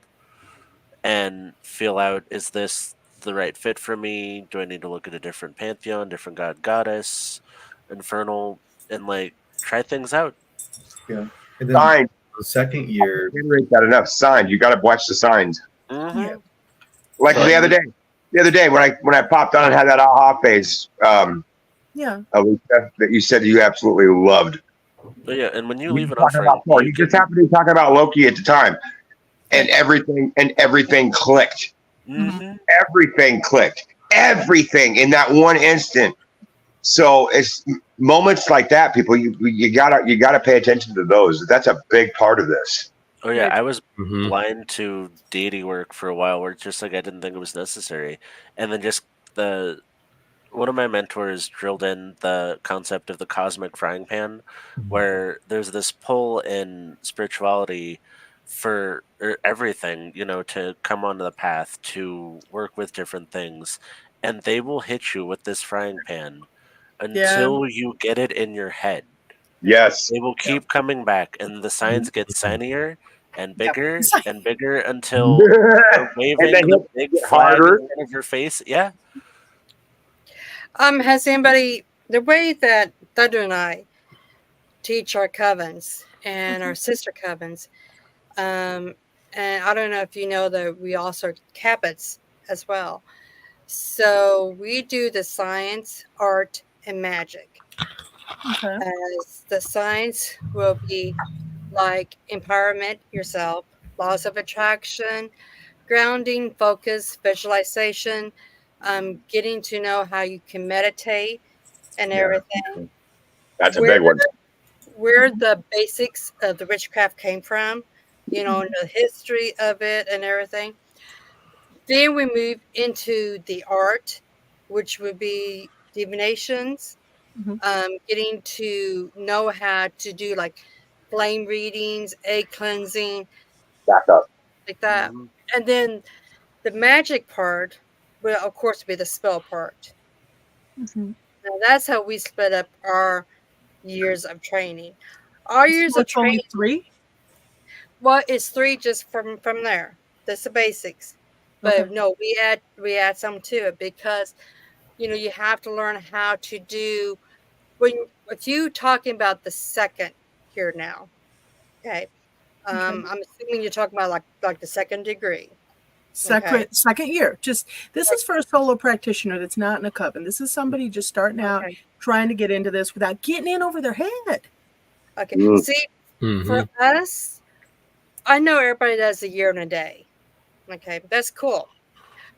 Speaker 2: and feel out, is this the right fit for me? Do I need to look at a different pantheon, different god, goddess, infernal, and try things out?
Speaker 5: Yeah. And then
Speaker 7: signs.
Speaker 5: The second year,
Speaker 7: generate that enough signs. You got to watch the signs.
Speaker 2: Mm-hmm.
Speaker 5: Yeah.
Speaker 7: Like the other day when I popped on and had that aha phase, Alicia, that you said you absolutely loved.
Speaker 2: But yeah, and when you leave an offering,
Speaker 7: you just happened to be talking about Loki at the time, and everything clicked.
Speaker 2: Mm-hmm.
Speaker 7: Everything clicked. Everything in that one instant. So it's moments like that, people. You gotta pay attention to those. That's a big part of this.
Speaker 2: Oh yeah, I was blind to deity work for a while, where it's just I didn't think it was necessary, and then just one of my mentors drilled in the concept of the cosmic frying pan, where there's this pull in spirituality for everything, to come onto the path, to work with different things, and they will hit you with this frying pan until you get it in your head.
Speaker 7: Yes.
Speaker 2: They will keep coming back, and the signs get signier and bigger and bigger until they're waving the big flag in front of your face. Yeah.
Speaker 4: Has anybody, the way that Thunder and I teach our covens and our sister covens, and I don't know if you know that we also are Cabots as well. So we do the science, art, and magic.
Speaker 1: Okay.
Speaker 4: As the science will be like empowerment yourself, laws of attraction, grounding, focus, visualization, getting to know how you can meditate and everything.
Speaker 7: That's a big one.
Speaker 4: Where the basics of the witchcraft came from, the history of it and everything. Then we move into the art, which would be divinations, getting to know how to do flame readings, egg cleansing,
Speaker 7: back up
Speaker 4: like that. And then the magic part will, of course, be the spell part. Now that's how we split up our years of training. Our years
Speaker 1: So
Speaker 4: of
Speaker 1: it's only
Speaker 4: training,
Speaker 1: 3?
Speaker 4: well, it's 3 just from there. That's the basics. But
Speaker 1: Okay.
Speaker 4: no, we add some to it because you have to learn how to do if you talking about the second here now. Okay. I'm assuming you're talking about like the second degree. Okay.
Speaker 1: Second year. This is for a solo practitioner that's not in a coven. This is somebody just starting out,
Speaker 4: Okay.
Speaker 1: trying to get into this without getting in over their head.
Speaker 4: Okay.
Speaker 7: Mm.
Speaker 4: See,
Speaker 3: Mhm.
Speaker 4: for us, I know everybody does a year and a day. Okay, that's cool.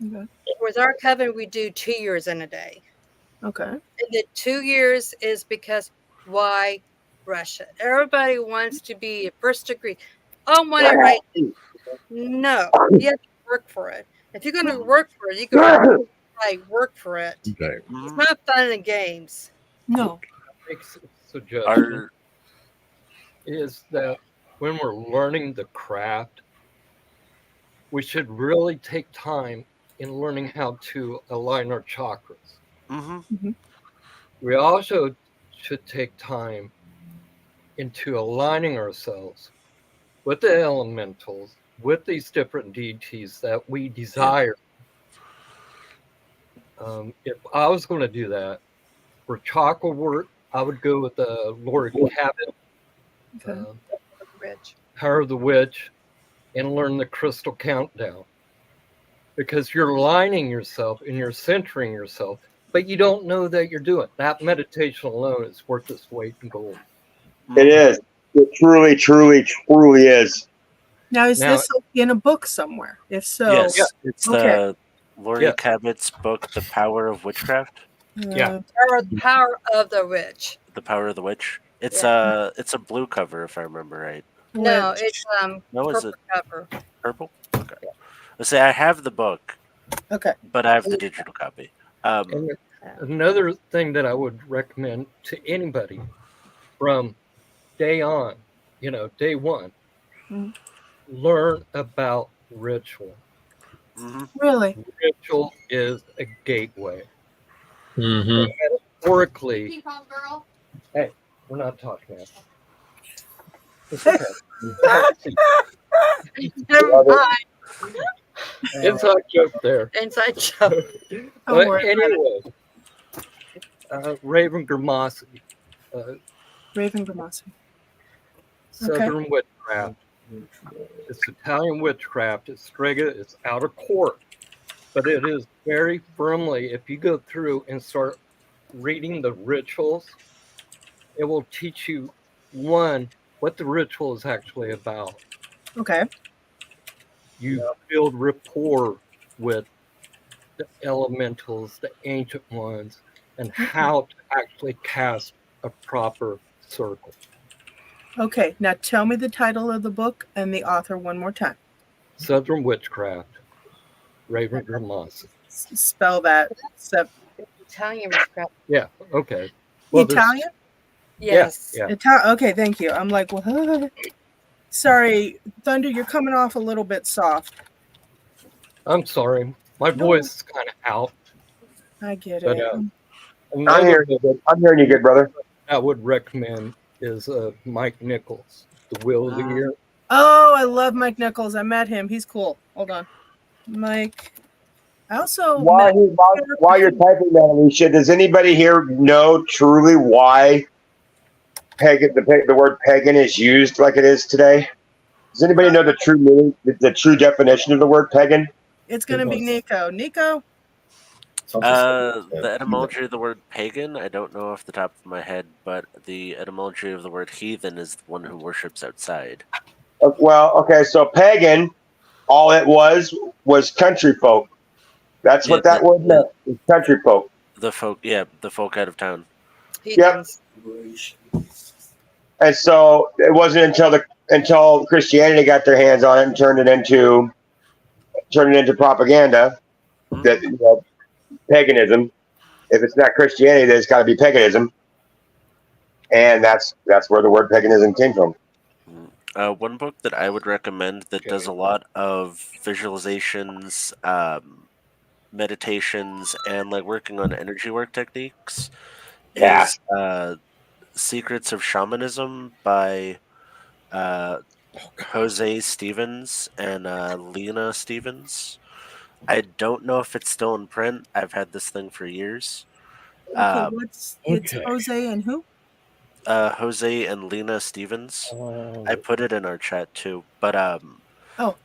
Speaker 1: Okay.
Speaker 4: With our coven, we do 2 years in a day.
Speaker 1: Okay.
Speaker 4: And the 2 years is because why rush it? Everybody wants to be a first degree. I want it right. No, you have to work for it. If you're going to work for it, you can work for it.
Speaker 3: Okay.
Speaker 4: It's not fun and games.
Speaker 1: No.
Speaker 6: Makes a suggestion
Speaker 2: Are
Speaker 6: is that when we're learning the craft, we should really take time in learning how to align our chakras. We also should take time into aligning ourselves with the elementals, with these different deities that we desire. If I was going to do that for chakra work, I would go with the Lord Cabot, Power of the Witch, and learn the crystal countdown. Because you're aligning yourself and you're centering yourself, but you don't know that you're doing it. That meditation alone is worth its weight in gold.
Speaker 7: It is. It truly, truly, truly is.
Speaker 1: Now, is this in a book somewhere? If so,
Speaker 2: yes, it's the Laurie Cabot's book, The Power of Witchcraft.
Speaker 4: Power of the Witch.
Speaker 2: The Power of the Witch. It's a blue cover, if I remember right.
Speaker 4: No, it's
Speaker 2: no, is
Speaker 4: purple
Speaker 2: it
Speaker 4: cover.
Speaker 2: purple? Okay. Let's say I have the book.
Speaker 1: Okay.
Speaker 2: But I have the digital copy.
Speaker 6: Another thing that I would recommend to anybody from day on, day one, learn about ritual.
Speaker 1: Really?
Speaker 6: Ritual is a gateway. Metaphorically, hey, we're not talking about it's okay.
Speaker 4: Never mind.
Speaker 6: Inside joke there.
Speaker 4: Inside joke.
Speaker 6: But anyway, Raven Grimassi.
Speaker 1: Raven Grimassi.
Speaker 6: Southern witchcraft. It's Italian witchcraft. It's strega. It's out of court. But it is very firmly, if you go through and start reading the rituals, it will teach you, one, what the ritual is actually about.
Speaker 1: Okay.
Speaker 6: You build rapport with the elementals, the ancient ones, and how to actually cast a proper circle.
Speaker 1: Okay, now tell me the title of the book and the author one more time.
Speaker 6: Southern Witchcraft, Raven Grimassi.
Speaker 1: Spell that.
Speaker 4: Italian witchcraft.
Speaker 6: Yeah, okay. Well,
Speaker 1: Italian?
Speaker 4: Yes.
Speaker 6: Yeah.
Speaker 1: Okay, thank you. I'm like, what? Sorry, Thunder, you're coming off a little bit soft.
Speaker 6: I'm sorry. My voice is kind of out.
Speaker 1: I get
Speaker 6: But,
Speaker 1: it.
Speaker 7: I'm hearing you good, brother.
Speaker 6: I would recommend is Mike Nichols, The Will of the Year.
Speaker 1: Oh, I love Mike Nichols. I met him. He's cool. Hold on. Mike. I also
Speaker 7: while you're typing that, Alicia, does anybody here know truly why the word pagan is used like it is today? Does anybody know the true meaning, the true definition of the word pagan?
Speaker 1: It's going to be Nico. Nico?
Speaker 2: The etymology of the word pagan, I don't know off the top of my head, but the etymology of the word heathen is the one who worships outside.
Speaker 7: Well, okay, so pagan, all it was country folk. That's what that word meant, is country folk.
Speaker 2: The folk out of town.
Speaker 7: Yep. And so it wasn't until Christianity got their hands on it and turned it into propaganda that paganism. If it's not Christianity, then it's got to be paganism, and that's where the word paganism came from.
Speaker 2: One book that I would recommend that does a lot of visualizations, meditations, and like working on energy work techniques is Secrets of Shamanism by Jose Stevens and Lena Stevens. I don't know if it's still in print. I've had this thing for years.
Speaker 1: Okay, it's Jose and who?
Speaker 2: Jose and Lena Stevens. I put it in our chat too. But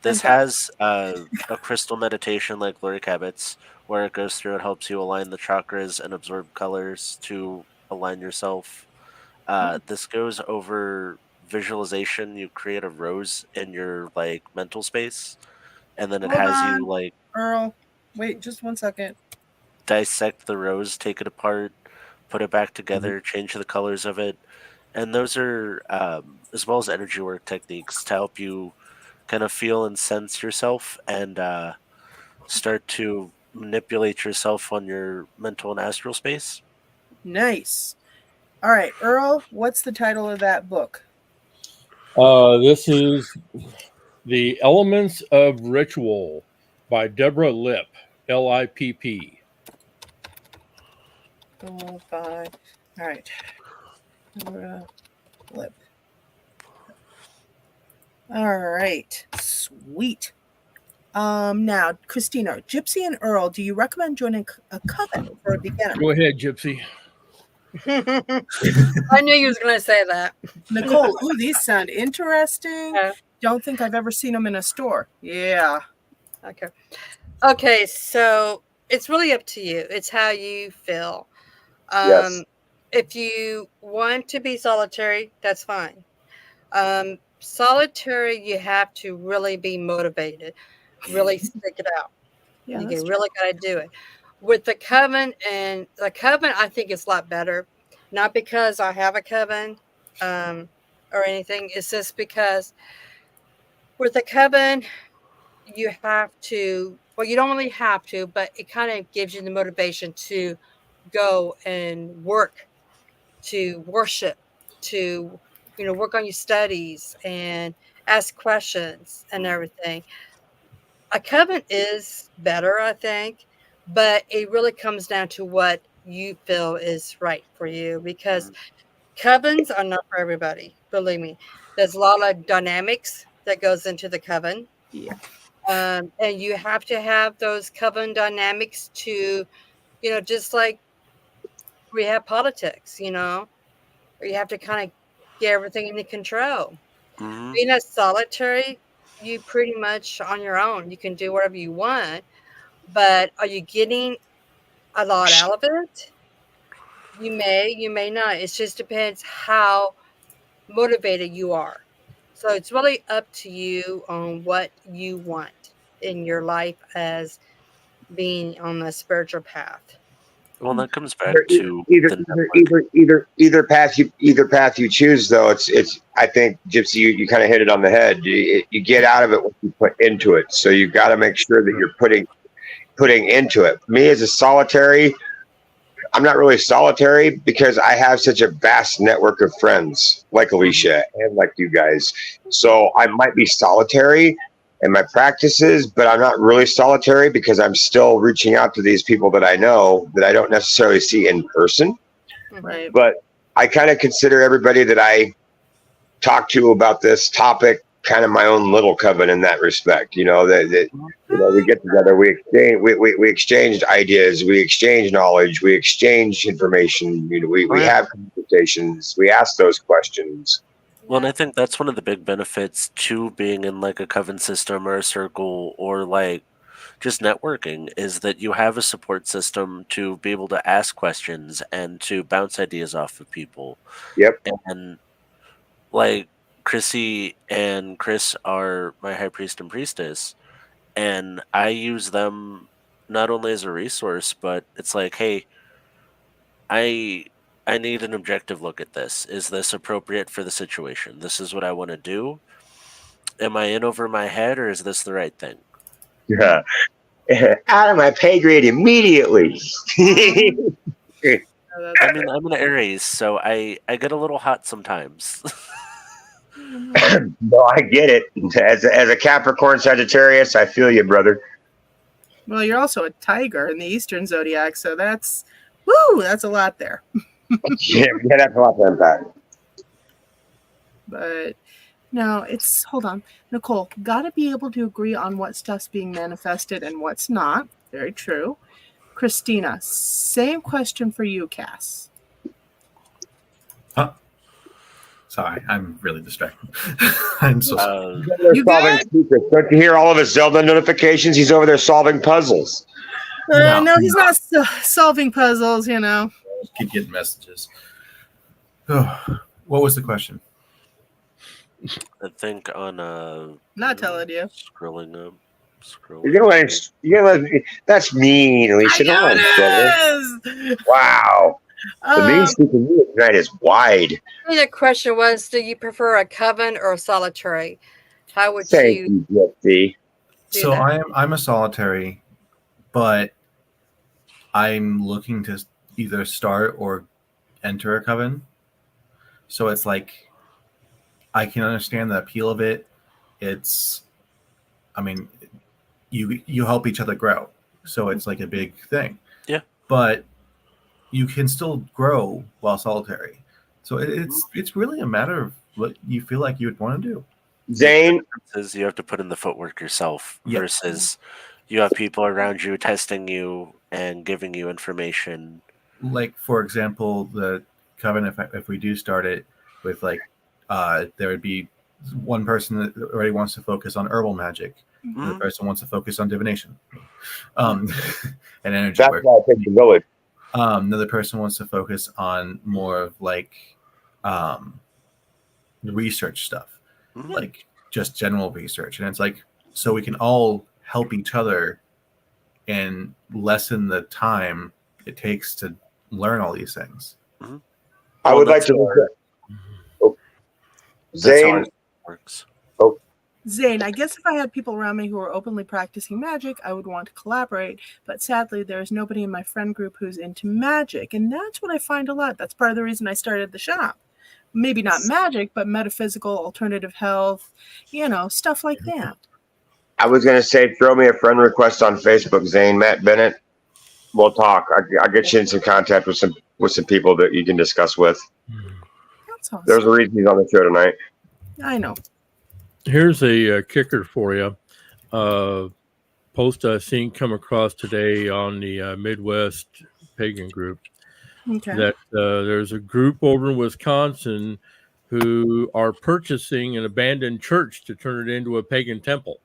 Speaker 2: this
Speaker 1: thank God.
Speaker 2: has a crystal meditation like Lori Cabot's, where it goes through and helps you align the chakras and absorb colors to align yourself. This goes over visualization. You create a rose in your like mental space, and then it
Speaker 1: Hold
Speaker 2: has
Speaker 1: on,
Speaker 2: you like
Speaker 1: Earl. Wait, just 1 second.
Speaker 2: dissect the rose, take it apart, put it back together, change the colors of it. And those are, as well as energy work techniques to help you kind of feel and sense yourself and start to manipulate yourself on your mental and astral space.
Speaker 1: Nice. All right, Earl, what's the title of that book?
Speaker 3: This is The Elements of Ritual by Deborah Lipp, Lipp.
Speaker 1: All right. Deborah Lipp. All right, sweet. Now, Christina, Gypsy and Earl, do you recommend joining a coven for a beginner?
Speaker 3: Go ahead, Gypsy.
Speaker 4: I knew you was going to say that.
Speaker 1: Nicole, ooh, these sound interesting. Don't think I've ever seen them in a store. Yeah.
Speaker 4: Okay, so it's really up to you. It's how you feel.
Speaker 7: Yes.
Speaker 4: If you want to be solitary, that's fine. Solitary, you have to really be motivated, really stick it out.
Speaker 1: Yeah,
Speaker 4: you
Speaker 1: that's
Speaker 4: really got to do it. With the coven, I think it's a lot better. Not because I have a coven or anything. It's just because with the coven, you have to, well, you don't really have to, but it kind of gives you the motivation to go and work, to worship, to, work on your studies and ask questions and everything. A coven is better, I think, but it really comes down to what you feel is right for you, because covens are not for everybody. Believe me, there's a lot of dynamics that goes into the coven.
Speaker 1: Yeah.
Speaker 4: And you have to have those coven dynamics to, just like we have politics, where you have to kind of get everything into control.
Speaker 2: Mm-hmm.
Speaker 4: Being a solitary, you pretty much on your own. You can do whatever you want, but are you getting a lot out of it? You may not. It just depends how motivated you are. So it's really up to you on what you want in your life as being on the spiritual path.
Speaker 2: Well, that comes back to
Speaker 7: either path you choose, though. It's I think, Gypsy, you kind of hit it on the head. You get out of it what you put into it. So you got to make sure that you're putting into it. Me as a solitary, I'm not really solitary because I have such a vast network of friends like Alicia and like you guys. So I might be solitary in my practices, but I'm not really solitary because I'm still reaching out to these people that I know that I don't necessarily see in person.
Speaker 1: Right.
Speaker 7: But I kind of consider everybody that I talk to about this topic kind of my own little coven in that respect. We get together, we exchanged ideas, we exchange knowledge, we exchange information. We have conversations, we ask those questions.
Speaker 2: Well, and I think that's one of the big benefits to being in like a coven system or a circle or like just networking, is that you have a support system to be able to ask questions and to bounce ideas off of people.
Speaker 7: Yep.
Speaker 2: And like Chrissy and Chris are my high priest and priestess, and I use them not only as a resource, but it's like, hey, I need an objective look at this. Is this appropriate for the situation? This is what I want to do. Am I in over my head, or is this the right thing?
Speaker 7: Yeah. Out of my pay grade immediately.
Speaker 2: I mean, I'm an Aries, so I get a little hot sometimes.
Speaker 7: No, I get it. As a Capricorn Sagittarius, I feel you, brother.
Speaker 1: Well, you're also a tiger in the Eastern Zodiac, so that's a lot there.
Speaker 7: Yeah, that's a lot to unpack.
Speaker 1: But no, hold on. Nicole, got to be able to agree on what stuff's being manifested and what's not. Very true. Christina, same question for you, Cass.
Speaker 5: Sorry, I'm really distracted. I'm so sorry.
Speaker 7: They're solving secrets. Don't you hear all of his Zelda notifications? He's over there solving puzzles.
Speaker 1: No, he's not solving puzzles,
Speaker 5: Keep getting messages. Oh, what was the question?
Speaker 2: I think on
Speaker 1: not telling you.
Speaker 2: Scrolling up.
Speaker 7: That's mean, Alicia. Wow. The mean streak of you tonight is wide.
Speaker 4: The question was, do you prefer a coven or a solitary? How would
Speaker 7: you Gypsy.
Speaker 5: So that? I'm a solitary, but I'm looking to either start or enter a coven. So it's like I can understand the appeal of it. You help each other grow. So it's like a big thing.
Speaker 2: Yeah.
Speaker 5: But you can still grow while solitary. So it's really a matter of what you feel like you would want to do.
Speaker 7: Zane
Speaker 2: says you have to put in the footwork yourself versus you have people around you testing you and giving you information.
Speaker 5: Like, for example, the coven, if we do start it with there would be one person that already wants to focus on herbal magic.
Speaker 2: Mm-hmm.
Speaker 5: Another person wants to focus on divination. And energy
Speaker 7: That's
Speaker 5: work.
Speaker 7: why I picked the village.
Speaker 5: Another person wants to focus on more of research stuff, like just general research. And it's like, so we can all help each other and lessen the time it takes to learn all these things.
Speaker 2: Mm-hmm.
Speaker 7: I would like to. Zane
Speaker 2: works.
Speaker 1: Zane, I guess if I had people around me who are openly practicing magic, I would want to collaborate. But sadly, there is nobody in my friend group who's into magic. And that's what I find a lot. That's part of the reason I started the shop. Maybe not magic, but metaphysical, alternative health, stuff like that.
Speaker 7: I was going to say, throw me a friend request on Facebook, Zane, Matt Bennett. We'll talk. I'll get you in some contact with some people that you can discuss with.
Speaker 1: That's awesome.
Speaker 7: There's a reason he's on the show tonight.
Speaker 1: I know.
Speaker 3: Here's a kicker for you. Post I seen come across today on the Midwest Pagan group.
Speaker 1: Okay.
Speaker 3: That there's a group over in Wisconsin who are purchasing an abandoned church to turn it into a pagan temple.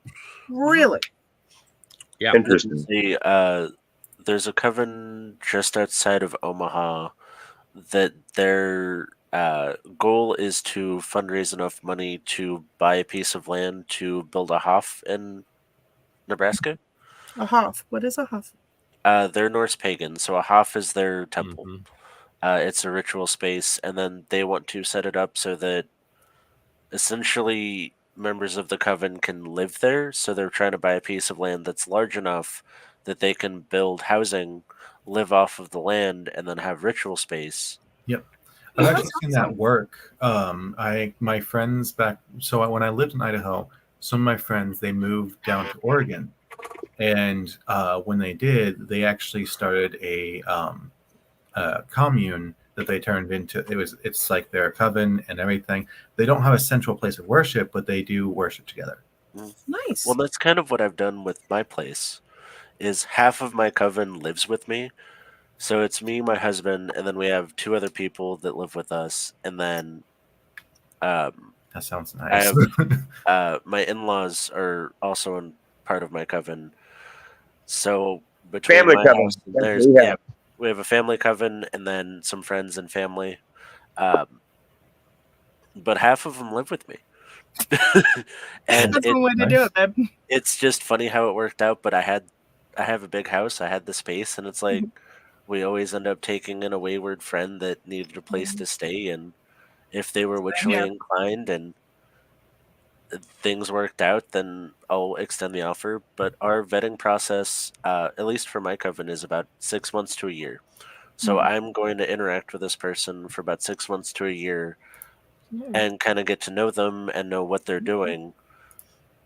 Speaker 1: Really?
Speaker 3: Yeah.
Speaker 7: Interesting.
Speaker 2: There's a coven just outside of Omaha that their goal is to fundraise enough money to buy a piece of land to build a Hof in Nebraska.
Speaker 1: A Hof. What is a Hof?
Speaker 2: They're Norse pagan, so a Hof is their temple.
Speaker 3: Mm-hmm.
Speaker 2: It's a ritual space, and then they want to set it up so that essentially members of the coven can live there. So they're trying to buy a piece of land that's large enough that they can build housing, live off of the land, and then have ritual space.
Speaker 5: Yep. I've actually seen that work. My friends when I lived in Idaho, some of my friends, they moved down to Oregon. And when they did, they actually started a commune that they turned into. It's like their coven and everything. They don't have a central place of worship, but they do worship together.
Speaker 1: Nice.
Speaker 2: Well, that's kind of what I've done with my place. Is half of my coven lives with me. So it's me, my husband, and then we have two other people that live with us. And then
Speaker 5: that sounds nice.
Speaker 2: I have, my in-laws are also in part of my coven. So between
Speaker 7: Family
Speaker 2: my
Speaker 7: coven.
Speaker 2: house and theirs, we have a family coven and then some friends and family. But half of them live with me. And
Speaker 1: that's one way to do it, babe.
Speaker 2: It's just funny how it worked out, but I have a big house, I had the space, and it's like we always end up taking in a wayward friend that needed a place to stay, and if they were witchily inclined and things worked out, then I'll extend the offer. But our vetting process, at least for my coven, is about 6 months to a year. So I'm going to interact with this person for about 6 months to a year and kind of get to know them and know what they're doing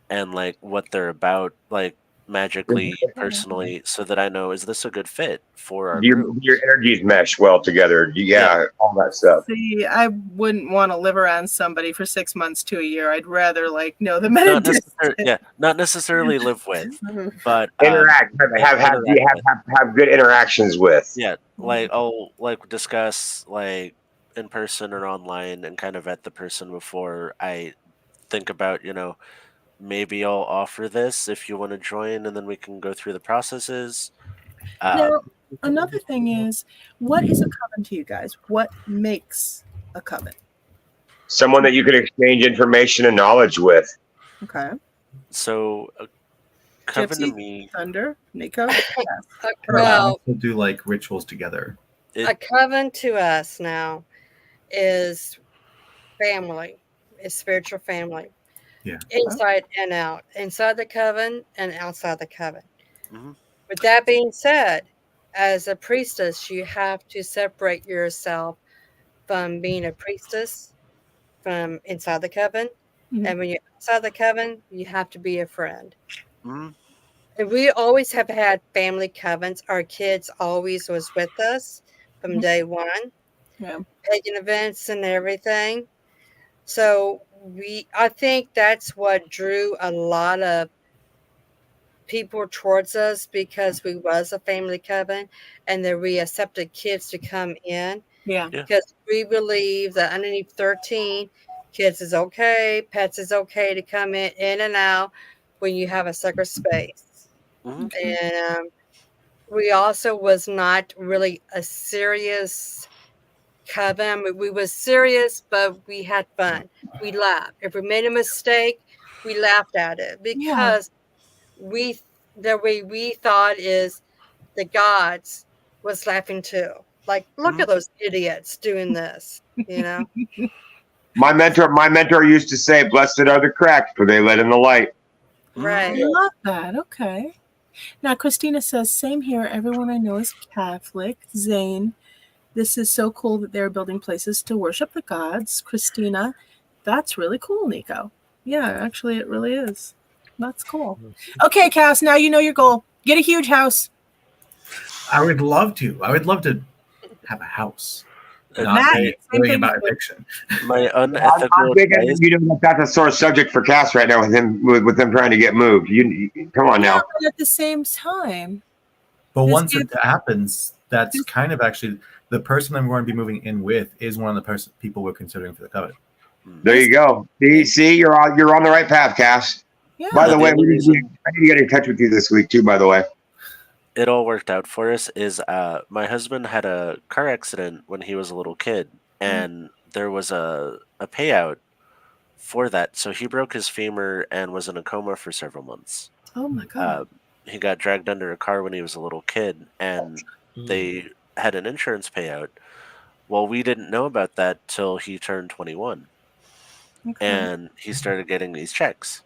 Speaker 2: and like what they're about. Like magically, personally, so that I know, is this a good fit for our
Speaker 7: Your
Speaker 2: group?
Speaker 7: energies mesh well together. Yeah, all that stuff.
Speaker 1: See, I wouldn't want to live around somebody for 6 months to a year. I'd rather know the
Speaker 2: Not necessarily live with, but
Speaker 7: Interact, have good interactions with.
Speaker 2: Yeah, I'll discuss in person or online, and kind of vet the person before I think about, maybe I'll offer this if you want to join, and then we can go through the processes.
Speaker 1: Now, another thing is, what is a coven to you guys? What makes a coven?
Speaker 7: Someone that you can exchange information and knowledge with.
Speaker 1: Okay.
Speaker 2: So, a coven
Speaker 1: Gypsy,
Speaker 2: to me,
Speaker 1: Thunder, Nico.
Speaker 4: Well,
Speaker 5: We'll do rituals together.
Speaker 4: a coven to us now is family, is spiritual family.
Speaker 5: Yeah.
Speaker 4: Inside and out. Inside the coven and outside the coven.
Speaker 2: Mhm.
Speaker 4: With that being said, as a priestess, you have to separate yourself from being a priestess from inside the coven.
Speaker 1: Mhm.
Speaker 4: And when you're outside the coven, you have to be a friend.
Speaker 2: Mhm.
Speaker 4: And we always have had family covens. Our kids always was with us from day one.
Speaker 1: Yeah.
Speaker 4: Pagan events and everything. So I think that's what drew a lot of people towards us, because we was a family coven, and then we accepted kids to come in.
Speaker 1: Yeah.
Speaker 4: Because we believe that underneath 13, kids is okay, pets is okay to come in and out when you have a sacred space.
Speaker 2: Mhm.
Speaker 4: And we also was not really a serious coven. We was serious, but we had fun. We laughed. If we made a mistake, we laughed at it, because the way we thought is the gods was laughing too. Look at those idiots doing this,
Speaker 7: My mentor used to say, "Blessed are the cracked, for they let in the light."
Speaker 4: Right.
Speaker 1: I love that. Okay. Now, Christina says, same here. Everyone I know is Catholic. Zane, this is so cool that they're building places to worship the gods. Christina, that's really cool, Nico. Yeah, actually, it really is. That's cool. Okay, Cass, now you know your goal. Get a huge house.
Speaker 5: I would love to. I would love to have a house. Not
Speaker 1: Matt,
Speaker 5: be
Speaker 1: same
Speaker 5: worrying
Speaker 1: thing
Speaker 5: about
Speaker 1: with-
Speaker 5: eviction.
Speaker 2: My unethical
Speaker 7: I'm thinking,
Speaker 2: advice.
Speaker 7: that's a sore subject for Cass right now with them trying to get moved. You come on
Speaker 1: Yeah,
Speaker 7: now.
Speaker 1: but at the same time,
Speaker 5: But
Speaker 1: This
Speaker 5: once it
Speaker 1: gives-
Speaker 5: happens, that's kind of actually the person I'm going to be moving in with is one of the people we're considering for the coven.
Speaker 7: There you go. See, you're on the right path, Cass.
Speaker 1: yeah.
Speaker 7: By the
Speaker 2: The
Speaker 7: way,
Speaker 2: only reason
Speaker 7: I need to get in touch with you this week too. By the way,
Speaker 2: it all worked out for us is my husband had a car accident when he was a little kid, and there was a payout for that. So he broke his femur and was in a coma for several months.
Speaker 1: Oh my God.
Speaker 2: He got dragged under a car when he was a little kid, and they had an insurance payout. Well, we didn't know about that till he turned 21,
Speaker 1: Okay.
Speaker 2: and he started getting these checks.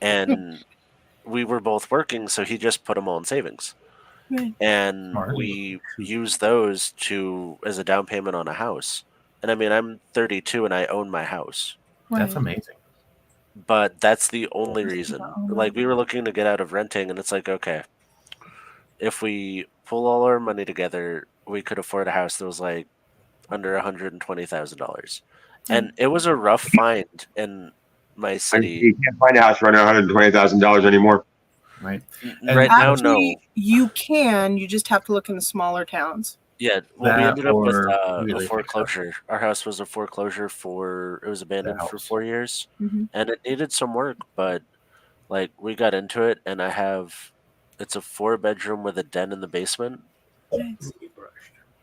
Speaker 2: And we were both working, so he just put them all in savings.
Speaker 1: Right.
Speaker 2: And
Speaker 5: Smart.
Speaker 2: we used those as a down payment on a house. And I mean, I'm 32 and I own my house.
Speaker 5: That's
Speaker 1: Right.
Speaker 5: amazing.
Speaker 2: But that's the only reason. We were looking to get out of renting, and it's okay, if we pull all our money together, we could afford a house that was under $120,000. And it was a rough find in my city.
Speaker 7: you can't find a house for under $120,000 anymore.
Speaker 5: Right.
Speaker 2: Right now, no.
Speaker 1: Actually, you can. You just have to look in the smaller towns.
Speaker 2: Yeah, well, we
Speaker 5: That
Speaker 2: ended up with
Speaker 5: or
Speaker 2: a
Speaker 5: really
Speaker 2: foreclosure. Our house was a foreclosure it was abandoned for
Speaker 5: house.
Speaker 2: 4 years,
Speaker 1: Mhm.
Speaker 2: and it needed some work, but we got into it, and it's a 4-bedroom with a den in the basement,
Speaker 1: Nice.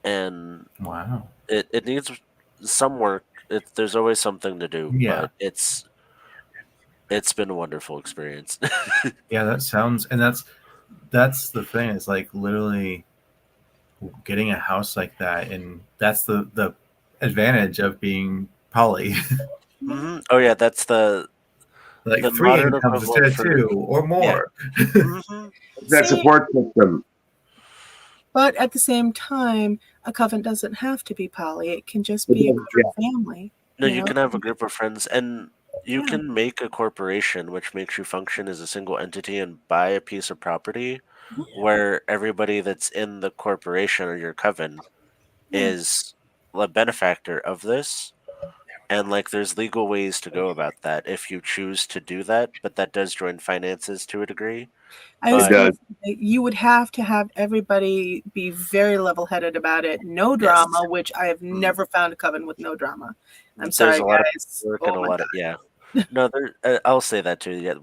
Speaker 2: and
Speaker 5: Wow.
Speaker 2: it needs some work. There's always something to do,
Speaker 5: Yeah.
Speaker 2: but it's been a wonderful experience.
Speaker 5: Yeah, that sounds, and that's the thing. It's literally getting a house like that, and that's the advantage of being poly.
Speaker 2: Mhm. Oh yeah, that's the
Speaker 5: 3
Speaker 2: modern
Speaker 5: incomes instead of
Speaker 2: equivalent
Speaker 5: 2 or more.
Speaker 2: Mhm.
Speaker 7: That
Speaker 1: See?
Speaker 7: support system.
Speaker 1: But at the same time, a coven doesn't have to be poly. It can just be a group family.
Speaker 2: No, you can have a group of friends, and You can make a corporation which makes you function as a single entity and buy a piece of property where everybody that's in the corporation or your coven is a benefactor of this. And like there's legal ways to go about that if you choose to do that, but that does join finances to a degree.
Speaker 1: I was
Speaker 7: It does.
Speaker 1: gonna say, you would have to have everybody be very level-headed about it. No drama, which I have never found a coven with no drama. I'm sorry,
Speaker 2: There's a lot
Speaker 1: guys.
Speaker 2: of work
Speaker 1: Oh
Speaker 2: and a
Speaker 1: my
Speaker 2: lot of No, there. I'll say that too. Yeah,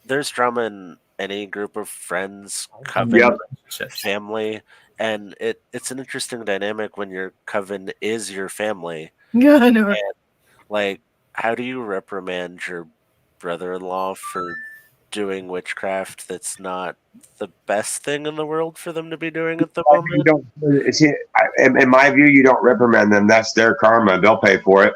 Speaker 2: there's drama in any group of friends, coven,
Speaker 7: Yep.
Speaker 2: family, and it's an interesting dynamic when your coven is your family.
Speaker 1: Yeah, I know.
Speaker 2: And, like, how do you reprimand your brother-in-law for doing witchcraft that's not the best thing in the world for them to be doing at the
Speaker 7: You
Speaker 2: moment?
Speaker 7: don't, see, in my view, you don't reprimand them. That's their karma. They'll pay for it.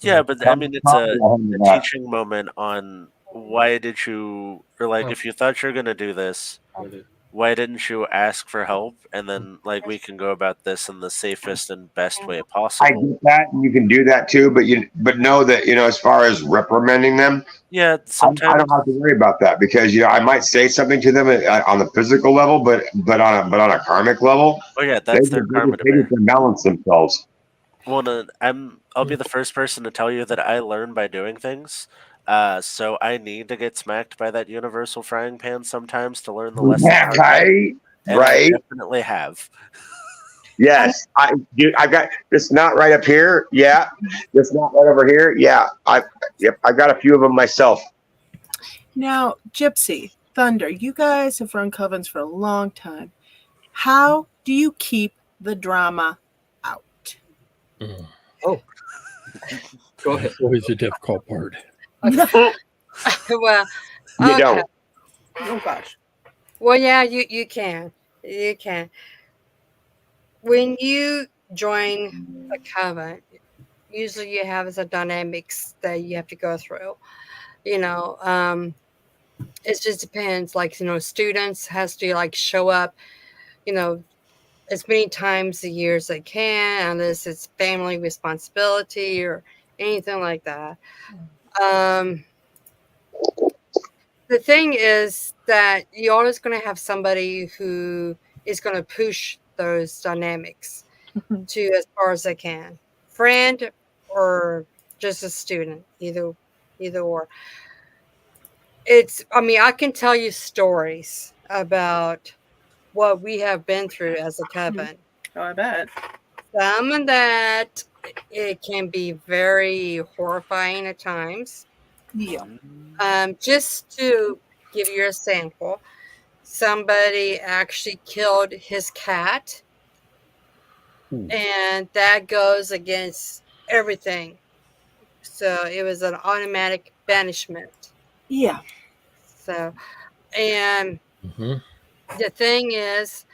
Speaker 2: Yeah, but I mean, it's a teaching moment on why did you, or like, if you thought you're going to do this, why didn't you ask for help? And then, like, we can go about this in the safest and best way
Speaker 7: I
Speaker 2: possible.
Speaker 7: get that, and you can do that too. But know that as far as reprimanding them,
Speaker 2: Yeah,
Speaker 7: I
Speaker 2: sometimes.
Speaker 7: don't have to worry about that because I might say something to them on the physical level, but on a karmic level,
Speaker 2: Oh yeah, that's their karma to
Speaker 7: they
Speaker 2: bear.
Speaker 7: get to balance themselves.
Speaker 2: Well, I'll be the first person to tell you that I learn by doing things. So I need to get smacked by that universal frying pan sometimes to learn the lesson.
Speaker 7: Yeah, right,
Speaker 2: and I definitely have.
Speaker 7: Yes, I got this knot right up here. Yeah, this knot right over here. Yeah, I got a few of them myself.
Speaker 1: Now, Gypsy, Thunder, you guys have run covens for a long time. How do you keep the drama out?
Speaker 6: Oh, go ahead.
Speaker 3: Always the difficult part.
Speaker 4: Well,
Speaker 7: You don't.
Speaker 1: Oh gosh.
Speaker 4: Well, yeah, you can. You can. When you join a coven, usually you have the dynamics that you have to go through. It just depends. Like, students has to like show up, as many times a year as they can, unless it's family responsibility or anything like that. The thing is that you're always going to have somebody who is going to push those dynamics to as far as they can. Friend or just a student, either or. I can tell you stories about what we have been through as a coven.
Speaker 1: Oh, I bet.
Speaker 4: Some of that, it can be very horrifying at times.
Speaker 1: Yeah.
Speaker 4: Just to give you a sample, somebody actually killed his cat. And that goes against everything. So it was an automatic banishment.
Speaker 1: Yeah.
Speaker 4: So, and the thing is,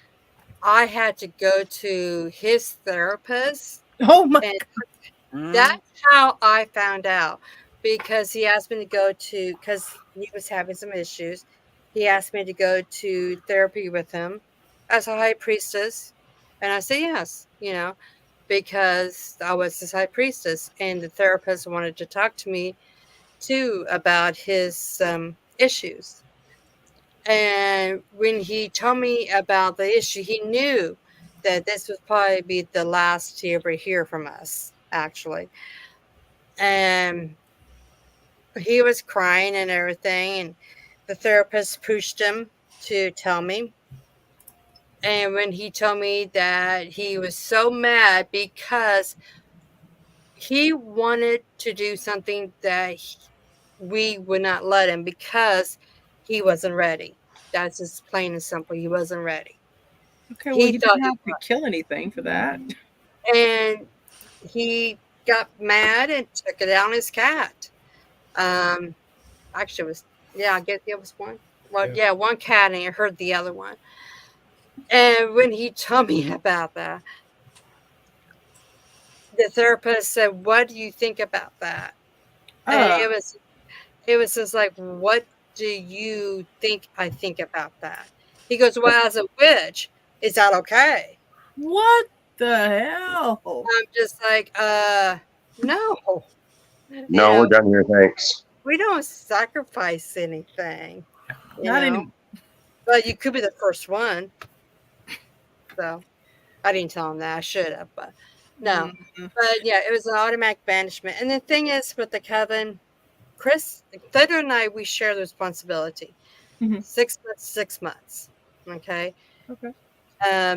Speaker 4: I had to go to his therapist.
Speaker 1: Oh my
Speaker 4: God. That's how I found out, because he asked me to go to, because he was having some issues. He asked me to go to therapy with him as a high priestess. And I said yes, because I was his high priestess, and the therapist wanted to talk to me too about his issues. And when he told me about the issue, he knew that this would probably be the last he ever hear from us, actually. And he was crying and everything, and the therapist pushed him to tell me. And when he told me that he was so mad because he wanted to do something that we would not let him, because he wasn't ready. That's just plain and simple. He wasn't ready.
Speaker 1: Okay, well, he didn't have to kill anything for that.
Speaker 4: And he got mad and took it out on his cat. Actually, it was, I guess it was one. Well, yeah, one cat, and I heard the other one. And when he told me about that, the therapist said, "What do you think about that?" And it was just like, "What do you think I think about that?" He goes, "Well, as a witch, is that okay?"
Speaker 1: What the hell?
Speaker 4: I'm just like, no.
Speaker 7: No, we're done here. Thanks.
Speaker 4: We don't sacrifice anything.
Speaker 1: Not anymore.
Speaker 4: But you could be the first one. So I didn't tell him that. I should have, but no. But yeah, it was an automatic banishment. And the thing is, with the coven, Chris, Thedra and I, we share the responsibility. 6 months, 6 months. Okay.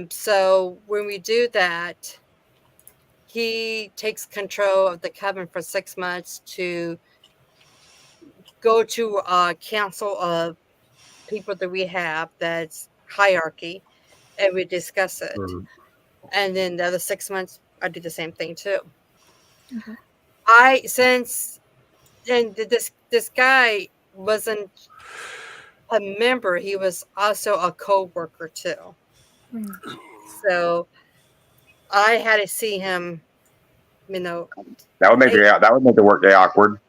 Speaker 4: So when we do that, he takes control of the coven for 6 months to go to a council of people that we have that's hierarchy, and we discuss it. And then the other 6 months, I do the same thing too. This guy wasn't a member; he was also a co-worker too. So I had to see him.
Speaker 7: That would make the workday awkward.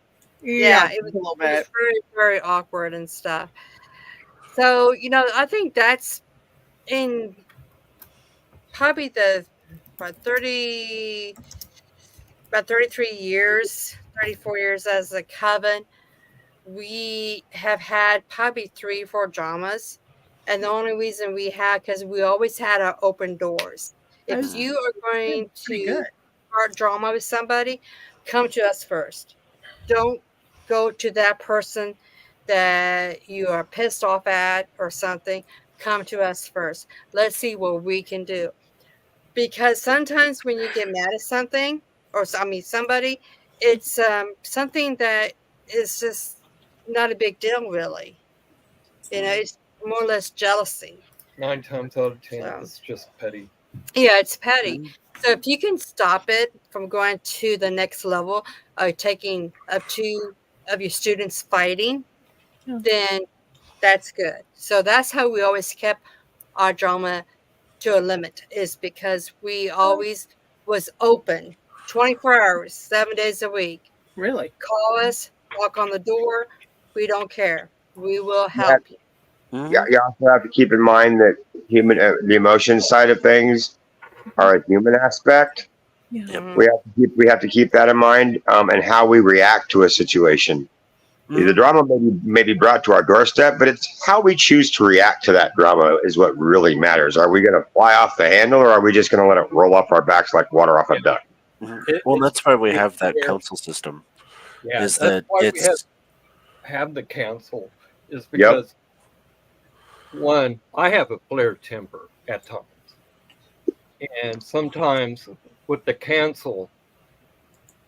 Speaker 4: Yeah, it was a little bit. It was very, very awkward and stuff. So I think that's in probably about 33 years, 34 years as a coven. We have had probably 3 or 4 dramas, and the only reason we had, because we always had our open doors. If you are going to start drama with somebody, come to us first. Don't go to that person that you are pissed off at or something. Come to us first. Let's see what we can do. Because sometimes when you get mad at something, somebody, it's something that is just not a big deal, really. It's more or less jealousy.
Speaker 6: 9 times out of 10, it's just petty.
Speaker 4: Yeah, it's petty. So if you can stop it from going to the next level, taking up 2 of your students fighting, then that's good. So that's how we always kept our drama to a limit, is because we always was open 24 hours, 7 days a week.
Speaker 1: Really?
Speaker 4: Call us, knock on the door. We don't care. We will help you.
Speaker 7: Yeah, you also have to keep in mind that the emotion side of things are a human aspect. We have to keep that in mind, and how we react to a situation. The drama may be brought to our doorstep, but it's how we choose to react to that drama is what really matters. Are we going to fly off the handle, or are we just going to let it roll off our backs like water off a duck?
Speaker 2: Well, that's why we have that council system.
Speaker 6: Yeah, that's why we have the council, is because one, I have a flare temper at times, and sometimes with the council,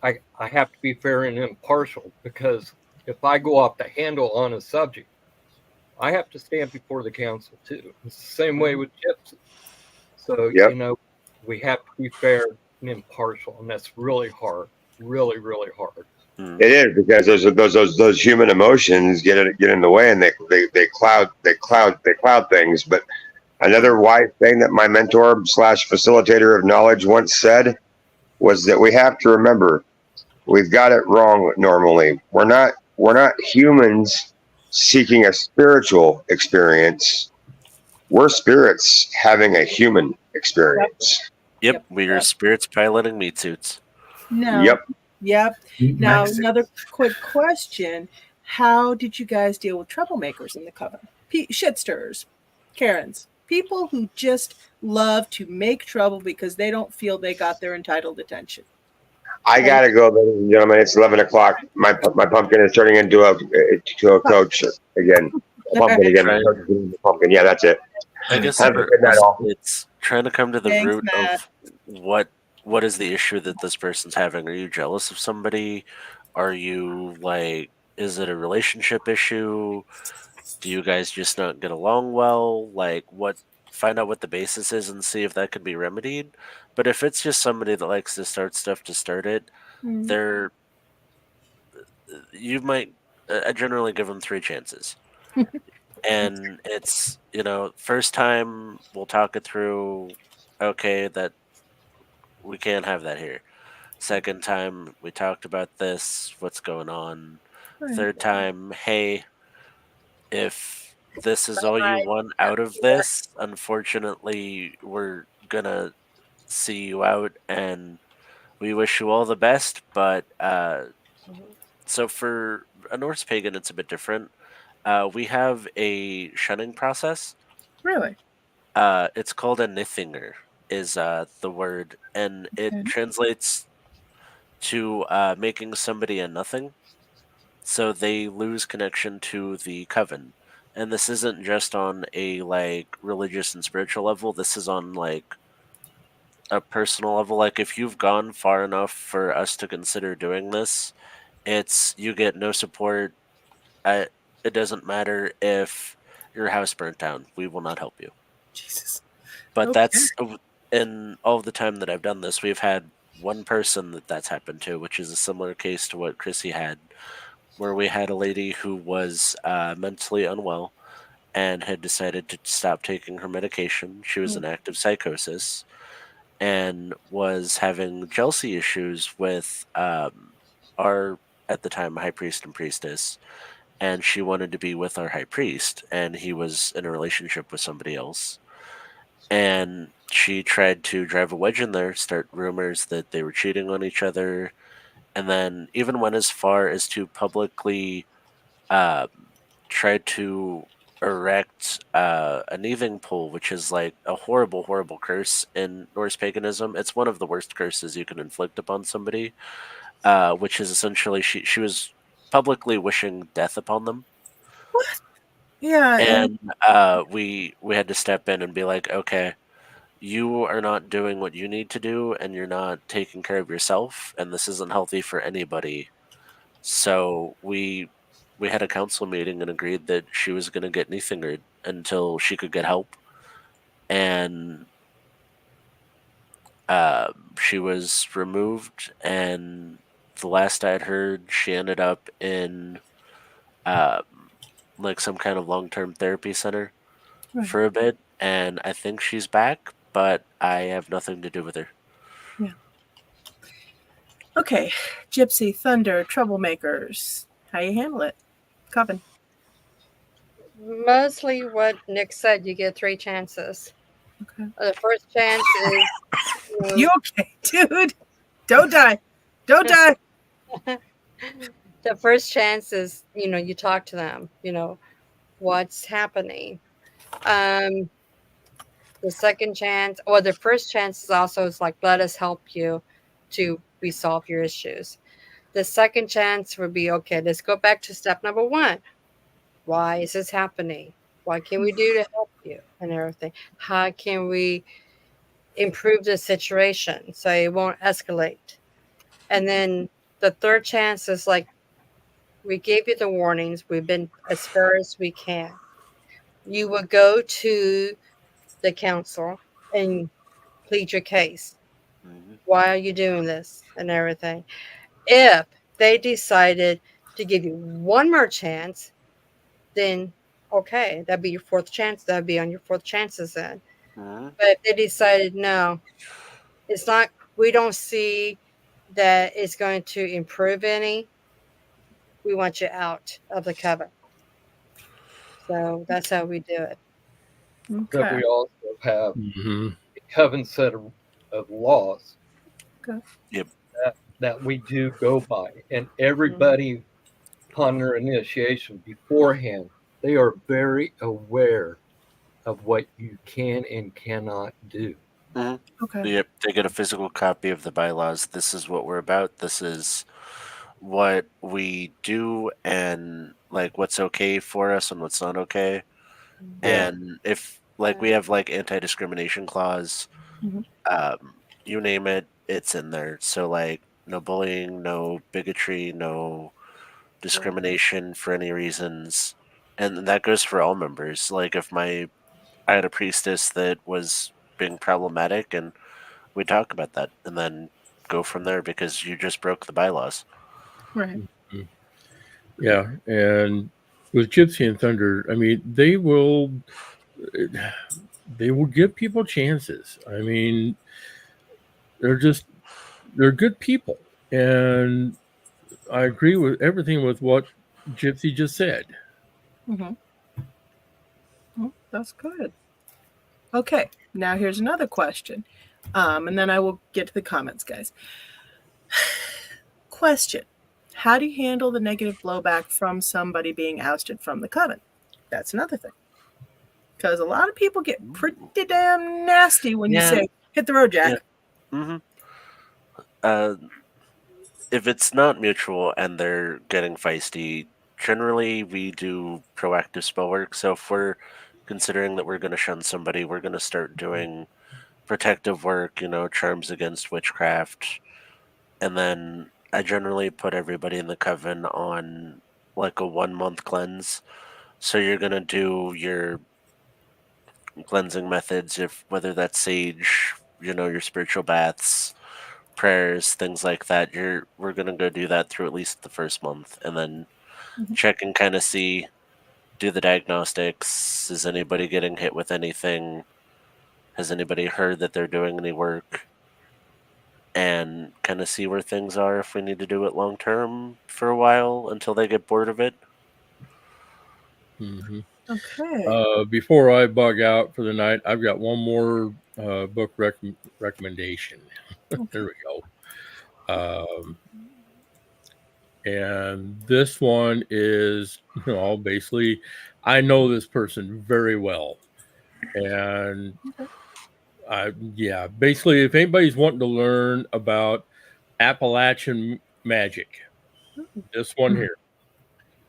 Speaker 6: I have to be fair and impartial, because if I go off the handle on a subject, I have to stand before the council too. It's the same way with Gypsy. So we have to be fair and impartial, and that's really hard, really, really hard.
Speaker 7: It is, because those human emotions get in the way, and they cloud things. But another wise thing that my mentor / facilitator of knowledge once said was that we have to remember we've got it wrong normally. We're not humans seeking a spiritual experience. We're spirits having a human experience.
Speaker 2: Yep, we are spirits piloting meat suits.
Speaker 1: No. Yep. Now, another quick question. How did you guys deal with troublemakers in the coven? Shitsters, Karens, people who just love to make trouble because they don't feel they got their entitled attention.
Speaker 7: I gotta go, ladies and gentlemen. It's 11 o'clock. My pumpkin is turning into a coach again. Pumpkin. Yeah, that's it.
Speaker 2: I guess it's trying to come to the root of what is the issue that this person's having. Are you jealous of somebody? Are you is it a relationship issue? Do you guys just not get along well? Find out what the basis is and see if that could be remedied. But if it's just somebody that likes to start stuff to start it, you might I generally give them 3 chances. And it's, first time we'll talk it through. Okay, that we can't have that here. Second time, we talked about this. What's going on? Right. Third time, hey, if this is all you want out of this, unfortunately, we're gonna see you out, and we wish you all the best. But So for a Norse pagan, it's a bit different. We have a shunning process.
Speaker 1: Really?
Speaker 2: It's called a nithinger, is the word, and it
Speaker 1: Okay.
Speaker 2: translates to making somebody a nothing, so they lose connection to the coven. And this isn't just on a like religious and spiritual level. This is on like a personal level. Like if you've gone far enough for us to consider doing this, it's you get no support. It doesn't matter if your house burnt down. We will not help you.
Speaker 1: Jesus.
Speaker 2: But
Speaker 1: Okay.
Speaker 2: that's in all of the time that I've done this, we've had one person that's happened to, which is a similar case to what Chrissy had, where we had a lady who was mentally unwell and had decided to stop taking her medication. She was in active psychosis and was having jealousy issues with our, at the time, high priest and priestess. And she wanted to be with our high priest, and he was in a relationship with somebody else. And she tried to drive a wedge in there, start rumors that they were cheating on each other, and then even went as far as to publicly uh, try to erect a kneading pole, which is like a horrible, horrible curse in Norse paganism. It's one of the worst curses you can inflict upon somebody, which is essentially she was publicly wishing death upon them.
Speaker 1: What? Yeah.
Speaker 2: And we had to step in and be like, okay, you are not doing what you need to do, and you're not taking care of yourself, and this isn't healthy for anybody. So we had a council meeting and agreed that she was going to get knee fingered until she could get help, and she was removed. And the last I'd heard, she ended up in like some kind of long-term therapy center
Speaker 1: Right.
Speaker 2: for a bit, and I think she's back, but I have nothing to do with her.
Speaker 1: Yeah. Okay, Gypsy, Thunder, Troublemakers. How you handle it? Coven.
Speaker 4: Mostly what Nick said, you get 3 chances.
Speaker 1: Okay.
Speaker 4: The first chance is
Speaker 1: You okay, dude? Don't die. Don't die.
Speaker 4: the first chance is, you talk to them, what's happening. The second chance, or the first chance is also is like, let us help you to resolve your issues. The second chance would be, okay, let's go back to step number 1. Why is this happening? What can we do to help you and everything? How can we improve the situation so it won't escalate? And then the third chance is like, we gave you the warnings. We've been as fair as we can. You will go to the council and plead your case. Why are you doing this and everything? If they decided to give you one more chance, then okay, that'd be your 4th chance. That'd be on your 4th chances then. But if they decided no, it's not, we don't see that it's going to improve any, we want you out of the coven. So that's how we do it.
Speaker 6: But
Speaker 1: Okay.
Speaker 6: we also have a coven set of laws that we do go by. And everybody, upon their initiation beforehand, they are very aware of what you can and cannot do.
Speaker 1: Okay.
Speaker 2: Yep, they get a physical copy of the bylaws. This is what we're about. This is what we do, and like what's okay for us and what's not okay.
Speaker 6: Yeah.
Speaker 2: And if like we have like anti-discrimination clause, you name it, it's in there. So like no bullying, no bigotry, no discrimination for any reasons, and that goes for all members. Like if I had a priestess that was being problematic, and we talk about that, and then go from there because you just broke the bylaws.
Speaker 1: Right.
Speaker 3: Yeah, and with Gypsy and Thunder, I mean, they will give people chances. I mean, they're good people, and I agree with everything with what Gypsy just said.
Speaker 1: Well, that's good. Okay, now here's another question, and then I will get to the comments, guys. Question: How do you handle the negative blowback from somebody being ousted from the coven? That's another thing. Because a lot of people get pretty damn nasty when you say, hit the road, Jack.
Speaker 2: Yeah. If it's not mutual and they're getting feisty, generally we do proactive spell work. So if we're considering that we're going to shun somebody, we're going to start doing protective work, charms against witchcraft. And then I generally put everybody in the coven on like a 1-month cleanse. So you're going to do your cleansing methods, whether that's sage, your spiritual baths, prayers, things like that. We're gonna go do that through at least the first month, and then check and kind of see, do the diagnostics. Is anybody getting hit with anything? Has anybody heard that they're doing any work? And kind of see where things are if we need to do it long term for a while until they get bored of it.
Speaker 3: Mm-hmm.
Speaker 1: Okay.
Speaker 3: Before I bug out for the night, I've got one more book recommendation. There we go. And this one is, basically, I know this person very well. And basically, if anybody's wanting to learn about Appalachian magic, this one here.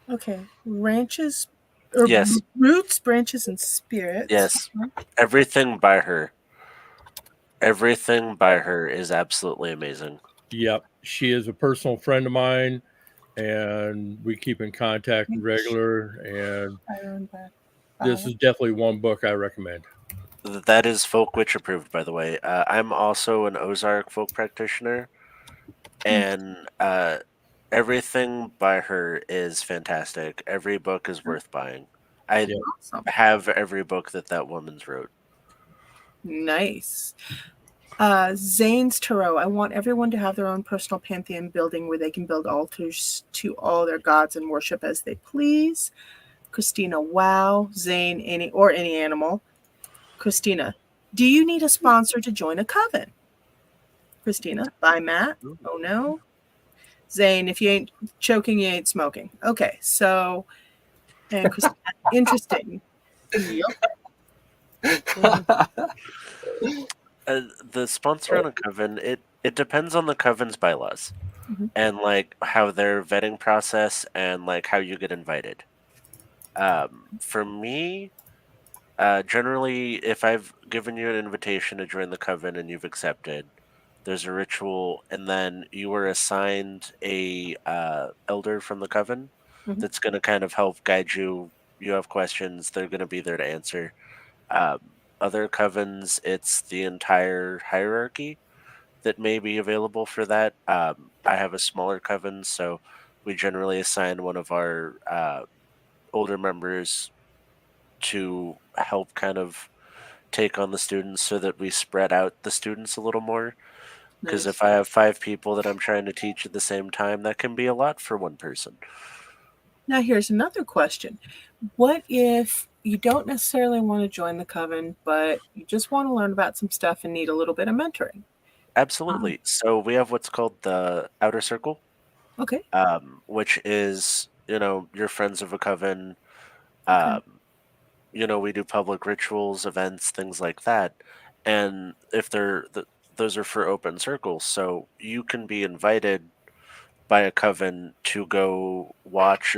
Speaker 1: Okay. Ranches,
Speaker 2: Yes.
Speaker 1: Roots, branches, and spirits.
Speaker 2: Yes. Everything by her. Everything by her is absolutely amazing.
Speaker 3: Yep. She is a personal friend of mine, and we keep in contact regular. And this is definitely one book I recommend.
Speaker 2: That is folk witch approved, by the way. I'm also an Ozark folk practitioner, and everything by her is fantastic. Every book is worth buying. I have every book that woman's wrote.
Speaker 1: Nice. Zane's Tarot. I want everyone to have their own personal pantheon building where they can build altars to all their gods and worship as they please. Christina, wow. Zane, any animal. Christina, do you need a sponsor to join a coven? Christina, by Matt. Oh no. Zane, if you ain't choking, you ain't smoking. Okay, so, and Christina, interesting.
Speaker 2: The sponsor on a coven, it depends on the coven's bylaws and like how their vetting process and like how you get invited. For me, generally, if I've given you an invitation to join the coven and you've accepted, there's a ritual, and then you were assigned a elder from the coven that's going to kind of help guide you. You have questions, they're going to be there to answer. Other covens, it's the entire hierarchy that may be available for that. I have a smaller coven, so we generally assign one of our older members to help kind of take on the students so that we spread out the students a little more. Because if I have 5 people that I'm trying to teach at the same time, that can be a lot for one person.
Speaker 1: Now, here's another question. What if you don't necessarily want to join the coven, but you just want to learn about some stuff and need a little bit of mentoring?
Speaker 2: Absolutely. So we have what's called the Outer Circle.
Speaker 1: Okay.
Speaker 2: Which is, your friends of a coven. We do public rituals, events, things like that. And if those are for open circles, so you can be invited by a coven to go watch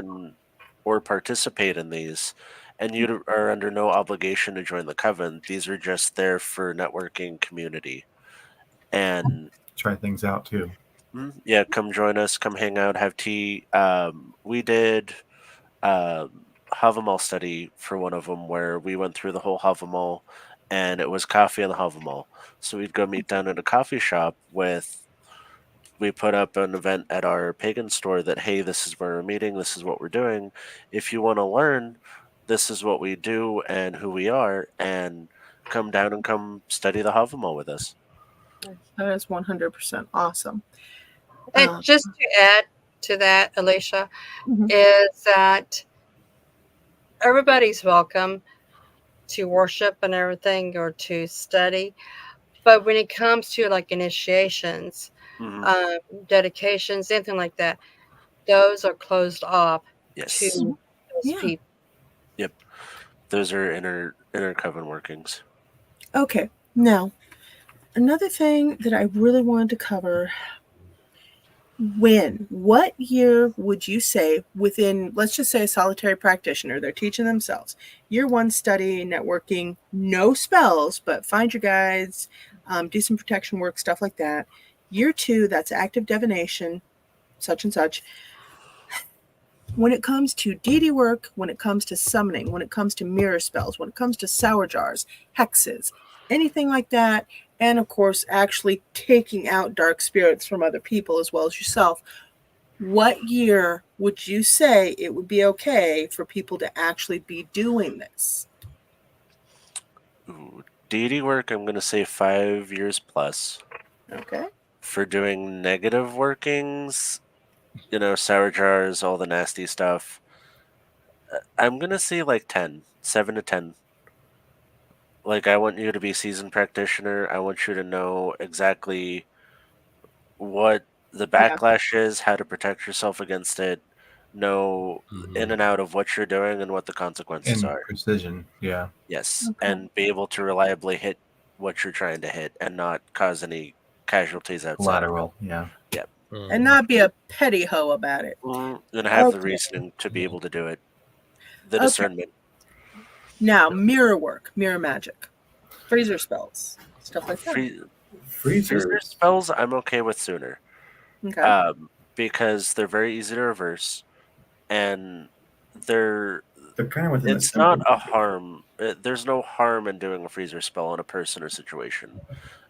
Speaker 2: or participate in these, and you are under no obligation to join the coven. These are just there for networking, community, and
Speaker 5: try things out too.
Speaker 2: Yeah, come join us, come hang out, have tea. We did Havamal study for one of them where we went through the whole Havamal, and it was coffee in the Havamal. So we'd go meet down at a coffee shop we put up an event at our pagan store that, hey, this is where we're meeting, this is what we're doing. If you want to learn, this is what we do and who we are, and come down and come study the Havamal with us.
Speaker 1: That is 100% awesome.
Speaker 4: And just to add to that, Alicia, is that everybody's welcome to worship and everything or to study. But when it comes to like initiations, dedications, anything like that, those are closed off
Speaker 2: Yes.
Speaker 4: to those
Speaker 1: Yeah.
Speaker 4: people.
Speaker 2: Yep. Those are inner coven workings.
Speaker 1: Okay. Now, another thing that I really wanted to cover. What year would you say within, let's just say a solitary practitioner, they're teaching themselves. Year 1, study, networking, no spells, but find your guides, do some protection work, stuff like that. Year 2, that's active divination, such and such. When it comes to deity work, when it comes to summoning, when it comes to mirror spells, when it comes to sour jars, hexes, anything like that, and of course, actually taking out dark spirits from other people as well as yourself, what year would you say it would be okay for people to actually be doing this?
Speaker 2: Ooh, deity work, I'm going to say 5 years plus.
Speaker 1: Okay.
Speaker 2: For doing negative workings, sour jars, all the nasty stuff, I'm going to say like 10, 7 to 10. Like, I want you to be a seasoned practitioner. I want you to know exactly what the backlash is, how to protect yourself against it, know in and out of what you're doing and what the consequences
Speaker 5: And
Speaker 2: are.
Speaker 5: precision, yeah.
Speaker 2: Yes,
Speaker 1: Okay.
Speaker 2: and be able to reliably hit what you're trying to hit and not cause any casualties outside.
Speaker 5: Collateral, yeah.
Speaker 2: Yep.
Speaker 1: And not be a petty hoe about it.
Speaker 2: And have the
Speaker 1: Okay.
Speaker 2: reasoning to be able to do it. The
Speaker 1: Okay.
Speaker 2: discernment.
Speaker 1: Now, mirror work, mirror magic, freezer spells, stuff like that.
Speaker 2: Freezer spells, I'm okay with sooner.
Speaker 1: Okay.
Speaker 2: Because they're very easy to reverse, and
Speaker 5: They're kind of within
Speaker 2: it's not a harm. There's no harm in doing a freezer spell on a person or situation.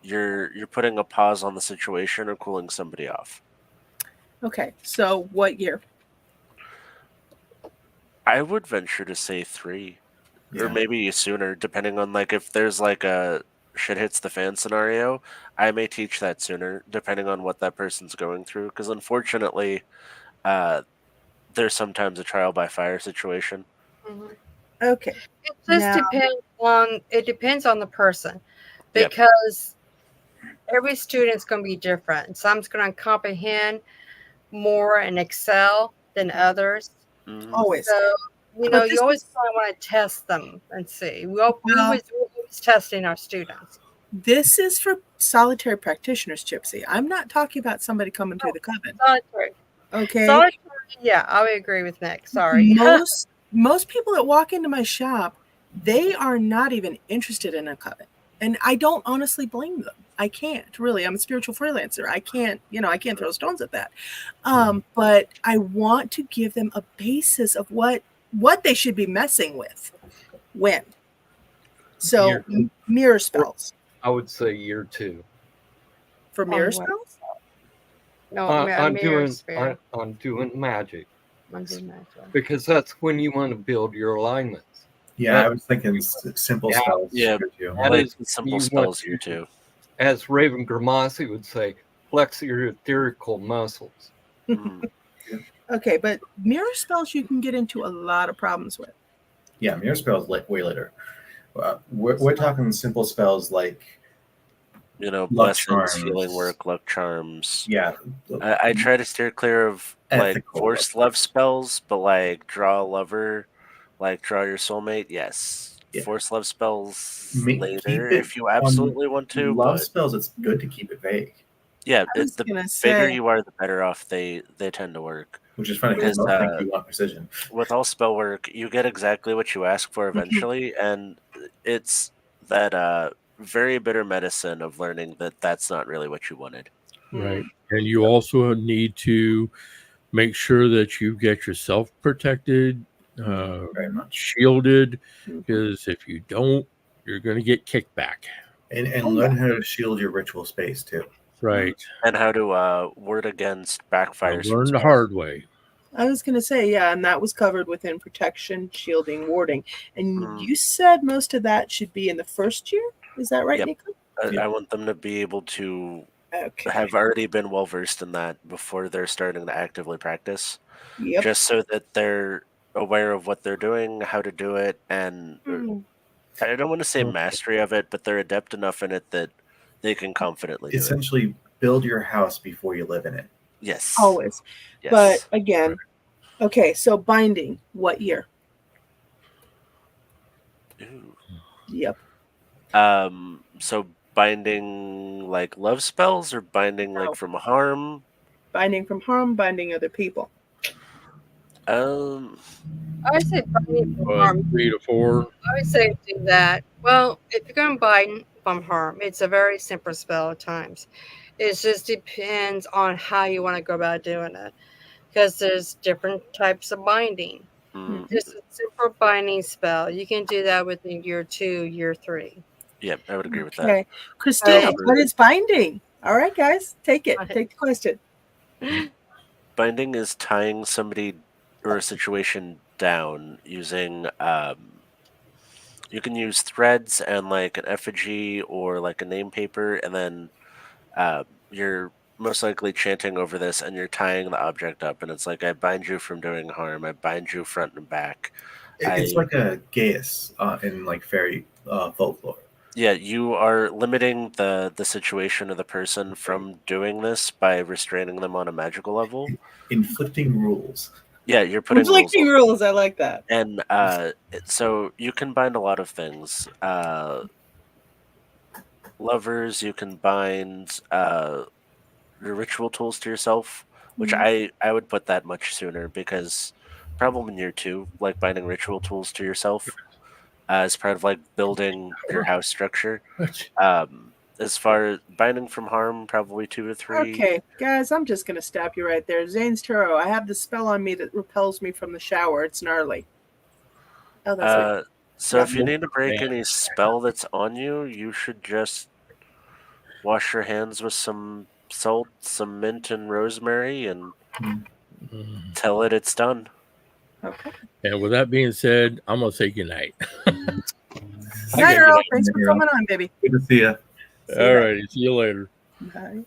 Speaker 2: You're putting a pause on the situation or cooling somebody off.
Speaker 1: Okay, so what year?
Speaker 2: I would venture to say 3, or maybe sooner, depending on if there's a shit hits the fan scenario. I may teach that sooner, depending on what that person's going through. Because unfortunately, there's sometimes a trial by fire situation.
Speaker 1: Okay.
Speaker 4: It just depends on the person, because every student's going to be different. Some's going to comprehend more and excel than others.
Speaker 1: Always.
Speaker 4: So, you always want to test them and see. We're always testing our students.
Speaker 1: This is for solitary practitioners, Gypsy. I'm not talking about somebody coming through the coven.
Speaker 4: Solitary.
Speaker 1: Okay.
Speaker 4: Solitary, yeah, I would agree with Nick. Sorry.
Speaker 1: Most people that walk into my shop, they are not even interested in a coven. And I don't honestly blame them. I can't really. I'm a spiritual freelancer. I can't throw stones at that. But I want to give them a basis of what they should be messing with when. So mirror spells.
Speaker 6: I would say year 2.
Speaker 1: For mirror spells?
Speaker 4: No,
Speaker 6: I'm doing magic. Because that's when you want to build your alignments.
Speaker 5: Yeah, I was thinking simple spells.
Speaker 2: Yeah, simple spells here too.
Speaker 6: As Raven Grimasi would say, flex your etherical muscles.
Speaker 1: Okay, but mirror spells you can get into a lot of problems with.
Speaker 5: Yeah, mirror spells way later. We're talking simple spells like
Speaker 2: blessings, healing work, luck charms.
Speaker 5: Yeah,
Speaker 2: I try to steer clear of forced love spells, but draw a lover, draw your soulmate. Yes, forced love spells later if you absolutely want to.
Speaker 5: Love spells, it's good to keep it vague.
Speaker 2: Yeah, the bigger you are, the better off they tend to work.
Speaker 5: Which is funny because I think you want precision.
Speaker 2: With all spell work, you get exactly what you ask for eventually, and it's that very bitter medicine of learning that that's not really what you wanted.
Speaker 3: Right. And you also need to make sure that you get yourself protected,
Speaker 5: very much
Speaker 3: shielded, because if you don't, you're going to get kicked back.
Speaker 5: And learn how to shield your ritual space too.
Speaker 3: Right.
Speaker 2: And how to ward against backfires.
Speaker 3: Learn the hard way.
Speaker 1: I was going to say, and that was covered within protection, shielding, warding. And you said most of that should be in the first year? Is that right, Nico?
Speaker 2: I want them to be able to have already been well-versed in that before they're starting to actively practice. Just so that they're aware of what they're doing, how to do it, and I don't want to say mastery of it, but they're adept enough in it that they can confidently do it.
Speaker 5: Essentially, build your house before you live in it.
Speaker 2: Yes.
Speaker 1: Always.
Speaker 2: Yes.
Speaker 1: But again, okay, so binding, what year?
Speaker 2: Ooh.
Speaker 1: Yep.
Speaker 2: So binding like love spells or binding like from harm?
Speaker 1: Binding from harm, binding other people.
Speaker 4: I would say binding from harm.
Speaker 3: 3 to 4.
Speaker 4: I would say do that. Well, if you're going to bind from harm, it's a very simple spell at times. It just depends on how you want to go about doing it. Because there's different types of binding.
Speaker 2: Mm.
Speaker 4: Just a simple binding spell. You can do that within year 2, year 3.
Speaker 2: Yeah, I would agree with that.
Speaker 1: Okay. Christina,
Speaker 4: Okay.
Speaker 1: what is binding? All right, guys, take it.
Speaker 4: Okay.
Speaker 1: Take the question.
Speaker 2: Binding is tying somebody or a situation down using you can use threads and like an effigy or like a name paper, and then you're most likely chanting over this and you're tying the object up, and it's like, I bind you from doing harm, I bind you front and back.
Speaker 5: It's like a geas in like fairy folklore.
Speaker 2: Yeah, you are limiting the situation of the person from doing this by restraining them on a magical level.
Speaker 5: Inflicting rules.
Speaker 2: Yeah, you're putting
Speaker 1: Inflicting rules. I like that.
Speaker 2: And so you can bind a lot of things. Lovers, you can bind your ritual tools to yourself, which I would put that much sooner, because probably in year 2, like binding ritual tools to yourself as part of like building your house structure. As far as binding from harm, probably 2 to 3.
Speaker 1: Okay, guys, I'm just going to stop you right there. Zane's Tarot, I have the spell on me that repels me from the shower. It's gnarly. Oh, that's it.
Speaker 2: So if you need to break any spell that's on you, you should just wash your hands with some salt, some mint, and rosemary, and tell it it's done.
Speaker 1: Okay.
Speaker 3: And with that being said, I'm going to say goodnight.
Speaker 1: Night, Earl. Thanks for coming on, baby.
Speaker 5: Good to see you.
Speaker 3: All right. See you later.
Speaker 1: Bye.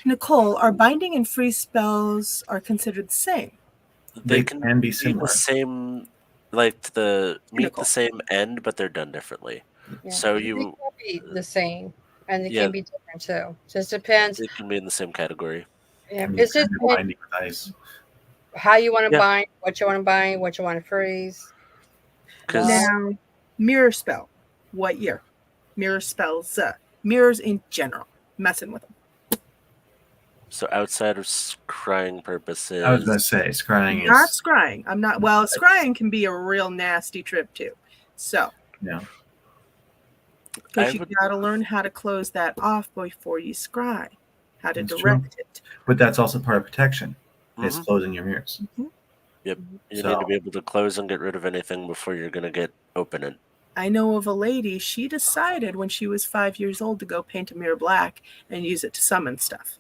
Speaker 1: Nicole, are binding and freeze spells are considered the same?
Speaker 5: They can be similar.
Speaker 2: The same, like meet the same end, but they're done differently.
Speaker 4: Yeah.
Speaker 2: So
Speaker 4: they can be the same, and they can be different too. Just depends.
Speaker 2: They can be in the same category.
Speaker 4: Yeah, it's just
Speaker 5: binding with ice.
Speaker 4: How you want to bind, what you want to bind, what you want to freeze.
Speaker 1: Now, mirror spell. What year? Mirror spells. Mirrors in general. Messing with them.
Speaker 2: So outside of scrying purposes,
Speaker 5: I was going to say scrying is
Speaker 1: not scrying. I'm not. Well, scrying can be a real nasty trip too. So
Speaker 5: yeah,
Speaker 1: because you got to learn how to close that off before you scry. How to
Speaker 5: that's
Speaker 1: direct
Speaker 5: true.
Speaker 1: it.
Speaker 5: But that's also part of protection. Is closing your mirrors.
Speaker 2: Yep, you need to be able to close and get rid of anything before you're going to get open it.
Speaker 1: I know of a lady, she decided when she was 5 years old to go paint a mirror black and use it to summon stuff.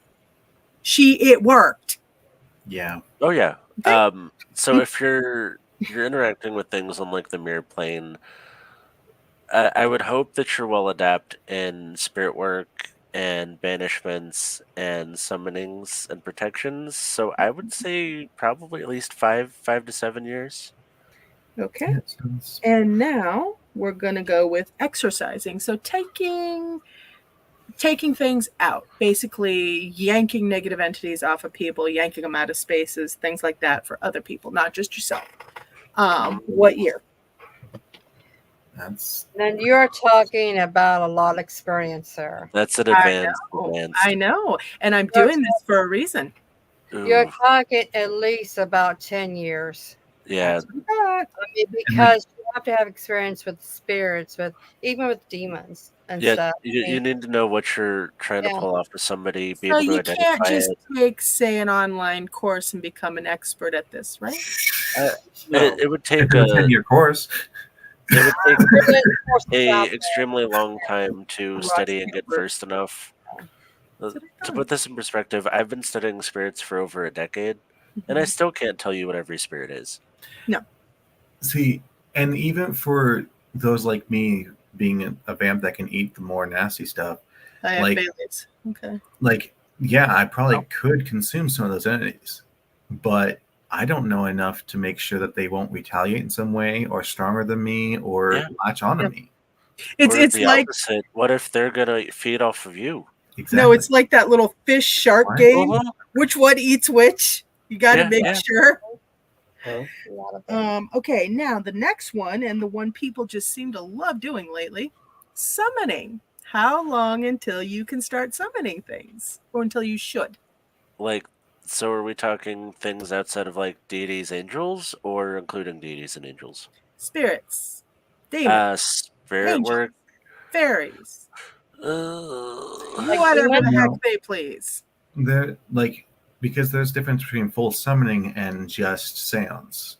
Speaker 1: It worked.
Speaker 5: Yeah.
Speaker 2: Oh yeah. So if you're interacting with things on like the mirror plane, I would hope that you're well adept in spirit work and banishments and summonings and protections. So I would say probably at least 5 to 7 years.
Speaker 1: Okay. And now we're going to go with exorcising. So taking things out, basically yanking negative entities off of people, yanking them out of spaces, things like that for other people, not just yourself. What year?
Speaker 4: Then you're talking about a lot of experience there.
Speaker 2: That's an advanced.
Speaker 1: I know. And I'm doing this for a reason.
Speaker 4: You're talking at least about 10 years.
Speaker 2: Yeah.
Speaker 4: Because you have to have experience with spirits, even with demons and stuff.
Speaker 2: You need to know what you're trying to pull off of somebody. Be
Speaker 1: So
Speaker 2: able to
Speaker 1: you
Speaker 2: identify
Speaker 1: can't just
Speaker 2: it.
Speaker 1: take, say, an online course and become an expert at this, right?
Speaker 2: It would take
Speaker 5: a 10-year course.
Speaker 2: It would take a extremely long time to study and get versed enough. To put this in perspective, I've been studying spirits for over a decade, and I still can't tell you what every spirit is.
Speaker 1: No.
Speaker 5: See, and even for those like me, being a vamp that can eat the more nasty stuff,
Speaker 1: I have Baileys. Okay.
Speaker 5: Like, yeah, I probably could consume some of those entities, but I don't know enough to make sure that they won't retaliate in some way or stronger than me or latch onto me.
Speaker 1: It's
Speaker 2: the
Speaker 1: like
Speaker 2: opposite. What if they're gonna feed off of you?
Speaker 5: Exactly.
Speaker 1: No, it's like that little fish shark
Speaker 5: What?
Speaker 1: game. Which one eats which? You got to
Speaker 2: Yeah,
Speaker 1: make
Speaker 2: yeah.
Speaker 1: sure.
Speaker 4: A lot of them.
Speaker 1: Okay, now the next one, and the one people just seem to love doing lately, summoning. How long until you can start summoning things, or until you should?
Speaker 2: Like, so are we talking things outside of like deities, angels, or including deities and angels?
Speaker 1: Spirits, demons,
Speaker 2: Spirit
Speaker 1: angels,
Speaker 2: work.
Speaker 1: fairies,
Speaker 2: Like
Speaker 1: whatever the
Speaker 4: demons?
Speaker 1: heck
Speaker 5: No.
Speaker 1: they please.
Speaker 5: There, like, because there's difference between full summoning and just seance.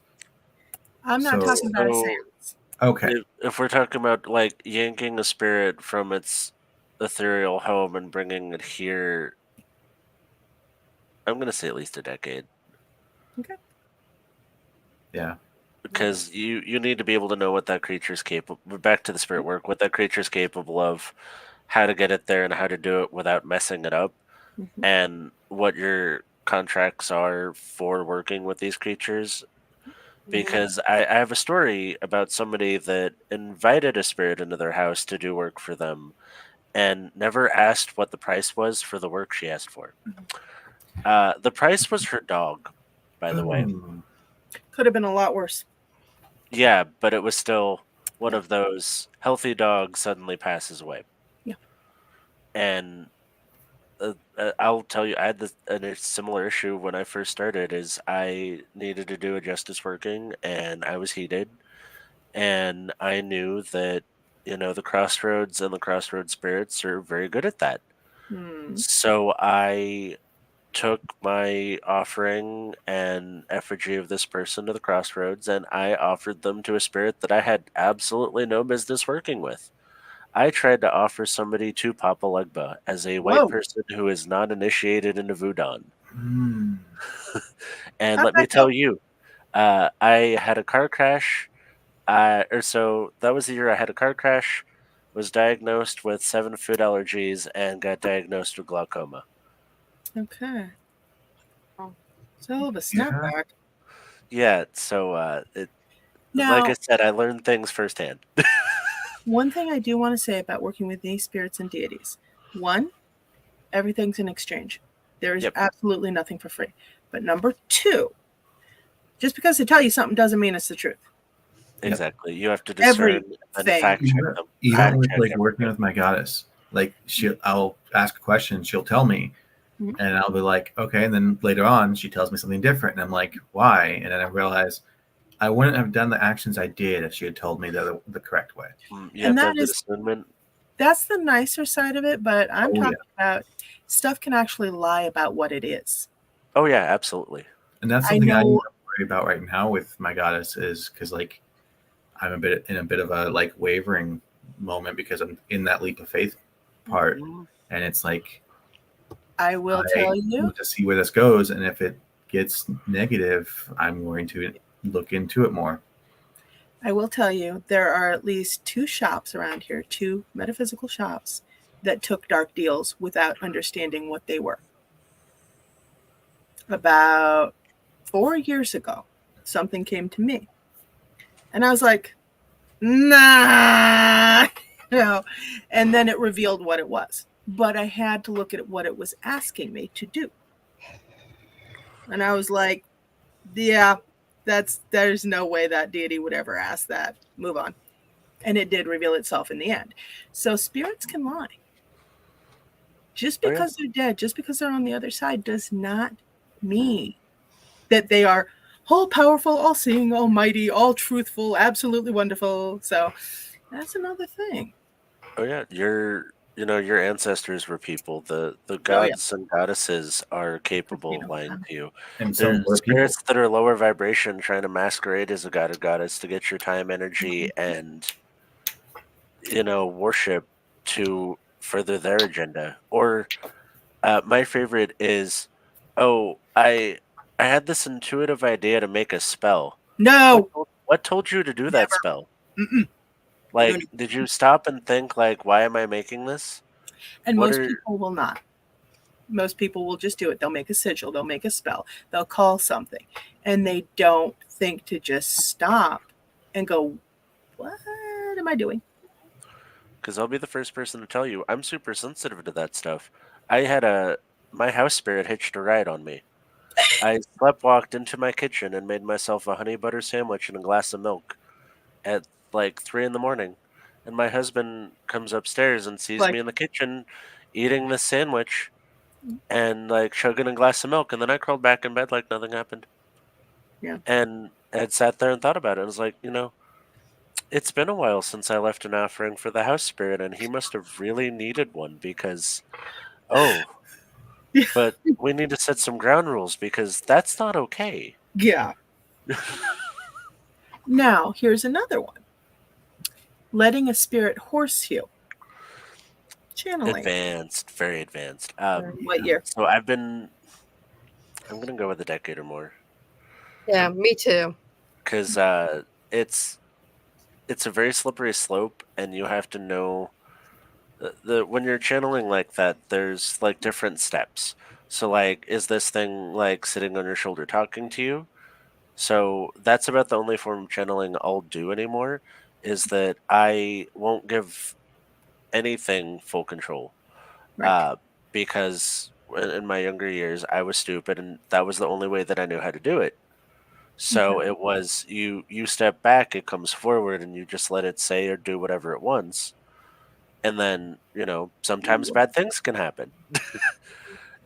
Speaker 1: I'm not
Speaker 5: So-
Speaker 1: talking about a
Speaker 2: So-
Speaker 1: seance.
Speaker 5: Okay.
Speaker 2: if we're talking about like yanking a spirit from its ethereal home and bringing it here, I'm gonna say at least a decade.
Speaker 1: Okay.
Speaker 5: Yeah.
Speaker 2: Because you need to be able to know what that creature's capable. Back to the spirit work, what that creature's capable of, how to get it there, and how to do it without messing it up,
Speaker 1: Mhm.
Speaker 2: and what your contracts are for working with these creatures. Because I have a story about somebody that invited a spirit into their house to do work for them, and never asked what the price was for the work she asked for. The price was her dog, by the way.
Speaker 5: Oh.
Speaker 1: Could have been a lot worse.
Speaker 2: Yeah, but it was still one of those healthy dogs suddenly passes away.
Speaker 1: Yeah.
Speaker 2: And I'll tell you, I had a similar issue when I first started. Is I needed to do a justice working, and I was heated, and I knew that the crossroads and the crossroads spirits are very good at that.
Speaker 1: Hmm.
Speaker 2: So I took my offering and effigy of this person to the crossroads, and I offered them to a spirit that I had absolutely no business working with. I tried to offer somebody to Papa Legba as a white
Speaker 1: Whoa.
Speaker 2: person who is not initiated into Voodoo.
Speaker 5: Hmm.
Speaker 2: And
Speaker 1: How'd
Speaker 2: let me
Speaker 1: that go?
Speaker 2: tell you, I had a car crash. So that was the year I had a car crash, was diagnosed with 7 food allergies, and got diagnosed with glaucoma.
Speaker 1: Okay. So the
Speaker 5: Yeah.
Speaker 1: snapback.
Speaker 2: Yeah, so like
Speaker 1: Now,
Speaker 2: I said, I learned things firsthand.
Speaker 1: one thing I do want to say about working with these spirits and deities. One, everything's in exchange. There is
Speaker 2: Yep.
Speaker 1: absolutely nothing for free. But number two, just because they tell you something doesn't mean it's the truth.
Speaker 2: Exactly. You have to discern and
Speaker 1: Everything.
Speaker 2: fact check them.
Speaker 5: Even
Speaker 2: Fact
Speaker 5: with
Speaker 2: check
Speaker 5: like working
Speaker 2: everything.
Speaker 5: with my goddess, like I'll ask a question, she'll tell me,
Speaker 1: Mhm.
Speaker 5: and I'll be like, okay, and then later on she tells me something different, and I'm like, why? And then I realize I wouldn't have done the actions I did if she had told me the correct way.
Speaker 2: You
Speaker 1: And
Speaker 2: have to
Speaker 1: that
Speaker 2: have the
Speaker 1: is-
Speaker 2: discernment.
Speaker 1: That's the nicer side of it, but I'm
Speaker 5: Oh,
Speaker 1: talking about stuff can actually lie about what it is.
Speaker 2: Oh yeah, absolutely.
Speaker 5: And that's
Speaker 1: I
Speaker 5: something I
Speaker 1: know-
Speaker 5: worry about right now with my goddess, is because like I'm in a bit of a like wavering moment because I'm in that leap of faith part,
Speaker 2: Mhm.
Speaker 5: and it's like
Speaker 1: I will
Speaker 5: I
Speaker 1: tell you.
Speaker 5: want to see where this goes, and if it gets negative, I'm going to look into it more.
Speaker 1: I will tell you, there are at least 2 shops around here, 2 metaphysical shops, that took dark deals without understanding what they were. About 4 years ago, something came to me. And I was like, nah. And then it revealed what it was. But I had to look at what it was asking me to do. And I was like, yeah, there's no way that deity would ever ask that. Move on. And it did reveal itself in the end. So spirits can lie. Just
Speaker 2: Oh, yeah.
Speaker 1: because they're dead, just because they're on the other side, does not mean that they are all powerful, all seeing, almighty, all truthful, absolutely wonderful. So that's another thing.
Speaker 2: Oh yeah, your ancestors were people. The
Speaker 1: yeah.
Speaker 2: gods and goddesses are capable of lying to you.
Speaker 5: And some
Speaker 2: There's
Speaker 5: were people.
Speaker 2: spirits that are lower vibration trying to masquerade as a god or goddess to get your time, energy, and worship to further their agenda. Or my favorite is, oh, I had this intuitive idea to make a spell.
Speaker 1: No.
Speaker 2: What told you to do that
Speaker 1: Never.
Speaker 2: spell?
Speaker 1: Mm-mm.
Speaker 2: Like,
Speaker 1: No.
Speaker 2: did you stop and think, like, why am I making this?
Speaker 1: And
Speaker 2: What
Speaker 1: most
Speaker 2: are-
Speaker 1: people will not. Most people will just do it. They'll make a sigil. They'll make a spell. They'll call something. And they don't think to just stop and go, what am I doing?
Speaker 2: Because I'll be the first person to tell you, I'm super sensitive to that stuff. I had my house spirit hitched a ride on me. I walked into my kitchen and made myself a honey butter sandwich and a glass of milk at like 3 in the morning. And my husband comes upstairs and sees me in the kitchen eating this sandwich and like chugging a glass of milk. And then I crawled back in bed like nothing happened.
Speaker 1: Yeah.
Speaker 2: And I had sat there and thought about it. I was like, it's been a while since I left an offering for the house spirit, and he must have really needed one because, but we need to set some ground rules because that's not okay.
Speaker 1: Yeah. Now, here's another one. Letting a spirit horse you. Channeling.
Speaker 2: Advanced, very advanced.
Speaker 1: What year?
Speaker 2: So I'm going to go with a decade or more.
Speaker 4: Yeah, me too.
Speaker 2: Because it's a very slippery slope, and you have to know when you're channeling like that, there's like different steps. So like, is this thing like sitting on your shoulder talking to you? So that's about the only form of channeling I'll do anymore, is that I won't give anything full control.
Speaker 1: Right.
Speaker 2: Because in my younger years, I was stupid, and that was the only way that I knew how to do it. So it was you step back, it comes forward, and you just let it say or do whatever it wants. And then, sometimes bad things can happen.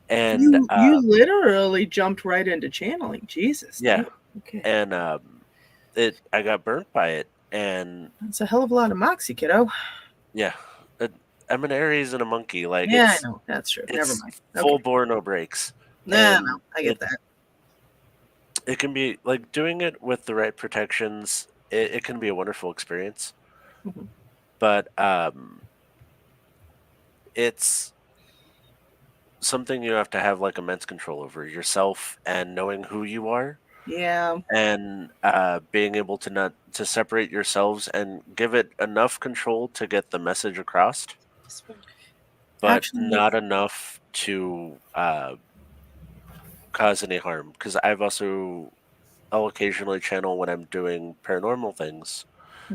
Speaker 2: And
Speaker 1: you literally jumped right into channeling. Jesus.
Speaker 2: Yeah.
Speaker 1: Okay.
Speaker 2: And I got burnt by it, and
Speaker 1: it's a hell of a lot of moxie, kiddo.
Speaker 2: Yeah. I'm an Aries and a monkey. Like,
Speaker 1: yeah, I know. That's true. Never mind.
Speaker 2: Full bore, no breaks.
Speaker 1: No, I get that.
Speaker 2: It can be like doing it with the right protections. It can be a wonderful experience, but it's something you have to have like immense control over yourself and knowing who you are.
Speaker 1: Yeah.
Speaker 2: And being able to separate yourselves and give it enough control to get the message across, but not enough to cause any harm. Because I'll occasionally channel when I'm doing paranormal things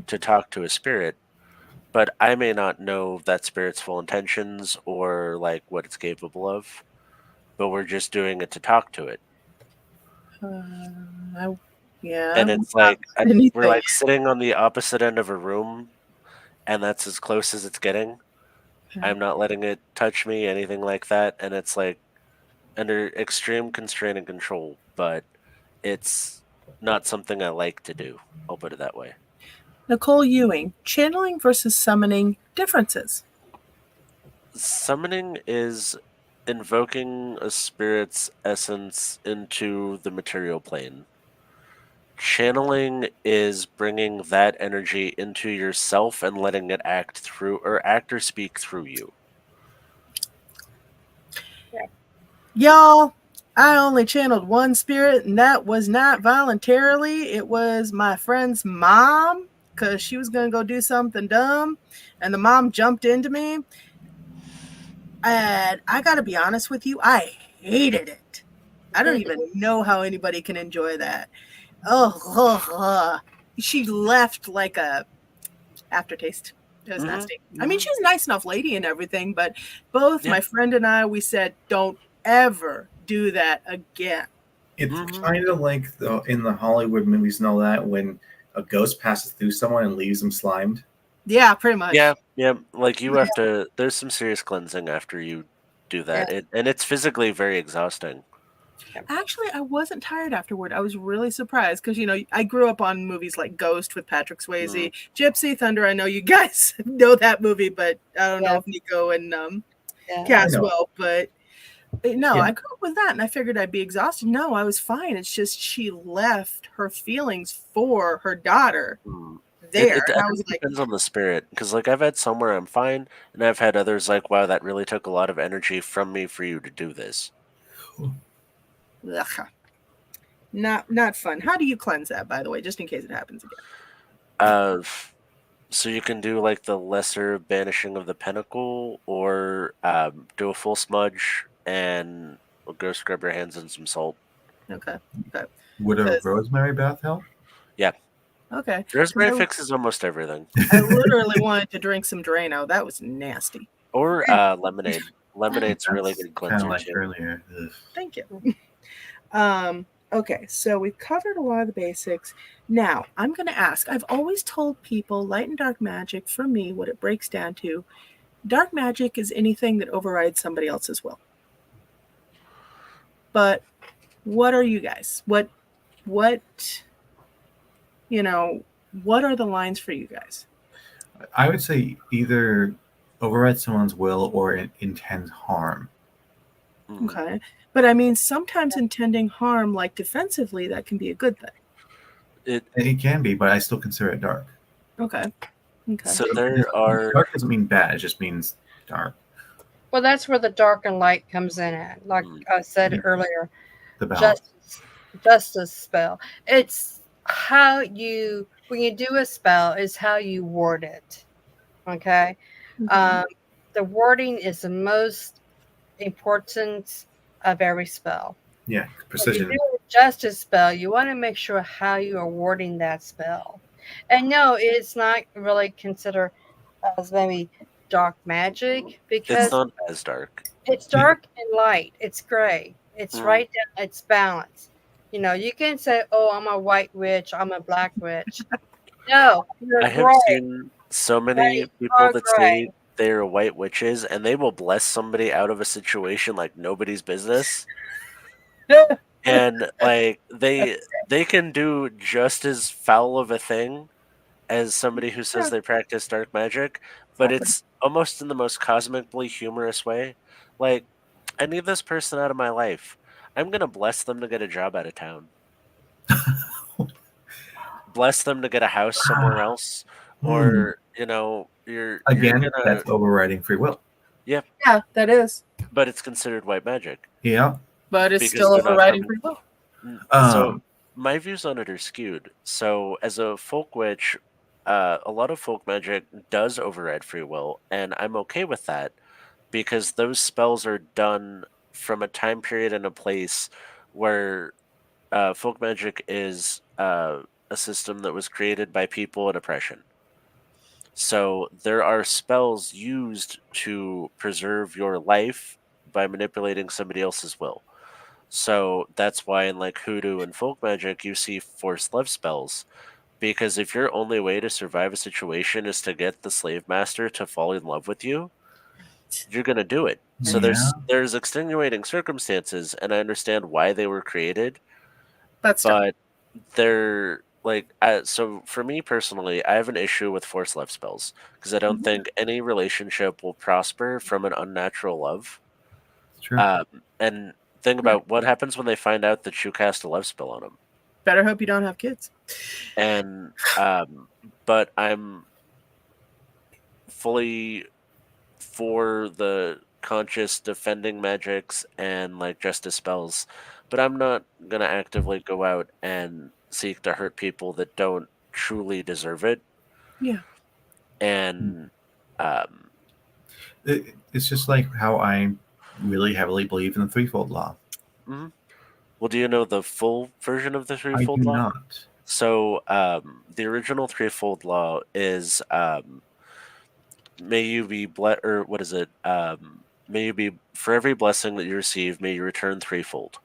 Speaker 2: to talk to a spirit, but I may not know that spirit's full intentions or like what it's capable of, but we're just doing it to talk to it.
Speaker 1: Yeah.
Speaker 2: And it's like we're like sitting on the opposite end of a room, and that's as close as it's getting. I'm not letting it touch me, anything like that, and it's like under extreme constraint and control, but it's not something I like to do. I'll put it that way.
Speaker 1: Nicole Ewing, channeling versus summoning, differences.
Speaker 2: Summoning is invoking a spirit's essence into the material plane. Channeling is bringing that energy into yourself and letting it act or speak through you.
Speaker 1: Y'all, I only channeled one spirit, and that was not voluntarily. It was my friend's mom, because she was going to go do something dumb, and the mom jumped into me. And I got to be honest with you, I hated it. I don't even know how anybody can enjoy that. She left like a aftertaste. It was nasty. I mean, she was a nice enough lady and everything, but both my friend and I, we said, don't ever do that again.
Speaker 5: It's kind of like in the Hollywood movies and all that, when a ghost passes through someone and leaves them slimed.
Speaker 1: Yeah, pretty much.
Speaker 2: Yeah. Like you have to. There's some serious cleansing after you do that, and it's physically very exhausting.
Speaker 1: Actually, I wasn't tired afterward. I was really surprised because, I grew up on movies like Ghost with Patrick Swayze, Gypsy, Thunder. I know you guys know that movie, but I don't know if Nico and Cass will. But no, I grew up with that, and I figured I'd be exhausted. No, I was fine. It's just she left her feelings for her daughter there.
Speaker 2: It depends on the spirit, because like I've had some where I'm fine, and I've had others like, wow, that really took a lot of energy from me for you to do this.
Speaker 1: Ugh. Not fun. How do you cleanse that, by the way, just in case it happens again?
Speaker 2: So you can do like the lesser banishing of the pentacle, or do a full smudge and go scrub your hands in some salt.
Speaker 1: Okay.
Speaker 5: Would a rosemary bath help?
Speaker 2: Yeah.
Speaker 1: Okay.
Speaker 2: Rosemary fixes almost everything.
Speaker 1: I literally wanted to drink some Drano. That was nasty.
Speaker 2: Or lemonade. Lemonade's a really good
Speaker 5: Kind of
Speaker 2: cleanser
Speaker 5: like
Speaker 2: too.
Speaker 5: earlier. Ugh.
Speaker 1: Thank you. Okay, so we've covered a lot of the basics. Now, I'm going to ask. I've always told people light and dark magic, for me, what it breaks down to, dark magic is anything that overrides somebody else's will. But what are you guys? What are the lines for you guys?
Speaker 5: I would say either override someone's will or intend harm.
Speaker 2: Mhm.
Speaker 1: Okay. But I mean, sometimes intending harm, like defensively, that can be a good thing.
Speaker 5: It can be, but I still consider it dark.
Speaker 1: Okay.
Speaker 2: So there are
Speaker 5: Dark doesn't mean bad; it just means dark.
Speaker 4: Well, that's where the dark and light comes in at. Like I said earlier,
Speaker 5: The balance.
Speaker 4: justice spell. It's how you, when you do a spell, is how you word it. Okay. The wording is the most important of every spell.
Speaker 5: Yeah,
Speaker 4: If
Speaker 5: precision.
Speaker 4: you do a justice spell, you want to make sure how you are wording that spell. And no, it's not really considered as maybe dark magic, because
Speaker 2: it's not as dark.
Speaker 4: it's dark and light. It's gray. It's right down. It's balanced. You know, you can say, "Oh, I'm a white witch. I'm a black witch." No, you're
Speaker 2: I have
Speaker 4: gray.
Speaker 2: seen so many people
Speaker 4: are
Speaker 2: that
Speaker 4: gray.
Speaker 2: say they're white witches, and they will bless somebody out of a situation like nobody's business. And like they can do just as foul of a thing as somebody who says they practice dark magic, but it's almost in the most cosmically humorous way. Like, I need this person out of my life. I'm gonna bless them to get a job out of town. Bless them to get a house somewhere else, or you're
Speaker 5: Again,
Speaker 2: gonna,
Speaker 5: that's overriding free will.
Speaker 1: Yeah, that is.
Speaker 2: but it's considered white magic.
Speaker 5: Yeah,
Speaker 1: but it's
Speaker 2: because
Speaker 1: still
Speaker 2: they're not
Speaker 1: overriding
Speaker 2: coming-
Speaker 1: free will.
Speaker 2: So my views on it are skewed. So as a folk witch, a lot of folk magic does override free will, and I'm okay with that because those spells are done from a time period and a place where folk magic is a system that was created by people in oppression. So there are spells used to preserve your life by manipulating somebody else's will. So that's why in like hoodoo and folk magic you see forced love spells. Because if your only way to survive a situation is to get the slave master to fall in love with you, you're gonna do it. So there's extenuating circumstances, and I understand why they were created. But they're like so for me personally, I have an issue with forced love spells because I don't think any relationship will prosper from an unnatural love.
Speaker 5: True.
Speaker 2: And think about what happens when they find out that you cast a love spell on them.
Speaker 1: Better hope you don't have kids.
Speaker 2: And but I'm fully for the conscious defending magics and like justice spells, but I'm not gonna actively go out and seek to hurt people that don't truly deserve it.
Speaker 1: Yeah.
Speaker 2: And
Speaker 5: it's just like how I really heavily believe in the threefold law.
Speaker 2: Mm-hmm. Well, do you know the full version of the threefold
Speaker 5: I do
Speaker 2: law?
Speaker 5: not.
Speaker 2: So the original threefold law is may you be or what is it? May you be, for every blessing that you receive, may you return threefold.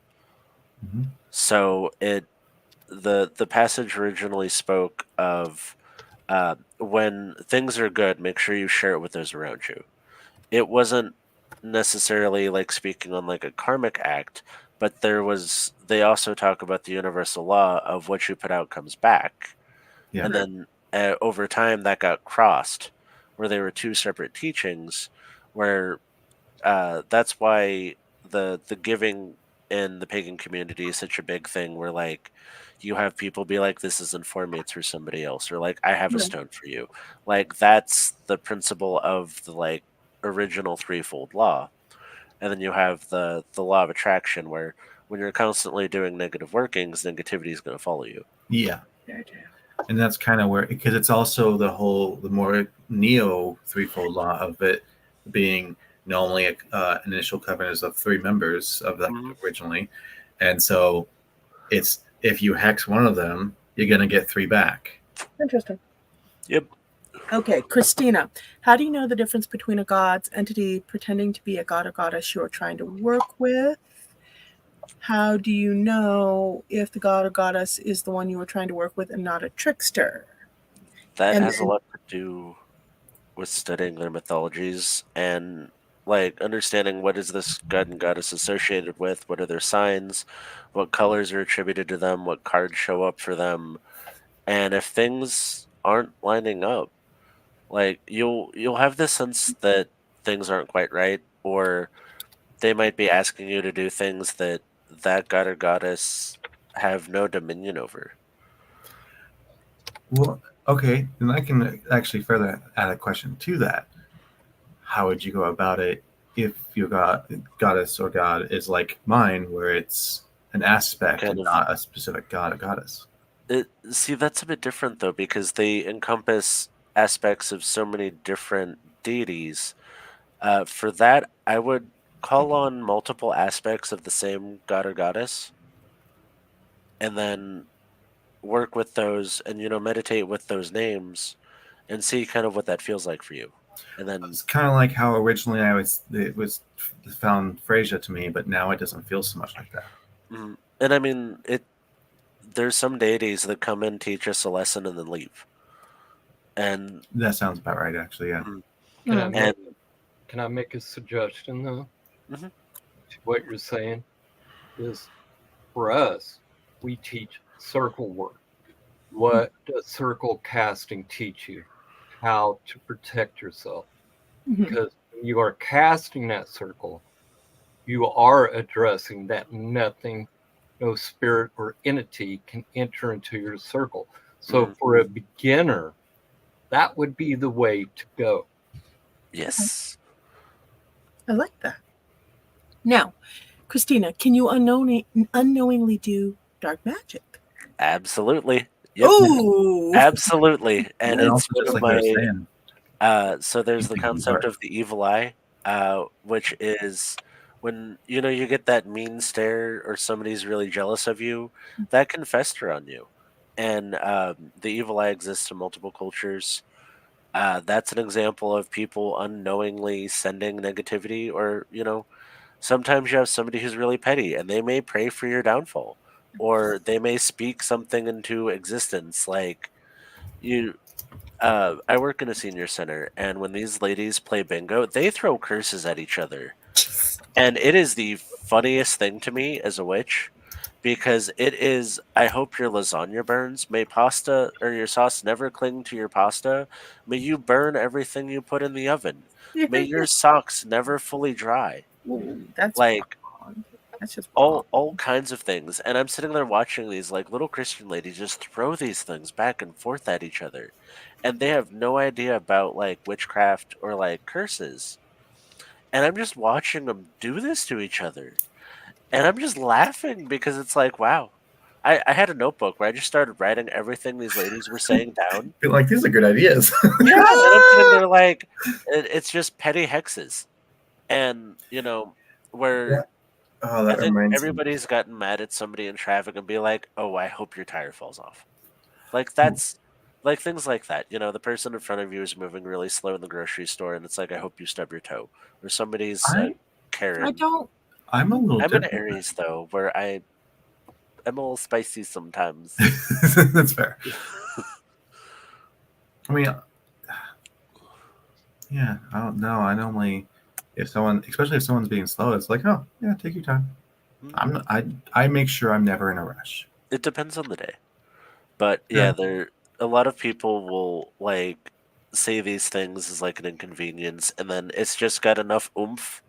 Speaker 5: Mm-hmm.
Speaker 2: So the passage originally spoke of when things are good, make sure you share it with those around you. It wasn't necessarily like speaking on like a karmic act, but they also talk about the universal law of what you put out comes back.
Speaker 5: Yeah.
Speaker 2: And then over time that got crossed, where they were two separate teachings, where that's why the giving in the pagan community is such a big thing, where like you have people be like, this isn't for me, it's for somebody else, or like I have a stone for you. Like that's the principle of the like original threefold law. And then you have the law of attraction, where when you're constantly doing negative workings, negativity is going to follow you.
Speaker 5: Yeah. And that's kind of where, because it's also the more neo threefold law of it being normally an initial covenant is of three members of that originally. And so it's, if you hex one of them, you're going to get three back.
Speaker 1: Interesting.
Speaker 2: Yep.
Speaker 1: Okay, Christina, how do you know the difference between a god's entity pretending to be a god or goddess you're trying to work with? How do you know if the god or goddess is the one you were trying to work with and not a trickster?
Speaker 2: That
Speaker 1: And
Speaker 2: has a lot to do with studying their mythologies and like understanding what is this god and goddess associated with, what are their signs, what colors are attributed to them, what cards show up for them, and if things aren't lining up, like you'll have this sense that things aren't quite right, or they might be asking you to do things that that god or goddess have no dominion over.
Speaker 5: Well, okay, and I can actually further add a question to that. How would you go about it if your goddess or god is like mine, where it's an aspect
Speaker 2: Kind
Speaker 5: and
Speaker 2: of.
Speaker 5: not a specific god or goddess?
Speaker 2: See, that's a bit different though, because they encompass aspects of so many different deities. For that, I would call on multiple aspects of the same god or goddess, and then work with those, and meditate with those names, and see kind of what that feels like for you. And then,
Speaker 5: It's kind of like how originally it was found Frasier to me, but now it doesn't feel so much like that.
Speaker 2: and I mean, there's some deities that come in, teach us a lesson, and then leave. And
Speaker 5: That sounds about right, actually. Yeah.
Speaker 6: Can I make a suggestion though?
Speaker 2: Mhm.
Speaker 6: To what you're saying is, for us, we teach circle work. What does circle casting teach you? How to protect yourself. Because when you are casting that circle, you are addressing that nothing, no spirit or entity can enter into your circle. So for a beginner, that would be the way to go.
Speaker 2: Yes.
Speaker 1: I like that. Now, Christina, can you unknowingly do dark magic?
Speaker 2: Absolutely. Yep.
Speaker 1: Oh,
Speaker 2: Absolutely. And it's
Speaker 5: also,
Speaker 2: one
Speaker 5: just
Speaker 2: of
Speaker 5: like they were
Speaker 2: my.
Speaker 5: saying,
Speaker 2: So there's the
Speaker 5: keeping them
Speaker 2: concept
Speaker 5: dark.
Speaker 2: of the evil eye, which is when you get that mean stare or somebody's really jealous of you, that can fester on you. And the evil eye exists in multiple cultures. That's an example of people unknowingly sending negativity, or sometimes you have somebody who's really petty and they may pray for your downfall, or they may speak something into existence. Like you, I work in a senior center, and when these ladies play bingo, they throw curses at each other. And it is the funniest thing to me as a witch, because it is, I hope your lasagna burns. May pasta or your sauce never cling to your pasta. May you burn everything you put in the oven. May your socks never fully dry.
Speaker 1: Ooh, that's
Speaker 2: Like
Speaker 1: wrong. That's just wrong.
Speaker 2: all kinds of things. And I'm sitting there watching these like little Christian ladies just throw these things back and forth at each other. And they have no idea about like witchcraft or like curses. And I'm just watching them do this to each other. And I'm just laughing because it's like, wow. I had a notebook where I just started writing everything these ladies were saying down.
Speaker 5: Feel like these are good ideas.
Speaker 2: Yeah, and I'm sitting there like, it's just petty hexes. And, where
Speaker 5: Yeah. Oh, that
Speaker 2: I think
Speaker 5: reminds me.
Speaker 2: everybody's gotten mad at somebody in traffic and be like, oh, I hope your tire falls off. Like, that's, like, things like that. The person in front of you is moving really slow in the grocery store, and it's like, I hope you stub your toe. Or somebody's Karen.
Speaker 1: I don't.
Speaker 5: I'm a little
Speaker 2: I'm an
Speaker 5: different.
Speaker 2: Aries, though, where I'm a little spicy sometimes.
Speaker 5: That's fair. I mean, yeah, I don't know. I normally, especially if someone's being slow, it's like, oh, yeah, take your time. I make sure I'm never in a rush.
Speaker 2: It depends on the day. But yeah, a lot of people will like say these things as like an inconvenience, and then it's just got enough oomph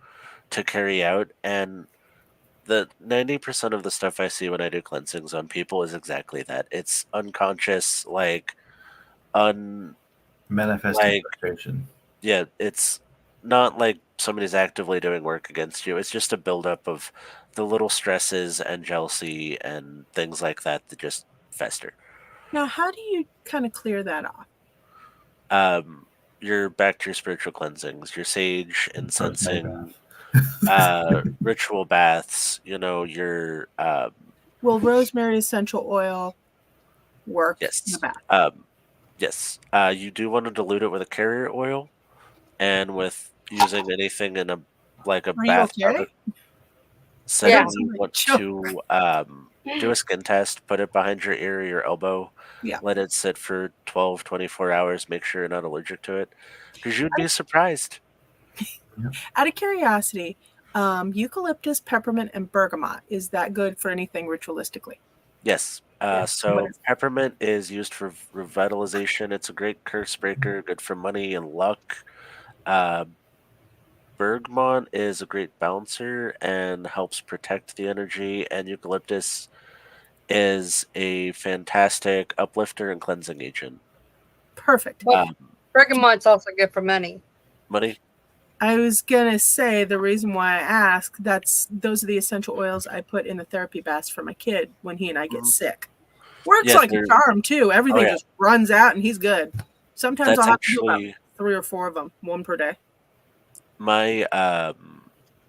Speaker 2: to carry out. And the 90% of the stuff I see when I do cleansings on people is exactly that. It's unconscious, like
Speaker 5: Manifesting frustration.
Speaker 2: Yeah, it's not like somebody's actively doing work against you. It's just a buildup of the little stresses and jealousy and things like that that just fester.
Speaker 1: Now, how do you kind of clear that off?
Speaker 2: You're back to your spiritual cleansings, your sage, incensing, ritual baths, your
Speaker 1: Will rosemary essential oil work
Speaker 2: yes.
Speaker 1: in the bath?
Speaker 2: Yes. You do want to dilute it with a carrier oil and with using anything in a
Speaker 1: Are you
Speaker 2: bath
Speaker 1: okay?
Speaker 2: product. Setting
Speaker 4: Yeah.
Speaker 2: you want
Speaker 1: Choke.
Speaker 2: to do a skin test, put it behind your ear or your elbow,
Speaker 1: Yeah.
Speaker 2: let it sit for 12, 24 hours, make sure you're not allergic to it, because you'd be surprised.
Speaker 1: Out of curiosity, eucalyptus, peppermint, and bergamot, is that good for anything ritualistically?
Speaker 2: Yes.
Speaker 1: Yeah.
Speaker 2: So peppermint is used for revitalization. It's a great curse breaker, good for money and luck. Bergamot is a great bouncer and helps protect the energy, and eucalyptus is a fantastic uplifter and cleansing agent.
Speaker 1: Perfect.
Speaker 4: But bergamot's also good for money.
Speaker 2: Money?
Speaker 1: I was gonna say the reason why I ask, those are the essential oils I put in the therapy baths for my kid when he and I get sick. Works
Speaker 2: Yeah,
Speaker 1: like a charm too. Everything just runs out and he's good. Sometimes I'll have to do about 3 or 4 of them, 1 per day.
Speaker 2: My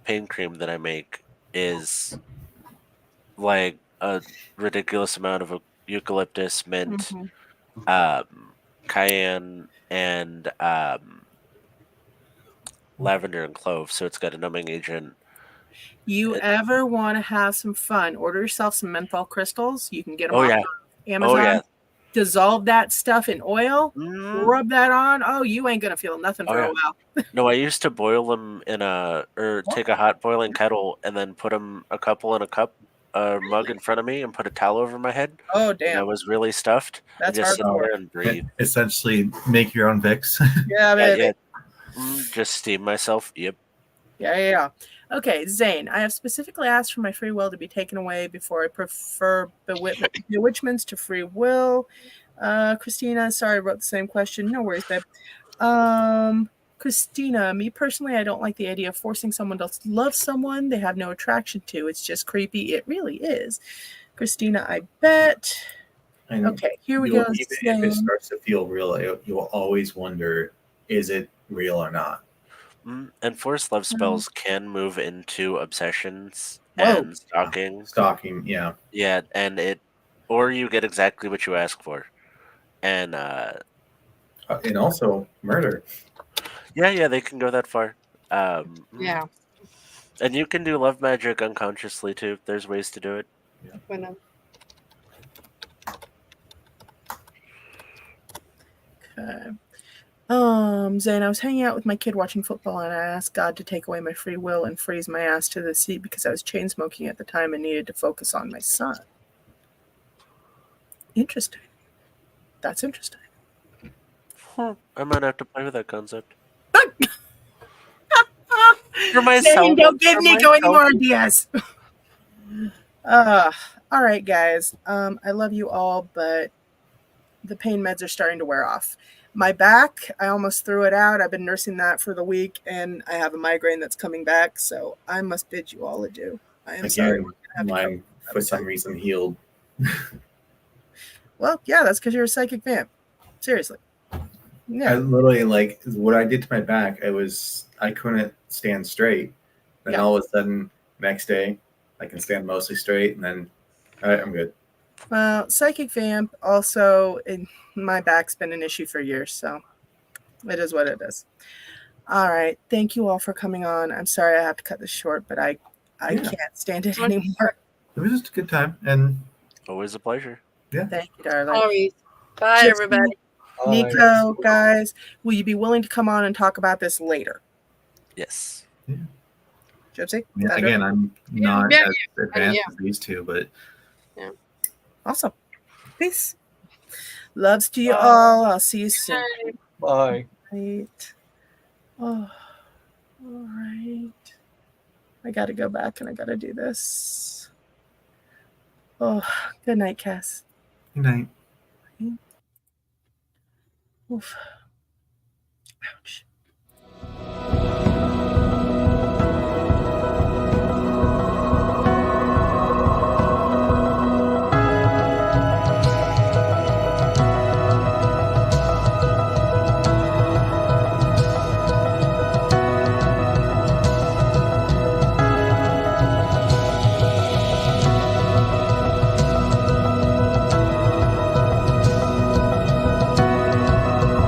Speaker 2: pain cream that I make is like a ridiculous amount of eucalyptus, mint, cayenne, and lavender and clove. So it's got a numbing agent.
Speaker 1: You ever want to have some fun? Order yourself some menthol crystals. You can get them off Amazon.
Speaker 2: Oh, yeah.
Speaker 1: Dissolve that stuff in oil. Rub that on. Oh, you ain't gonna feel nothing for a while.
Speaker 2: No, I used to boil them take a hot boiling kettle and then put them a couple in a cup, mug in front of me, and put a towel over my head.
Speaker 1: Oh, damn!
Speaker 2: I was really stuffed.
Speaker 1: That's
Speaker 2: and just sit
Speaker 1: hardcore.
Speaker 2: there and breathe.
Speaker 5: Essentially, make your own Vicks.
Speaker 1: Yeah, baby.
Speaker 2: Just steam myself. Yep.
Speaker 1: Yeah. Okay, Zane, I have specifically asked for my free will to be taken away before I prefer bewitchments to free will. Christina, sorry I wrote the same question. No worries, babe. Christina, me personally, I don't like the idea of forcing someone to love someone they have no attraction to. It's just creepy. It really is. Christina, I bet.
Speaker 5: And
Speaker 1: okay, here we go.
Speaker 5: Even if it starts to feel real, you will always wonder, is it real or not?
Speaker 2: And forced love spells can move into obsessions and stalking.
Speaker 5: Stalking, yeah.
Speaker 2: Yeah, or you get exactly what you ask for. And
Speaker 5: also murder.
Speaker 2: Yeah, they can go that far.
Speaker 4: Yeah.
Speaker 2: And you can do love magic unconsciously too. There's ways to do it.
Speaker 1: Yeah. Okay. Zane, I was hanging out with my kid watching football, and I asked God to take away my free will and freeze my ass to the seat because I was chain smoking at the time and needed to focus on my son. Interesting. That's interesting.
Speaker 2: I might have to play with that concept. For myself.
Speaker 1: Zane, don't give Nico any more ideas. All right, guys. I love you all, but the pain meds are starting to wear off. My back, I almost threw it out. I've been nursing that for the week, and I have a migraine that's coming back, so I must bid you all adieu. I am sorry.
Speaker 5: Mine, for some reason, healed.
Speaker 1: Well, yeah, that's because you're a psychic vamp. Seriously. Yeah.
Speaker 5: I literally, what I did to my back, I couldn't stand straight. Then all of a sudden, next day, I can stand mostly straight, and then, all right, I'm good.
Speaker 1: Well, psychic vamp also, my back's been an issue for years, so it is what it is. All right. Thank you all for coming on. I'm sorry I have to cut this short, but I can't stand it anymore.
Speaker 5: It was just a good time, and
Speaker 2: always a pleasure.
Speaker 5: Yeah.
Speaker 1: Thank you, darling.
Speaker 4: Always. Bye, everybody.
Speaker 1: Nico, guys, will you be willing to come on and talk about this later?
Speaker 2: Yes.
Speaker 5: Yeah.
Speaker 1: Gypsy?
Speaker 5: Again, I'm not as advanced as these two, but
Speaker 1: yeah. Awesome. Peace. Loves to you all. I'll see you soon.
Speaker 6: Bye.
Speaker 1: Right. Oh, all right. I got to go back and I got to do this. Oh, good night, Cass.
Speaker 5: Good night.
Speaker 1: Oof. Ouch.